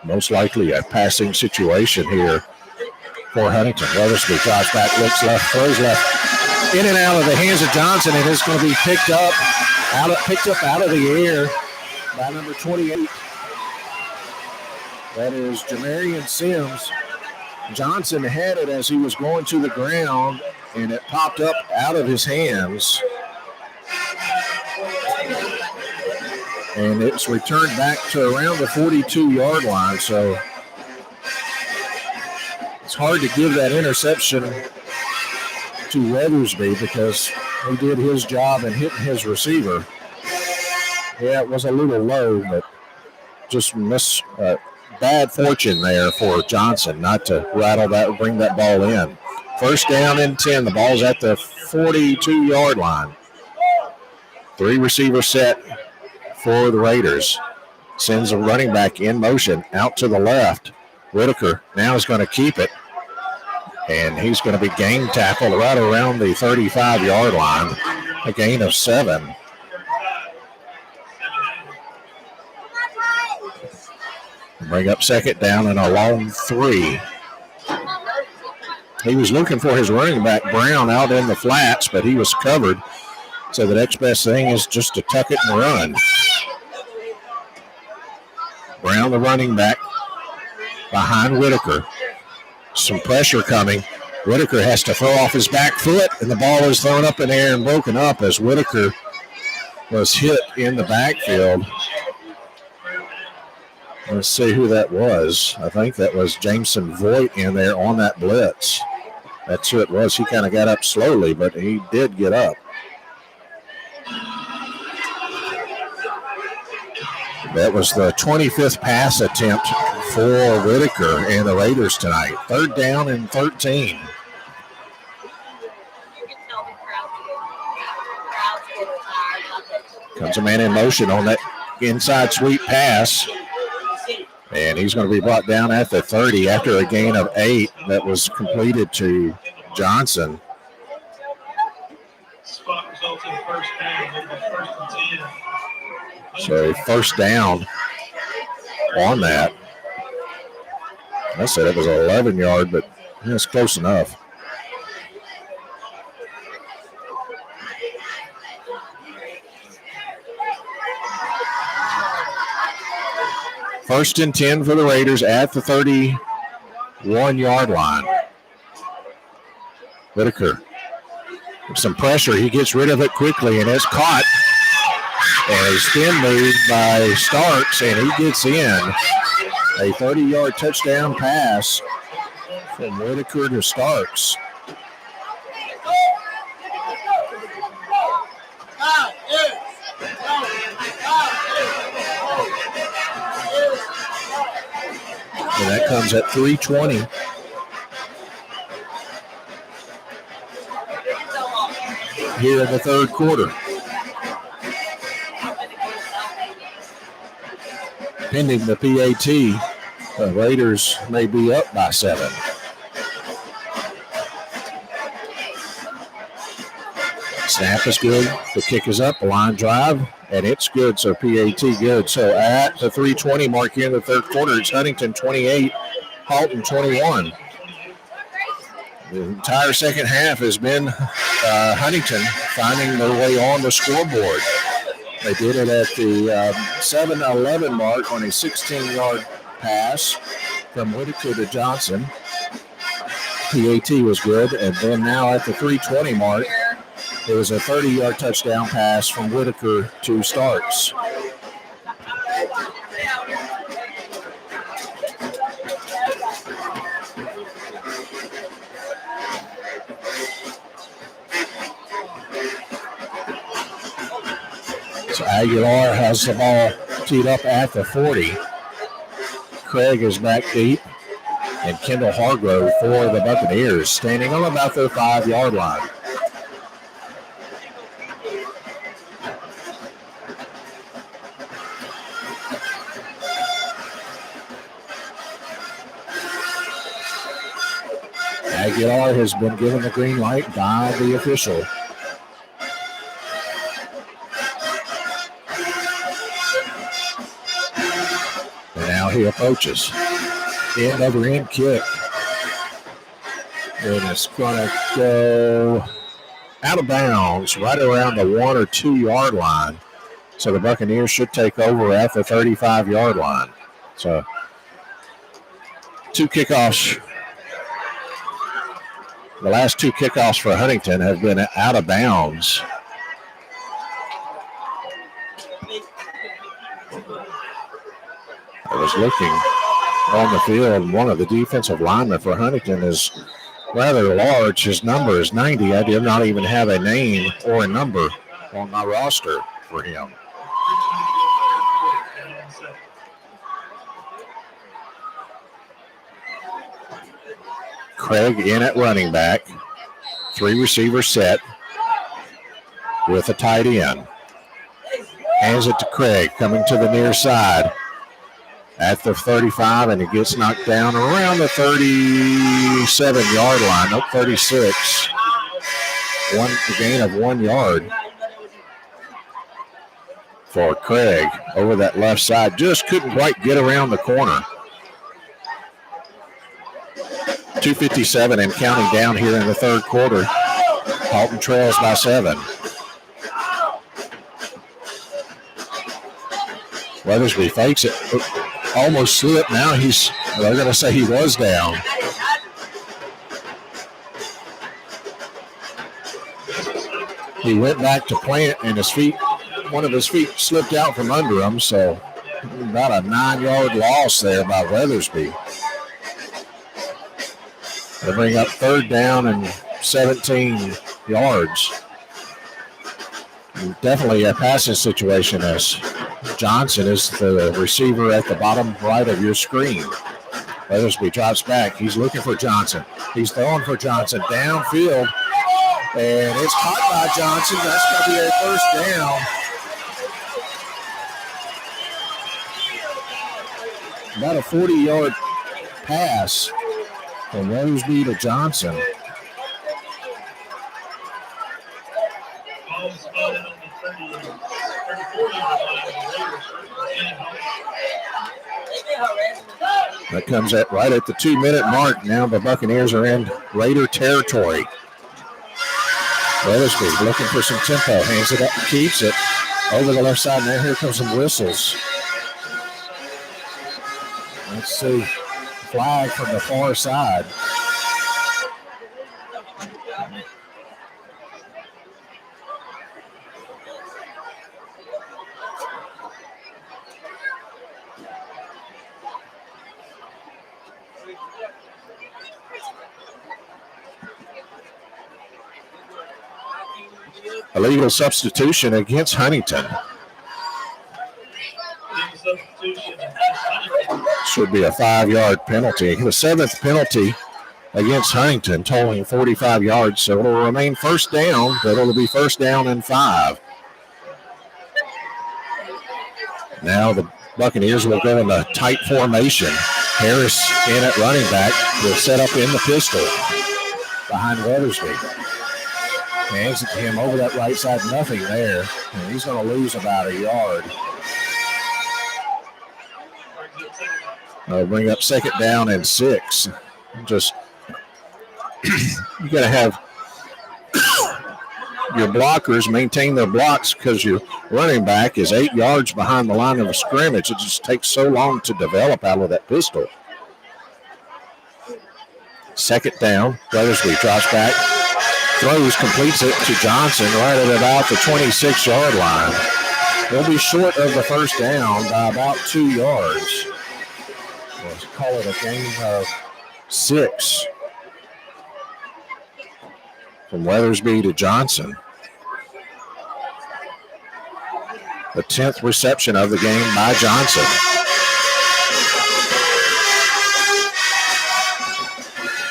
Most likely a passing situation here for Huntington. Weathersby drives back, looks left, throws left, in and out of the hands of Johnson, and it's going to be picked up out of the air by number 28. That is Jamarian Sims. Johnson had it as he was going to the ground, and it popped up out of his hands. And it's returned back to around the 42-yard line, so it's hard to give that interception to Weathersby because he did his job and hit his receiver. Yeah, it was a little low, but just bad fortune there for Johnson not to bring that ball in. 1st down and 10. The ball's at the 42-yard line. 3 receivers set for the Raiders. Sends a running back in motion out to the left. Whitaker now is going to keep it, and he's going to be gang tackled right around the 35-yard line. A gain of 7. Bring up 2nd down and a long 3. He was looking for his running back, Brown, out in the flats, but he was covered. So the next best thing is just to tuck it and run. Brown, the running back, behind Whitaker. Some pressure coming. Whitaker has to throw off his back foot, and the ball is thrown up in the air and broken up as Whitaker was hit in the backfield. Let's see who that was. I think that was Jameson Voigt in there on that blitz. That's who it was. He kind of got up slowly, but he did get up. That was the 25th pass attempt for Whitaker and the Raiders tonight. 3rd down and 13. Comes a man in motion on that inside sweep pass. And he's going to be brought down at the 30 after a gain of 8 that was completed to Johnson. Spot results in 1st down. It'll be 1st and 10. So 1st down on that. I said it was an 11-yard, but it's close enough. First and 10 for the Raiders at the 31-yard line. Whitaker, some pressure. He gets rid of it quickly, and it's caught. And a spin move by Starks, and he gets in. A 30-yard touchdown pass from Whitaker to Starks. And that comes at 3:20. Here in the 3rd quarter. Pending the PAT, the Raiders may be up by 7. Snap is good. The kick is up. Line drive, and it's good. So PAT good. So at the 3:20 mark here in the 3rd quarter, it's Huntington 28, Haughton 21. The entire second half has been Huntington finding their way on the scoreboard. They did it at the 7-11 mark on a 16-yard pass from Whitaker to Johnson. PAT was good. And then now at the 3:20 mark, it was a 30-yard touchdown pass from Whitaker to Starks. So Aguilar has the ball teed up at the 40. Craig is back deep. And Kendall Hargrove for the Buccaneers, standing on about their 5-yard line. Aguilar has been given the green light by the official. And now he approaches. End over end kick. And it's going to go out of bounds right around the 1 or 2 yard line. So the Buccaneers should take over at the 35-yard line. So 2 kickoffs. The last 2 kickoffs for Huntington have been out of bounds. I was looking on the field. One of the defensive linemen for Huntington is rather large. His number is 90. I did not even have a name or a number on my roster for him. Craig in at running back. 3 receivers set with a tight end. Hands it to Craig, coming to the near side at the 35, and it gets knocked down around the 37-yard line. Nope, 36. A gain of 1 yard for Craig over that left side. Just couldn't quite get around the corner. 2:57 and counting down here in the third quarter. Haughton trails by 7. Weathersby fakes it. Almost slipped. Now they're going to say he was down. He went back to plant and one of his feet slipped out from under him. So about a 9-yard loss there by Weathersby. They bring up 3rd down and 17 yards. Definitely a passing situation as Johnson is the receiver at the bottom right of your screen. Weathersby drops back. He's looking for Johnson. He's throwing for Johnson downfield. And it's caught by Johnson. That's going to be a 1st down. About a 40-yard pass from Weathersby to Johnson. That comes right at the 2-minute mark. Now the Buccaneers are in Raider territory. Weathersby looking for some tempo. Hands it up, keeps it over the left side. Now here comes some whistles. Let's see. Flag from the far side. Illegal substitution against Huntington. Should be a 5-yard penalty. The 7th penalty against Huntington, totaling 45 yards. So it'll remain 1st down, but it'll be 1st down and 5. Now the Buccaneers will go in a tight formation. Harris in at running back will set up in the pistol behind Weathersby. Hands it to him over that right side, nothing there. And he's going to lose about a yard. They'll bring up 2nd down and 6. Just, you got to have your blockers maintain their blocks because your running back is 8 yards behind the line of scrimmage. It just takes so long to develop out of that pistol. Second down. Weathersby drops back, throws, completes it to Johnson right at about the 26-yard line. They'll be short of the first down by about 2 yards. Let's call it a gain of 6 from Weathersby to Johnson. The 10th reception of the game by Johnson.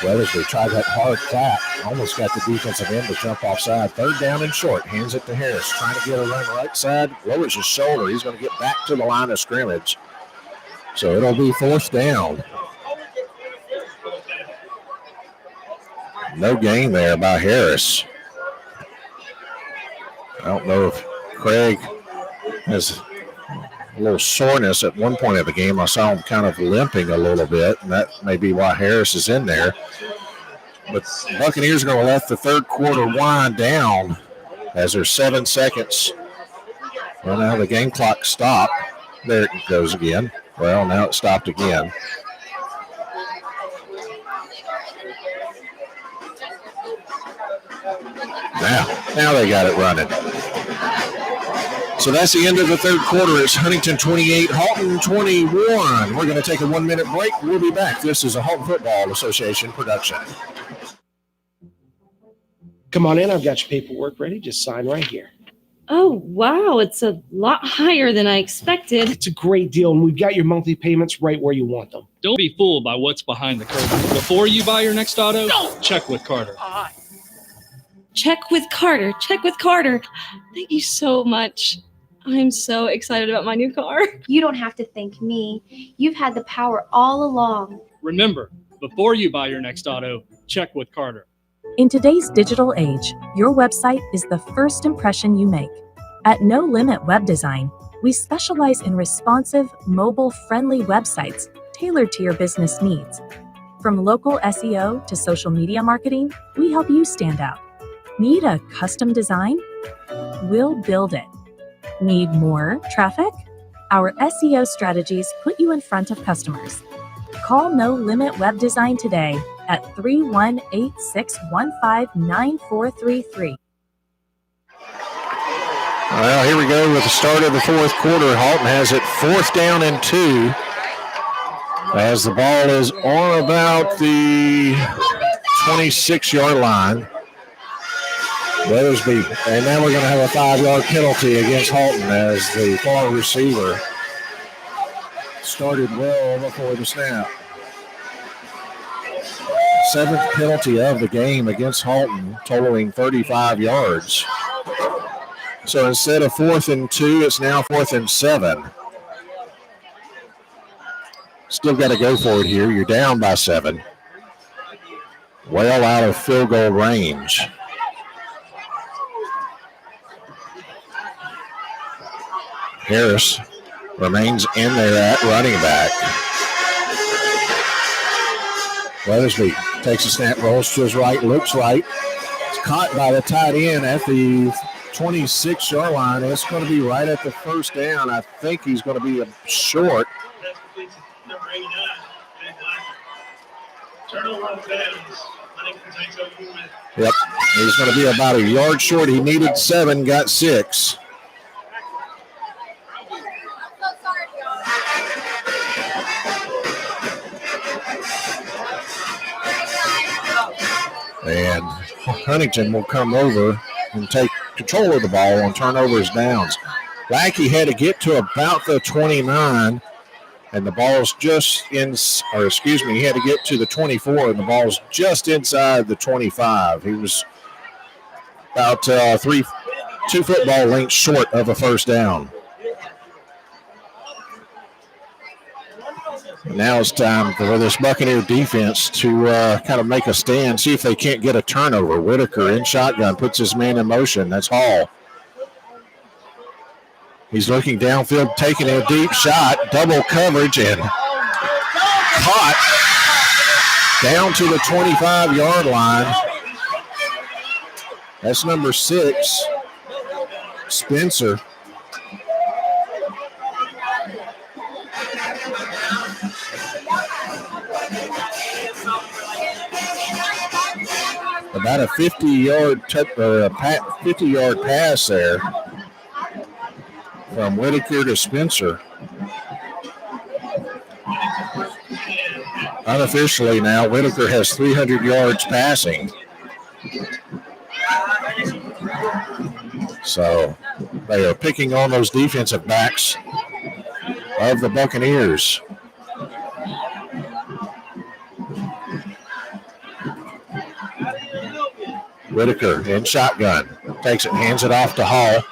Weathersby tried that hard tap. Almost got the defensive end to jump offside. Third down and short. Hands it to Harris. Trying to get a run right side. Lowers his shoulder. He's going to get back to the line of scrimmage. So it'll be fourth down. No gain there by Harris. I don't know if Craig has a little soreness at one point of the game. I saw him kind of limping a little bit, and that may be why Harris is in there. But the Buccaneers are going to let the third quarter wind down as there's 7 seconds. Well, now the game clock stopped. There it goes again. Well, now it stopped again. Now they got it running. So that's the end of the third quarter. It's Huntington 28, Haughton 21. We're going to take a 1-minute break. We'll be back. This is a Haughton Football Association production. Come on in. I've got your paperwork ready. Just sign right here. Oh, wow. It's a lot higher than I expected. It's a great deal, and we've got your monthly payments right where you want them. Don't be fooled by what's behind the curtain. Before you buy your next auto, check with Carter. Check with Carter. Check with Carter. Thank you so much. I'm so excited about my new car. You don't have to thank me. You've had the power all along. Remember, before you buy your next auto, check with Carter. In today's digital age, your website is the first impression you make. At No Limit Web Design, we specialize in responsive, mobile-friendly websites tailored to your business needs. From local SEO to social media marketing, we help you stand out. Need a custom design? We'll build it. Need more traffic? Our SEO strategies put you in front of customers. Call No Limit Web Design today at 318-615-9433. Well, here we go with the start of the fourth quarter. Haughton has it 4th down and 2 as the ball is on about the 26-yard line. Weathersby, and now we're going to have a 5-yard penalty against Haughton as the far receiver started well before the snap. 7th penalty of the game against Haughton, totaling 35 yards. So instead of 4th and 2, it's now 4th and 7. Still got to go for it here. You're down by 7. Well out of field goal range. Harris remains in there at running back. Weathersby takes a snap, rolls to his right, looks right. It's caught by the tight end at the 26-yard line. It's going to be right at the first down. I think he's going to be short. That's completes number 89. Turnover on downs. Huntington takes over with. Yep, he's going to be about a yard short. He needed 7, got 6. And Huntington will come over and take control of the ball on turnovers downs. Lackey had to get to about the 29, and the ball's just he had to get to the 24, and the ball's just inside the 25. He was about 2 football lengths short of a first down. Now it's time for this Buccaneer defense to kind of make a stand, see if they can't get a turnover. Whitaker in shotgun, puts his man in motion. That's Hall. He's looking downfield, taking a deep shot, double coverage, and caught down to the 25-yard line. That's number 6, Spencer. About a 50-yard 50-yard pass there from Whitaker to Spencer. Unofficially now, Whitaker has 300 yards passing. So they are picking on those defensive backs of the Buccaneers. Whitaker in shotgun. Takes it, hands it off to Hall.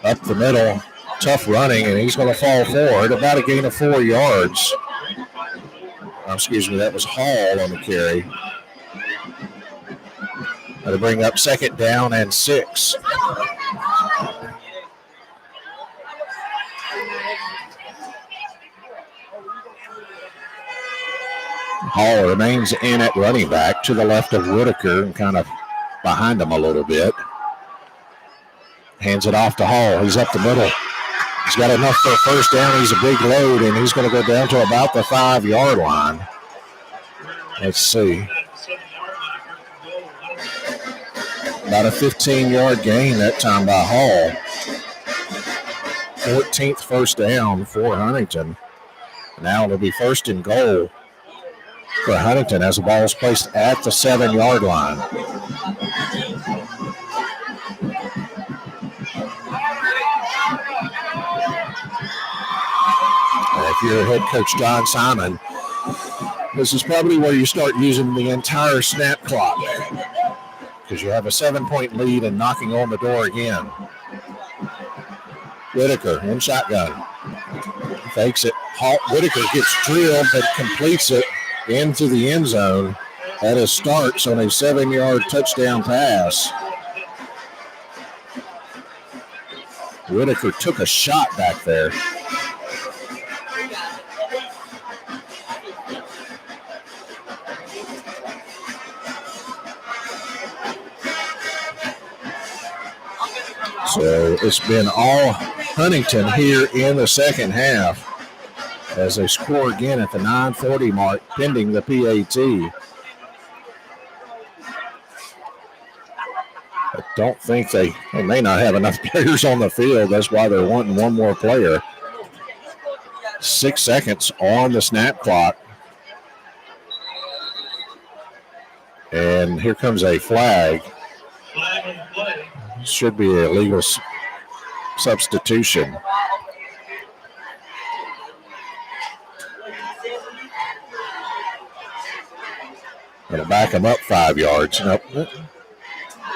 Up the middle. Tough running, and he's going to fall forward. About a gain of 4 yards. Excuse me, that was Hall on the carry. That'll bring up 2nd down and 6. Hall remains in at running back to the left of Whitaker and kind of behind him a little bit. Hands it off to Hall. He's up the middle. He's got enough for a first down. He's a big load, and he's going to go down to about the 5-yard line. Let's see. About a 15-yard gain that time by Hall. 14th first down for Huntington. Now it'll be 1st and goal for Huntington as the ball is placed at the 7-yard line. And if you're head coach John Simon, this is probably where you start using the entire snap clock because you have a 7-point lead and knocking on the door again. Whitaker in shotgun. Fakes it. Whitaker gets drilled but completes it into the end zone. That is starts on a 7-yard touchdown pass. Whitaker took a shot back there. So it's been all Huntington here in the second half as they score again at the 9:40 mark, pending the PAT. I don't think they may not have enough players on the field. That's why they're wanting one more player. 6 seconds on the snap clock. And here comes a flag. Should be a legal substitution. Going to back him up 5 yards. Nope.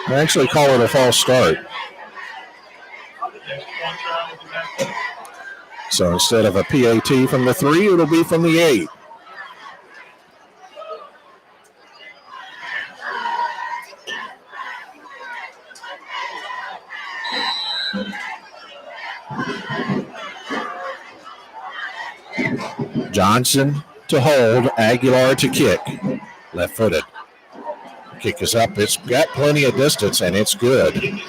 They actually call it a false start. So instead of a PAT from the 3, it'll be from the 8. Johnson to hold, Aguilar to kick. Left-footed. Kick is up. It's got plenty of distance, and it's good.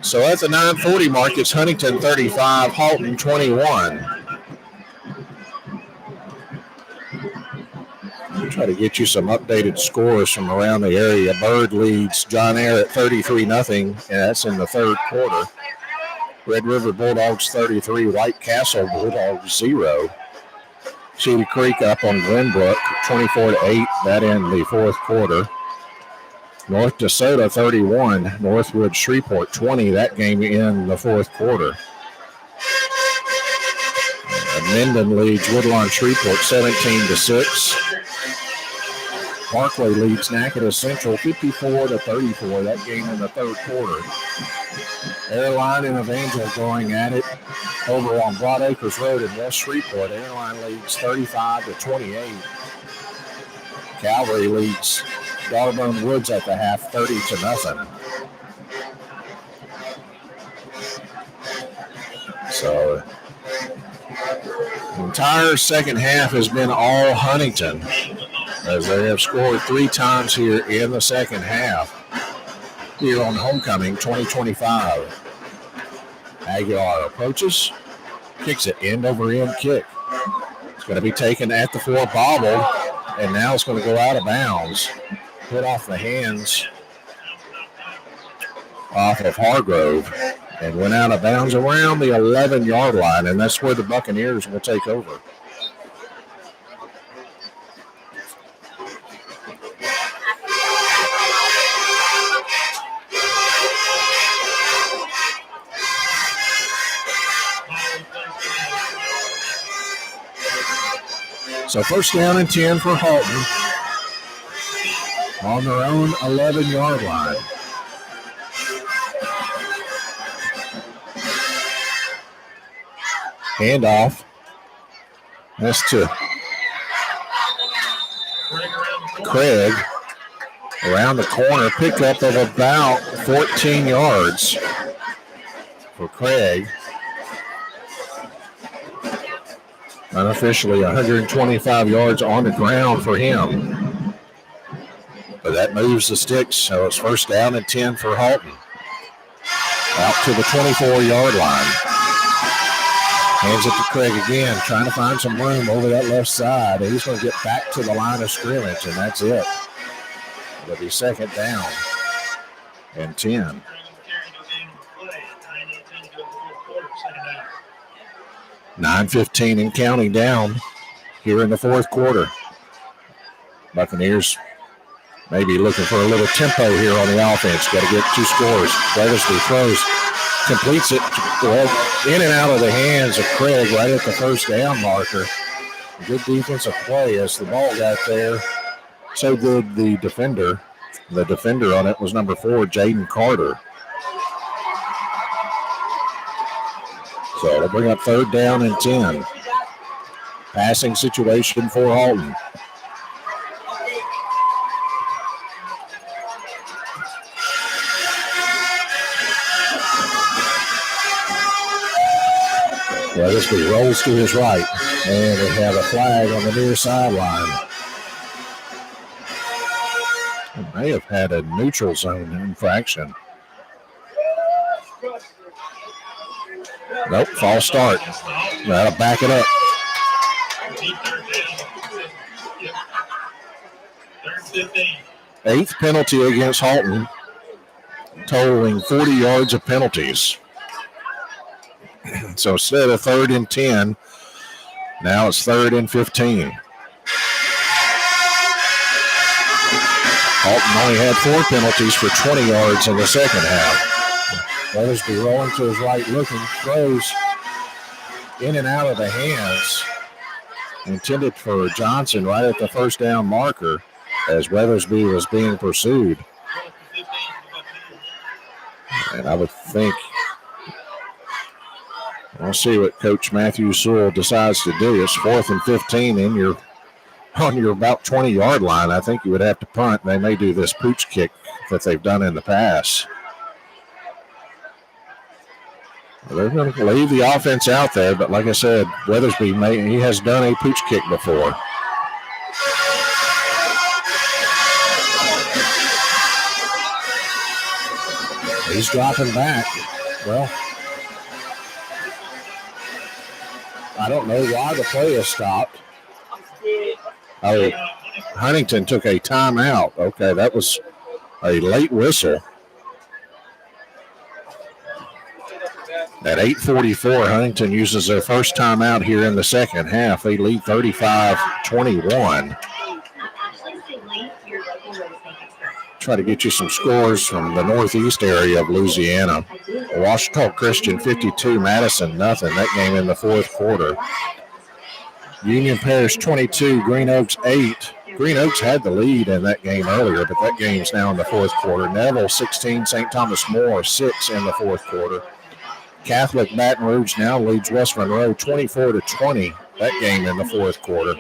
So at the 9:40 mark, it's Huntington 35, Haughton 21. I'll try to get you some updated scores from around the area. Bird leads John Eyre at 33-0, and that's in the third quarter. Red River Bulldogs 33, White Castle Bulldogs 0. Cedar Creek up on Glenbrook 24-8, that in the fourth quarter. North DeSoto 31, Northwood Shreveport 20, that game in the fourth quarter. Minden leads Woodlawn Shreveport 17-6. Parkway leads Natchitoches Central 54-34, that game in the third quarter. Airline and Evangel going at it over on Broad Acres Road in West Shreveport. Airline leads 35-28. Calvary leads Darbone Woods at the half 30-0. So the entire second half has been all Huntington as they have scored 3 times here in the second half here on Homecoming 2025. Aguilar approaches, kicks it end over end kick. It's going to be taken at the 4 bobble, and now it's going to go out of bounds. Hit off the hands off of Hargrove and went out of bounds around the 11-yard line, and that's where the Buccaneers will take over. So first down and 10 for Haughton on their own 11-yard line. Handoff. That's to Craig. Around the corner, pickup of about 14 yards for Craig. Unofficially 125 yards on the ground for him. But that moves the sticks, so it's first down and 10 for Haughton. Out to the 24-yard line. Hands it to Craig again, trying to find some room over that left side. He's going to get back to the line of scrimmage, and that's it. It'll be second down and 10. 9:15 and counting down here in the fourth quarter. Buccaneers maybe looking for a little tempo here on the offense. Got to get 2 scores. Weathersby throws, completes it well, in and out of the hands of Craig right at the first down marker. Good defensive play as the ball got there. So good the defender. The defender on it was number 4, Jaden Carter. So it'll bring up third down and 10. Passing situation for Haughton. Weathersby rolls to his right, and we have a flag on the near sideline. It may have had a neutral zone infraction. Nope, false start. That'll back it up. Eighth penalty against Haughton, totaling 40 yards of penalties. So instead of third and 10, now it's third and 15. Haughton only had 4 penalties for 20 yards in the second half. Weathersby rolling to his right, looking, throws in and out of the hands. Intended for Johnson right at the first down marker as Weathersby was being pursued. And I would think, we'll see what Coach Matthew Sewell decides to do. It's 4th and 15 on your about 20-yard line. I think you would have to punt. They may do this pooch kick that they've done in the past. They're going to leave the offense out there, but like I said, Weathersby he has done a pooch kick before. He's dropping back. Well, I don't know why the play is stopped. Oh, Huntington took a timeout. Okay, that was a late whistle. At 8:44, Huntington uses their first timeout here in the second half. They lead 35-21. Try to get you some scores from the northeast area of Louisiana. Ouachita Christian 52, Madison nothing. That game in the fourth quarter. Union Parish 22, Green Oaks 8. Green Oaks had the lead in that game earlier, but that game's now in the fourth quarter. Neville 16, St. Thomas More 6 in the fourth quarter. Catholic Baton Rouge now leads West Monroe 24-20. That game in the fourth quarter.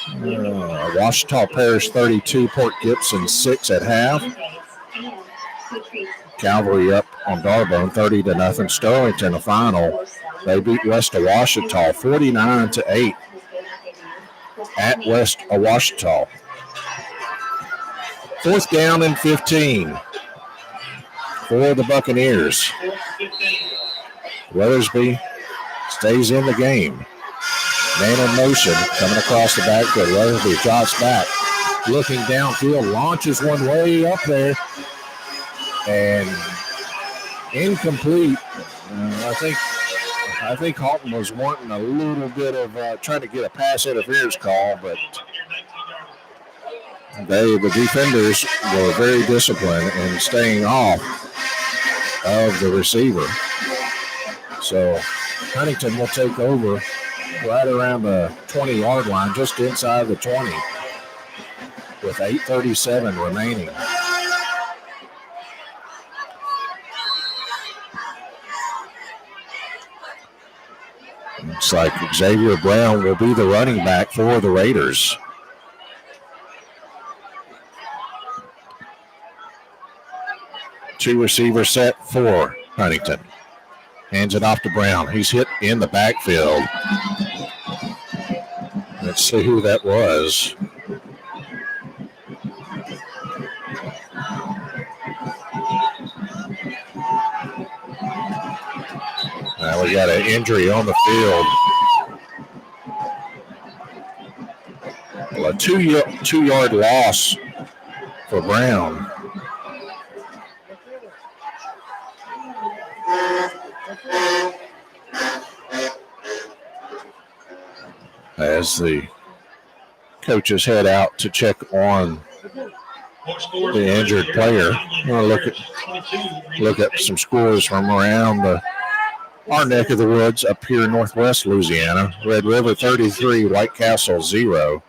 Ouachita Parish 32, Port Gibson 6 at half. Calvary up on Darbone 30-0. Sterlington a final. They beat West Ouachita 49-8 at West Ouachita. Fourth down and 15 for the Buccaneers. Weathersby stays in the game. Man in motion coming across the backfield. Weathersby drops back. Looking downfield, launches one way up there. and incomplete. I think Haughton was wanting a little bit of trying to get a pass interference call, but the defenders were very disciplined in staying off of the receiver. So Huntington will take over right around the 20-yard line, just inside the 20, with 8:37 remaining. Looks like Xavier Brown will be the running back for the Raiders. Two receivers set for Huntington. Hands it off to Brown. He's hit in the backfield. Let's see who that was. We got an injury on the field. Well, a two-yard loss for Brown. As the coaches head out to check on the injured player, we'll look at some scores from around our neck of the woods up here in northwest Louisiana. Red River 33, White Castle 0.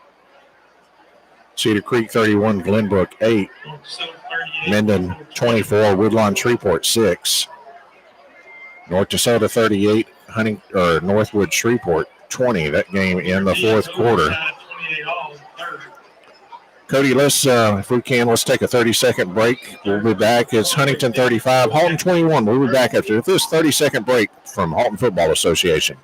Cedar Creek 31, Glenbrook 8. Minden 24, Woodlawn Shreveport 6. North DeSoto 38, Northwood Shreveport 20. That game in the fourth quarter. Cody, if we can, let's take a 30-second break. We'll be back. It's Huntington 35, Haughton 21. We'll be back after this 30-second break from Haughton Football Association.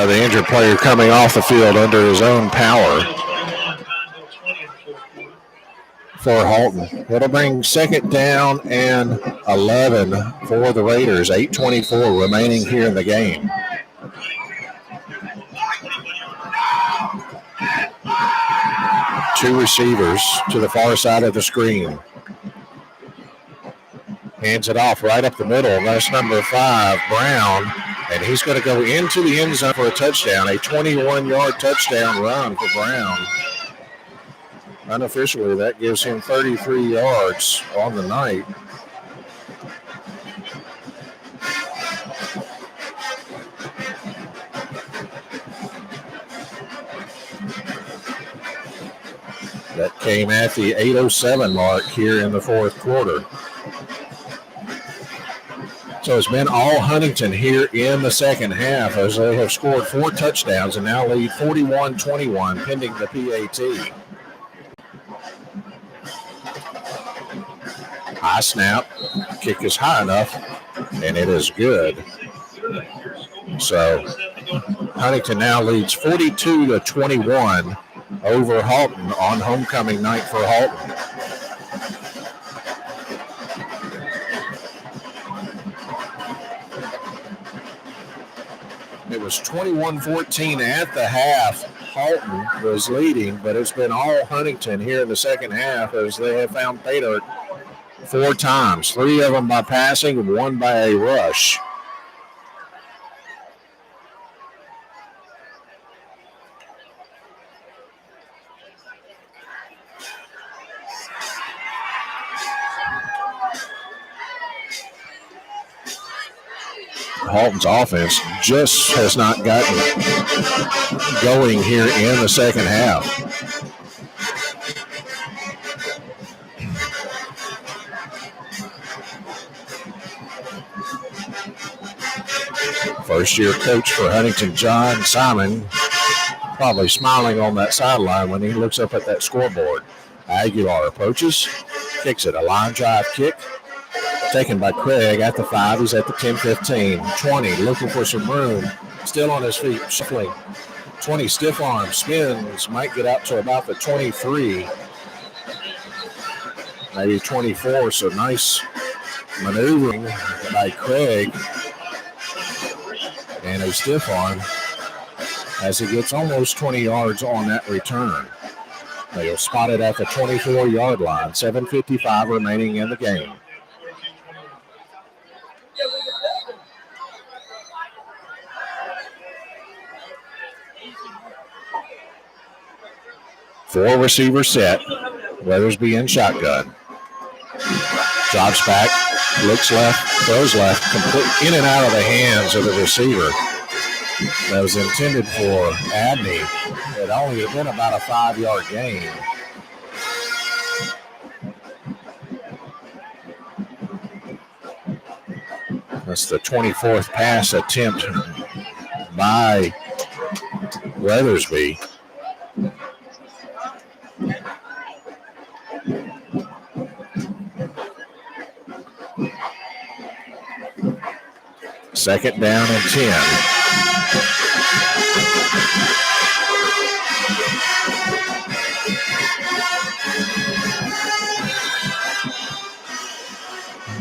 The injured player coming off the field under his own power for Haughton. It'll bring second down and 11 for the Raiders. 8:24 remaining here in the game. Two receivers to the far side of the screen. Hands it off right up the middle. That's number 5, Brown. And he's going to go into the end zone for a touchdown, a 21-yard touchdown run for Brown. Unofficially, that gives him 33 yards on the night. That came at the 8:07 mark here in the fourth quarter. So it's been all Huntington here in the second half as they have scored 4 touchdowns and now lead 41-21 pending the PAT. High snap. Kick is high enough, and it is good. So Huntington now leads 42-21 over Haughton on homecoming night for Haughton. It was 21-14 at the half. Haughton was leading, but it's been all Huntington here in the second half as they have found pay dirt 4 times, 3 of them by passing and 1 by a rush. Haughton's offense just has not gotten going here in the second half. First-year coach for Huntington, John Simon, probably smiling on that sideline when he looks up at that scoreboard. Aguilar approaches, kicks it, a line drive kick, taken by Craig at the 5. He's at the 10-15, 20, looking for some room, still on his feet, shuffling. 20, stiff arm, spins, might get out to about the 23, maybe 24, so nice maneuvering by Craig. And a stiff arm as he gets almost 20 yards on that return. They'll spot it at the 24-yard line. 7:55 remaining in the game. Four receiver set. Weathersby in shotgun. Drops back, looks left, throws left, complete in and out of the hands of the receiver. That was intended for Abney. It only had been about a 5-yard gain. That's the 24th pass attempt by Weathersby. Second down and 10.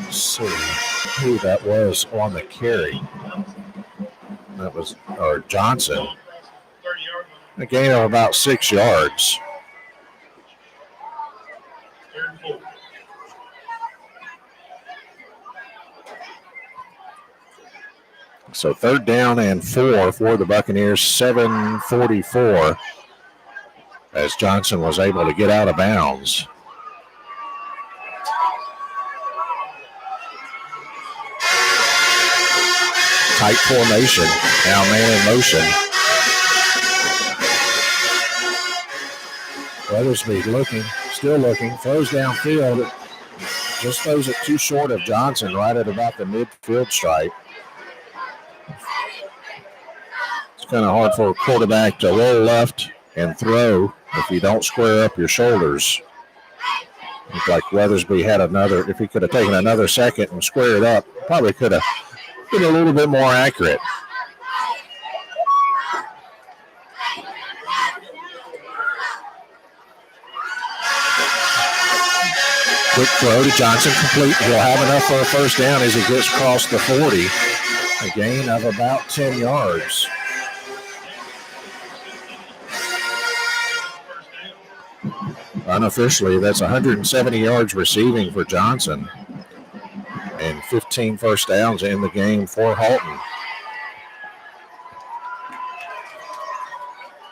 Let's see who that was on the carry. That was Johnson. A gain of about 6 yards. So third down and 4 for the Buccaneers, 7:44 as Johnson was able to get out of bounds. Tight formation, now man in motion. Weathersby looking, still looking, throws downfield, just throws it too short of Johnson right at about the midfield stripe. Kind of hard for a quarterback to roll left and throw if you don't square up your shoulders. Looked like Weathersby had another, if he could have taken another second and squared up, probably could have been a little bit more accurate. Quick throw to Johnson, complete. He'll have enough for a first down as he gets across the 40. A gain of about 10 yards. Unofficially, that's 170 yards receiving for Johnson and 15 first downs in the game for Haughton.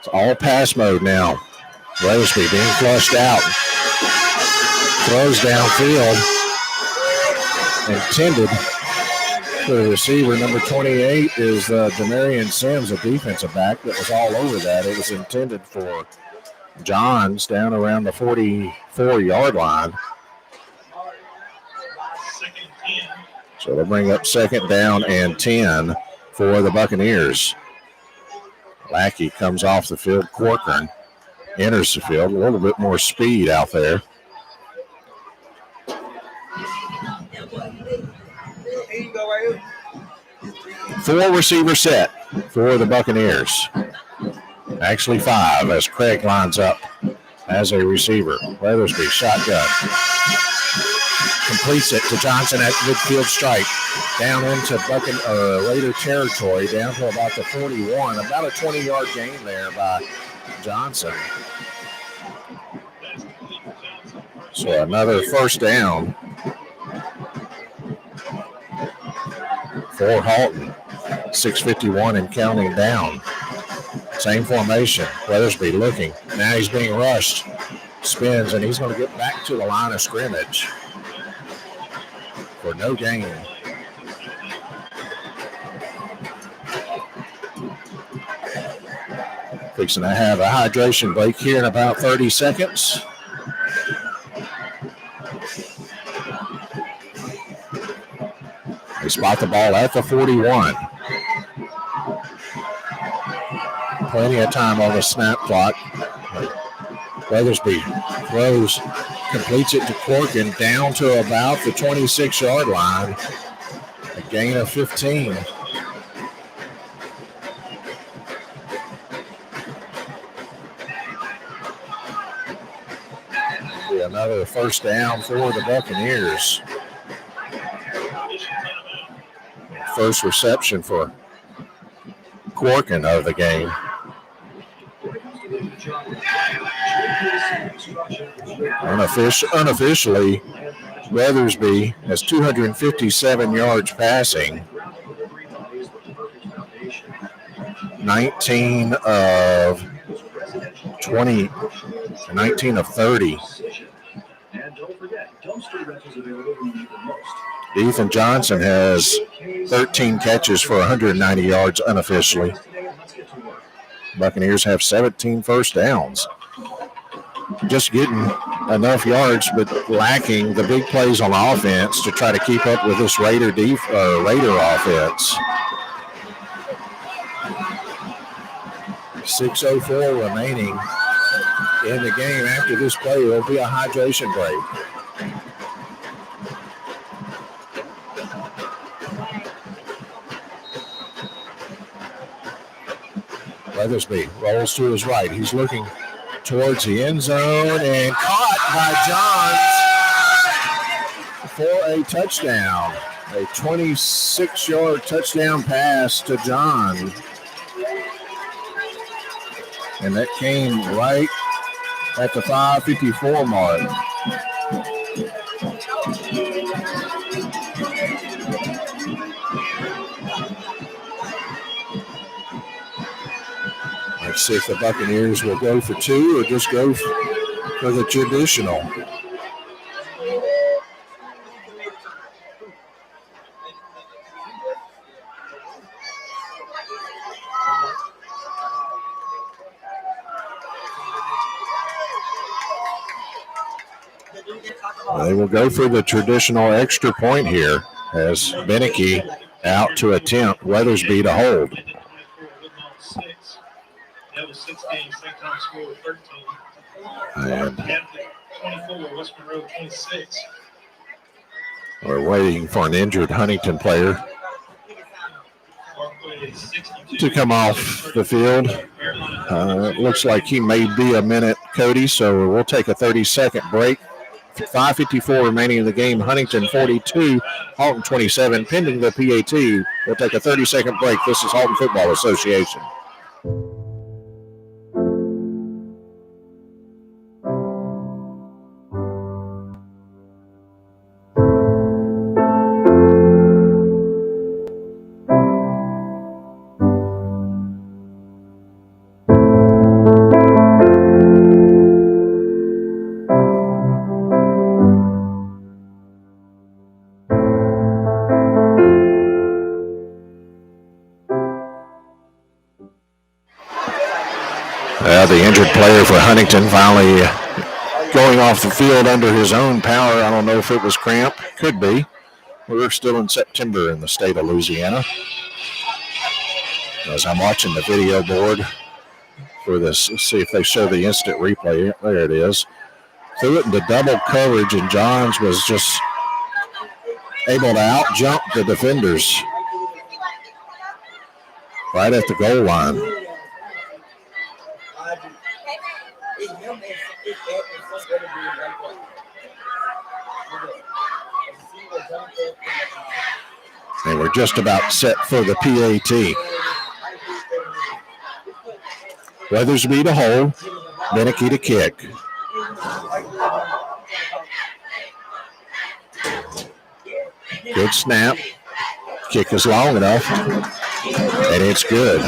It's all pass mode now. Weathersby being flushed out. Throws downfield. Intended for the receiver. Number 28 is Demarion Sims, a defensive back that was all over that. It was intended for Johns down around the 44-yard line. So they'll bring up second down and 10 for the Buccaneers. Lackey comes off the field. Corcoran enters the field. A little bit more speed out there. Four receiver set for the Buccaneers. Actually 5 as Craig lines up as a receiver. Weathersby shotgun. Completes it to Johnson at midfield stripe. Down into Raider territory, down to about the 41. About a 20-yard gain there by Johnson. So another first down for Haughton. 6:51 and counting down. Same formation. Weathersby looking. Now he's being rushed. Spins, and he's going to get back to the line of scrimmage for no gain. Fixing to have a hydration break here in about 30 seconds. They spot the ball at the 41. Plenty of time on the snap clock. Weathersby throws, completes it to Corkin down to about the 26-yard line. A gain of 15. Be another first down for the Buccaneers. First reception for Corkin of the game. Unofficially, Weathersby has 257 yards passing, 19 of 20, 19 of 30. Ethan Johnson has 13 catches for 190 yards unofficially. Buccaneers have 17 first downs. Just getting enough yards, but lacking the big plays on offense to try to keep up with this Raider offense. 6:04 remaining in the game. After this play, there will be a hydration break. Weathersby rolls to his right. He's looking towards the end zone and caught by Johns for a touchdown. A 26-yard touchdown pass to John. And that came right at the 5:54 mark. Let's see if the Buccaneers will go for two or just go for the traditional. They will go for the traditional extra point here as Beneke out to attempt Weathersby to hold. That was 16, second time score with 13. And 24, West Monroe 26. We're waiting for an injured Huntington player to come off the field. It looks like he may be a minute, Cody, so we'll take a 30-second break. 5:54 remaining in the game. Huntington 42, Haughton 27. Pending the PAT, we'll take a 30-second break. This is Haughton Football Association. The injured player for Huntington finally going off the field under his own power. I don't know if it was cramp. Could be. We're still in September in the state of Louisiana. As I'm watching the video board for this, let's see if they show the instant replay. There it is. Threw it into double coverage, and Johns was just able to out-jump the defenders right at the goal line. And we're just about set for the PAT. Weathersby to hold, Beneke to kick. Good snap. Kick is long enough, and it's good.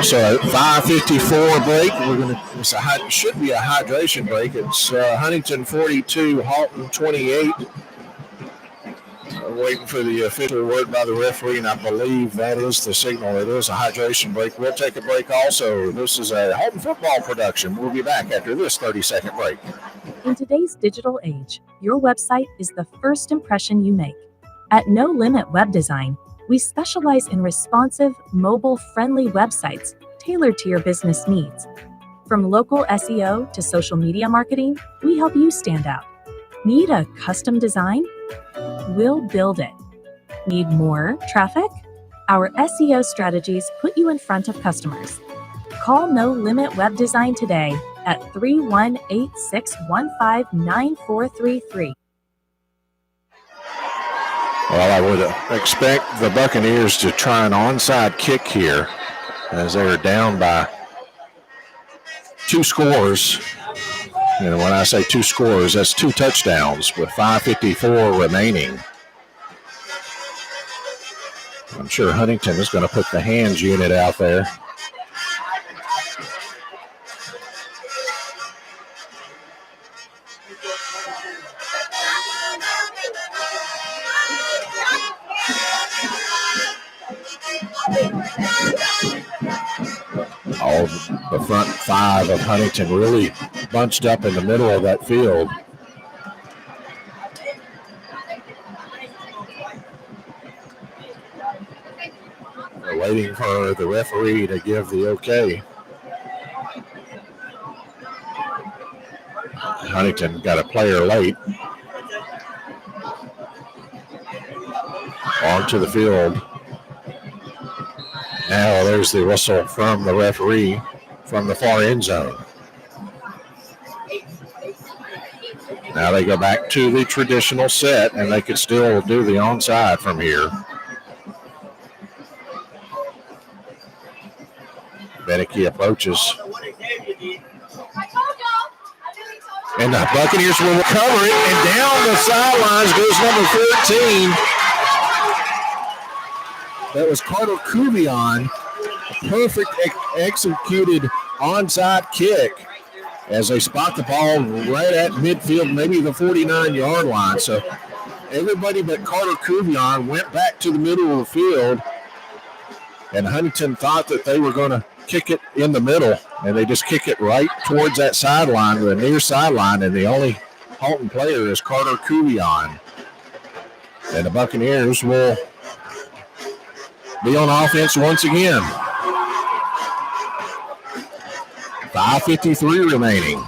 So a 5:54 break. Should be a hydration break. It's Huntington 42, Haughton 28. waiting for the official word by the referee, and I believe that is the signal. It is a hydration break. We'll take a break also. This is a Haughton football production. We'll be back after this 30-second break. In today's digital age, your website is the first impression you make. At No Limit Web Design, we specialize in responsive, mobile-friendly websites tailored to your business needs. From local SEO to social media marketing, we help you stand out. Need a custom design? We'll build it. Need more traffic? Our SEO strategies put you in front of customers. Call No Limit Web Design today at 318-615-9433. Well, I would expect the Buccaneers to try an onside kick here as they are down by 2 scores. And when I say 2 scores, that's 2 touchdowns with 5:54 remaining. I'm sure Huntington is going to put the hands unit out there. All the front 5 of Huntington really bunched up in the middle of that field. They're waiting for the referee to give the okay. Huntington got a player late. Onto the field. Now there's the whistle from the referee from the far end zone. Now they go back to the traditional set, and they could still do the onside from here. Beneke approaches. And the Buccaneers will recover it, and down the sidelines goes number 14. That was Carter Cuvion. Perfect executed onside kick as they spot the ball right at midfield, maybe the 49-yard line. So everybody but Carter Cuvion went back to the middle of the field, and Huntington thought that they were going to kick it in the middle, and they just kick it right towards that sideline, the near sideline, and the only Haughton player is Carter Cuvion. And the Buccaneers will be on offense once again. 5:53 remaining.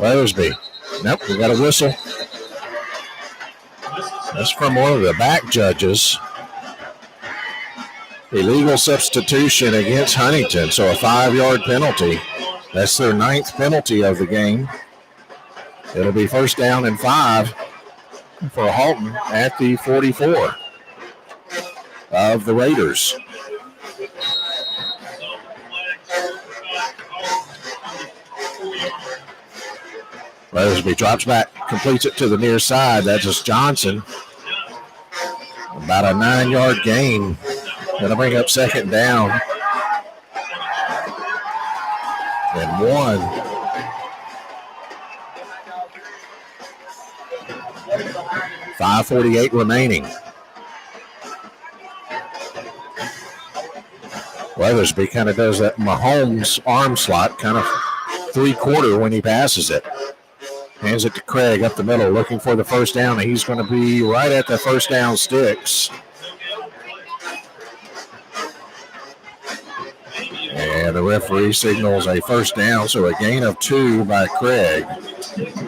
Weathersby. Nope, we got a whistle. That's from one of the back judges. Illegal substitution against Huntington, so a 5-yard penalty. That's their 9th penalty of the game. It'll be first down and 5 for Haughton at the 44 of the Raiders. Weathersby drops back, completes it to the near side. That's just Johnson. About a 9-yard gain. Going to bring up second down. And 1. .548 remaining. Weathersby kind of does that Mahomes arm slot, kind of 3-quarter when he passes it. Hands it to Craig up the middle, looking for the first down. He's going to be right at the first down sticks. And the referee signals a first down, so a gain of 2 by Craig.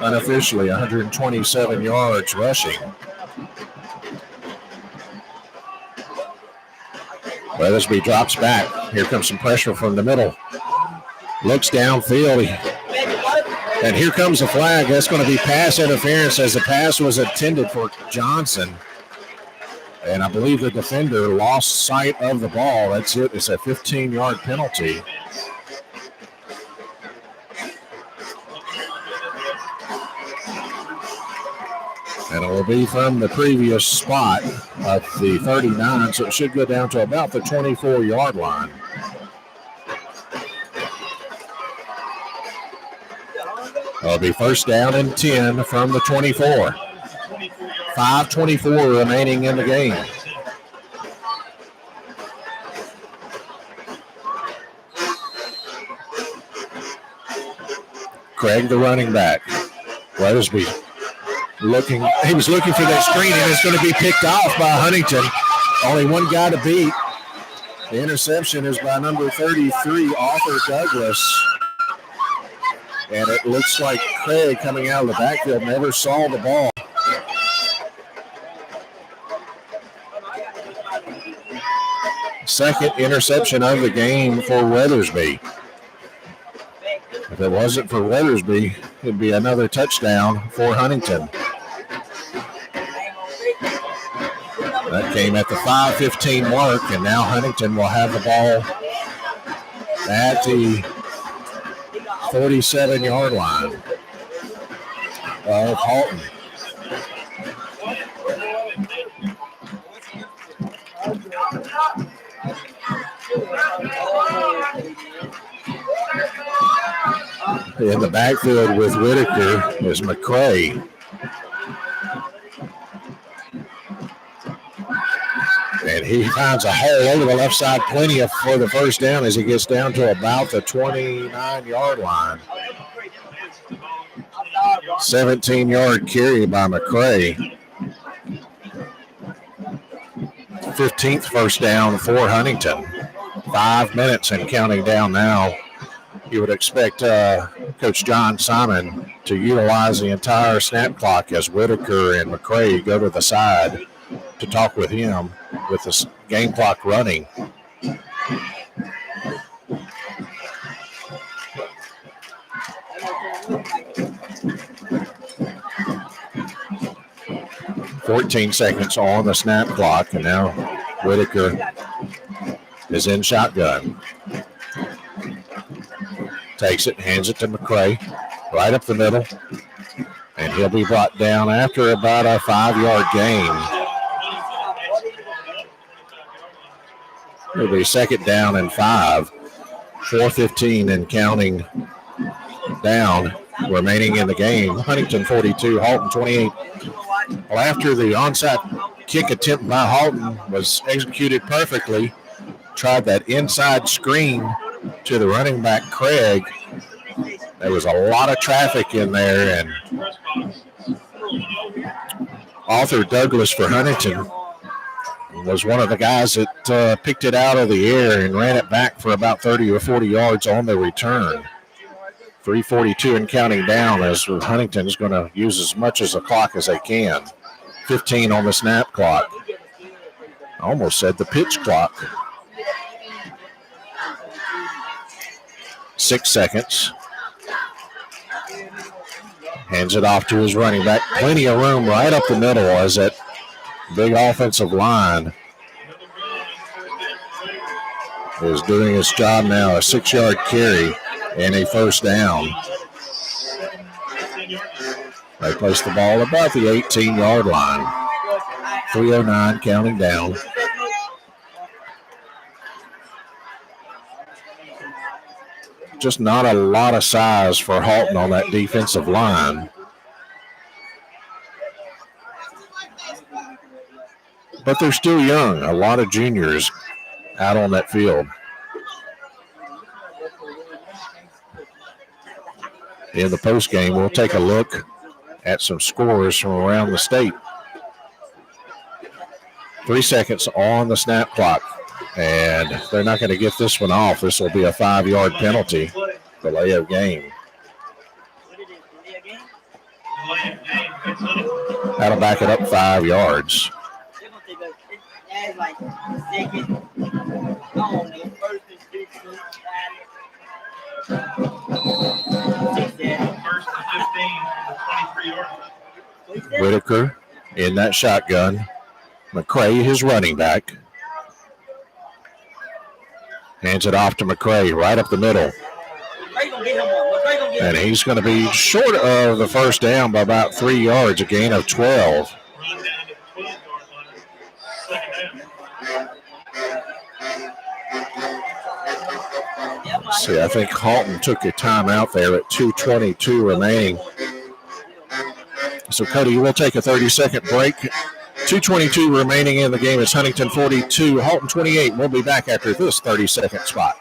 Unofficially, 127 yards rushing. Weathersby drops back. Here comes some pressure from the middle. Looks downfield. And here comes the flag. That's going to be pass interference as the pass was intended for Johnson. And I believe the defender lost sight of the ball. That's it. It's a 15-yard penalty. And it will be from the previous spot of the 39, so it should go down to about the 24-yard line. It'll be first down and 10 from the 24. 5:24 remaining in the game. Craig, the running back. Weathersby he was looking for that screen, and it's going to be picked off by Huntington. Only one guy to beat. The interception is by number 33, Arthur Douglas. And it looks like Craig, coming out of the backfield, never saw the ball. Second interception of the game for Weathersby. If it wasn't for Weathersby, it'd be another touchdown for Huntington. That came at the 5:15 mark, and now Huntington will have the ball at the 47-yard line of Haughton. In the backfield with Whitaker is McCray. And he finds a hole over the left side, plenty for the first down as he gets down to about the 29-yard line. 17-yard carry by McCray. 15th first down for Huntington. 5 minutes and counting down now. You would expect Coach John Simon to utilize the entire snap clock as Whitaker and McCray go to the side to talk with him with the game clock running. "14 seconds on the snap clock, and now Whitaker is in shotgun. Takes it, hands it to McCray, right up the middle, and he'll be brought down after about a 5-yard gain. It'll be second down and 5. 4:15 and counting down remaining in the game. Huntington 42, Haughton 28. Well, after the onside kick attempt by Haughton was executed perfectly, tried that inside screen to the running back, Craig. There was a lot of traffic in there, and Arthur Douglas for Huntington was one of the guys that picked it out of the air and ran it back for about 30 or 40 yards on the return. 3:42 and counting down as Huntington is going to use as much as the clock as they can. 15 on the snap clock. I almost said the pitch clock. 6 seconds. Hands it off to his running back. Plenty of room right up the middle as that big offensive line is doing its job now. A 6-yard carry and a first down. They place the ball about the 18-yard line. 3:09 counting down. Just not a lot of size for Haughton on that defensive line. But they're still young. A lot of juniors out on that field. In the postgame, we'll take a look at some scores from around the state. 3 seconds on the snap clock. And they're not going to get this one off. This will be a 5-yard penalty. Delay of game. That'll back it up 5 yards. Whitaker in that shotgun. McCray, his running back. Hands it off to McCray right up the middle. And he's going to be short of the first down by about 3 yards, a gain of 12. See, I think Haughton took a timeout there at 2:22 remaining. So, Cody, we'll take a 30-second break. 2:22 remaining in the game. It's Huntington 42, Haughton 28. We'll be back after this 30-second spot.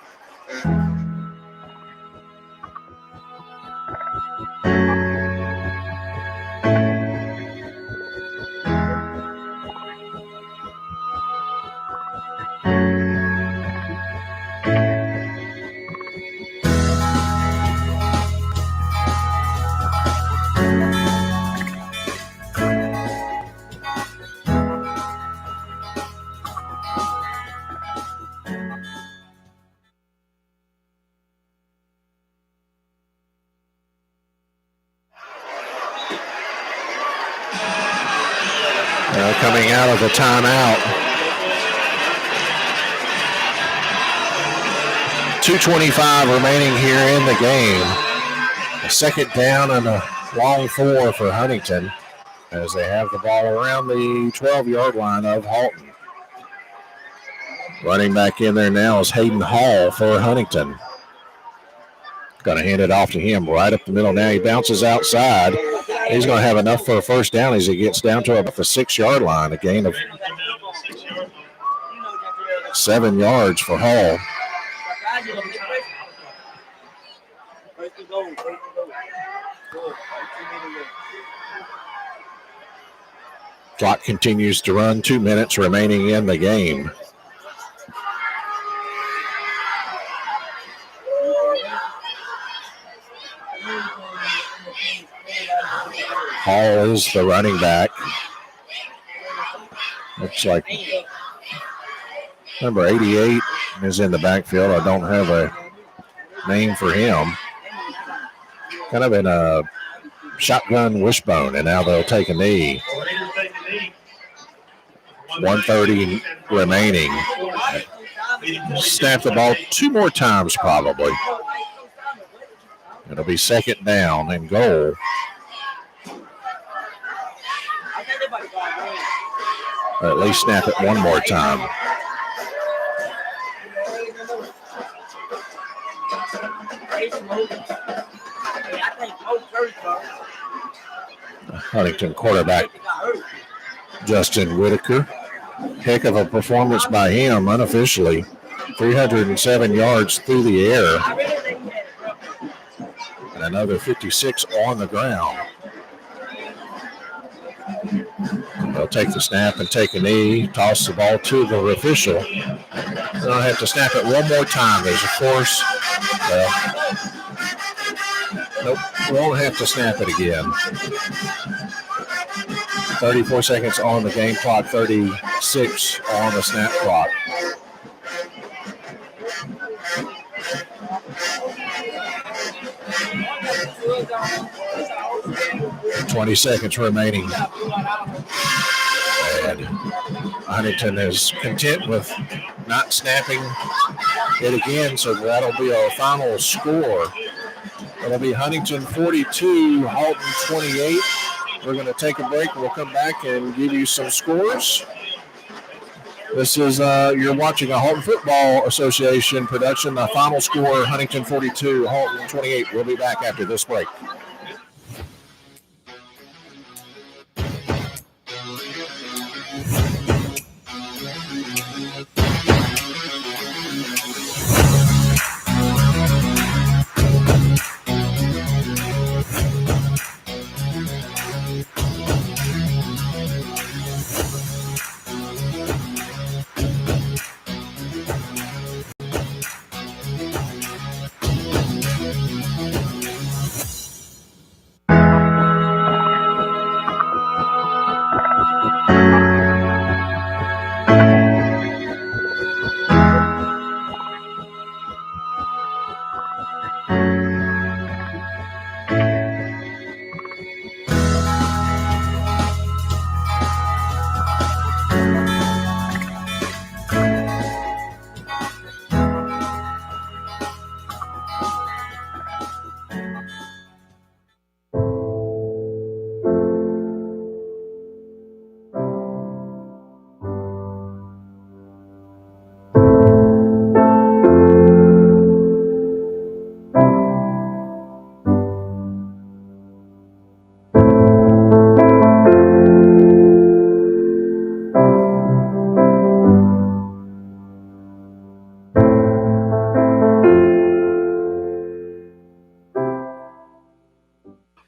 Coming out of the timeout. 2:25 remaining here in the game. A second down and a long 4 for Huntington as they have the ball around the 12-yard line of Haughton. Running back in there now is Hayden Hall for Huntington. Going to hand it off to him right up the middle now. He bounces outside. He's going to have enough for a first down as he gets down to about the 6-yard line. A gain of 7 yards for Hall. Clock continues to run. 2 minutes remaining in the game. Hall is the running back. Looks like number 88 is in the backfield. I don't have a name for him. Kind of in a shotgun wishbone, and now they'll take a knee. 1:30 remaining. Snap the ball 2 more times probably. It'll be second down and goal. Or at least snap it 1 more time. Huntington quarterback Justin Whitaker. Heck of a performance by him unofficially. 307 yards through the air. And another 56 on the ground. They'll take the snap and take a knee, toss the ball to the official. They'll have to snap it 1 more time. There's a force. Nope, won't have to snap it again. 34 seconds on the game clock, 36 on the snap clock. $20 seconds remaining. And Huntington is content with not snapping it again, so that'll be our final score. It'll be Huntington 42, Haughton 28. We're going to take a break. We'll come back and give you some scores. This is, you're watching a Haughton Football Association production. The final score, Huntington 42, Haughton 28. We'll be back after this break.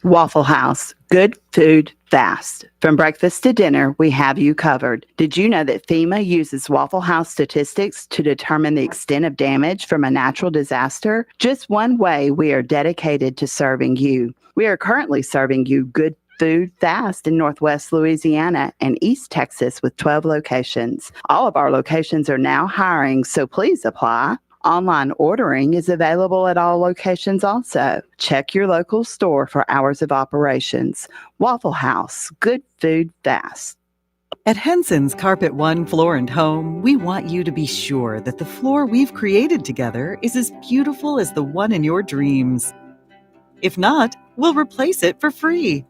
Waffle House, good food fast. From breakfast to dinner, we have you covered. Did you know that FEMA uses Waffle House statistics to determine the extent of damage from a natural disaster? Just one way we are dedicated to serving you. We are currently serving you good food fast in Northwest Louisiana and East Texas with 12 locations. All of our locations are now hiring, so please apply. Online ordering is available at all locations also. Check your local store for hours of operations. Waffle House, good food fast. At Henson's Carpet One Floor and Home, we want you to be sure that the floor we've created together is as beautiful as the one in your dreams. If not, we'll replace it for free.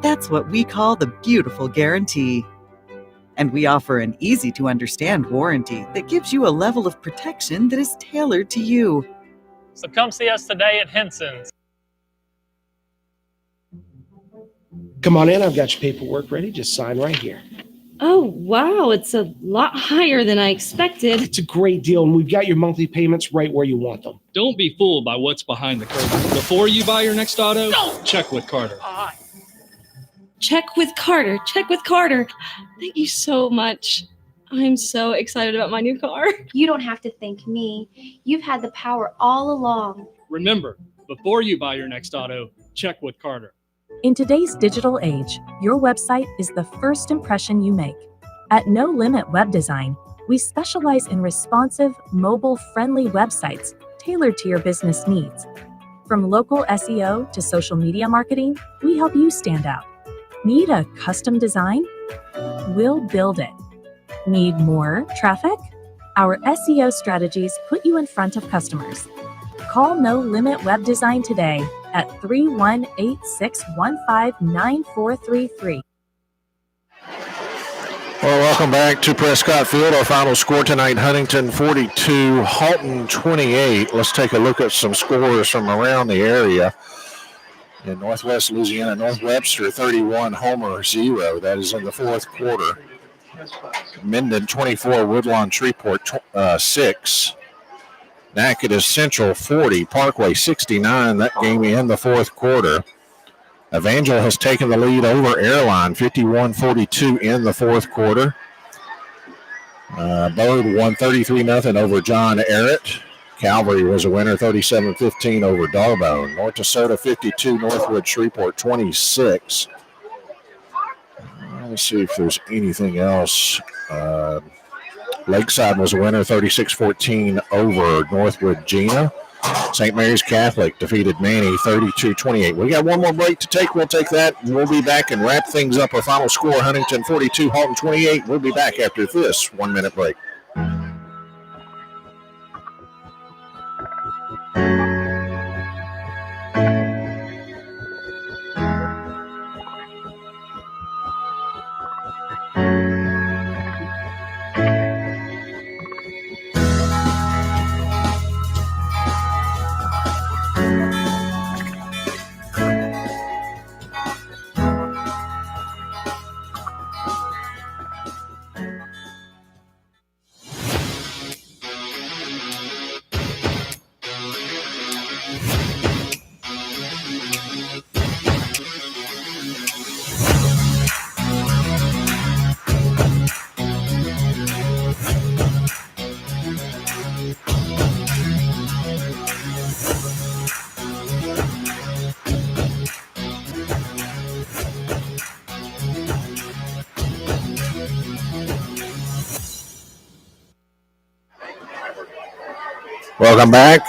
That's what we call the beautiful guarantee. And we offer an easy-to-understand warranty that gives you a level of protection that is tailored to you. So come see us today at Henson's. Come on in. I've got your paperwork ready. Just sign right here. Oh, wow. It's a lot higher than I expected. It's a great deal, and we've got your monthly payments right where you want them. Don't be fooled by what's behind the curtain. Before you buy your next auto, check with Carter. Check with Carter. Check with Carter. Thank you so much. I'm so excited about my new car. You don't have to thank me. You've had the power all along. Remember, before you buy your next auto, check with Carter. In today's digital age, your website is the first impression you make. At No Limit Web Design, we specialize in responsive, mobile-friendly websites tailored to your business needs. From local SEO to social media marketing, we help you stand out. Need a custom design? We'll build it. Need more traffic? Our SEO strategies put you in front of customers. Call No Limit Web Design today at 318-615-9433. Well, welcome back to Prescott Field. Our final score tonight, Huntington 42, Haughton 28. Let's take a look at some scores from around the area. In Northwest Louisiana, North Webster 31, Homer 0. That is in the fourth quarter. Minden 24, Woodlawn Shreveport 6. Natchitoches Central 40, Parkway 69. That game in the fourth quarter. Evangel has taken the lead over Airline 51-42 in the fourth quarter. Bode won 33-0 over John Ehret. Calvary was a winner 37-15 over Darbone. North Dakota 52, Northwood Shreveport 26. Let's see if there's anything else. Lakeside was a winner 36-14 over Northwood Gina. St. Mary's Catholic defeated Manny 32-28. We got one more break to take. We'll take that. We'll be back and wrap things up. Our final score, Huntington 42, Haughton 28. We'll be back after this 1-minute break. Welcome back.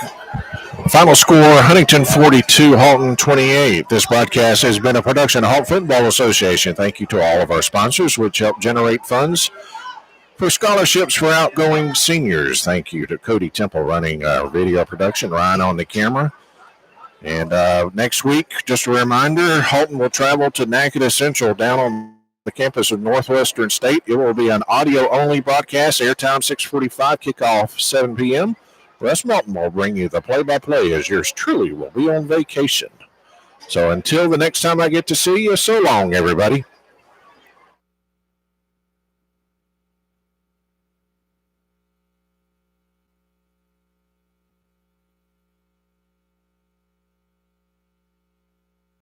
Final score, Huntington 42, Haughton 28. This broadcast has been a production of Haughton Football Association. Thank you to all of our sponsors, which help generate funds for scholarships for outgoing seniors. Thank you to Cody Temple running video production, Ryan on the camera. And next week, just a reminder, Haughton will travel to Natchitoches Central down on the campus of Northwestern State. It will be an audio-only broadcast, airtime 6:45, kickoff 7 p.m. Russ Melton will bring you the play-by-play as yours truly will be on vacation. So until the next time I get to see you, so long, everybody.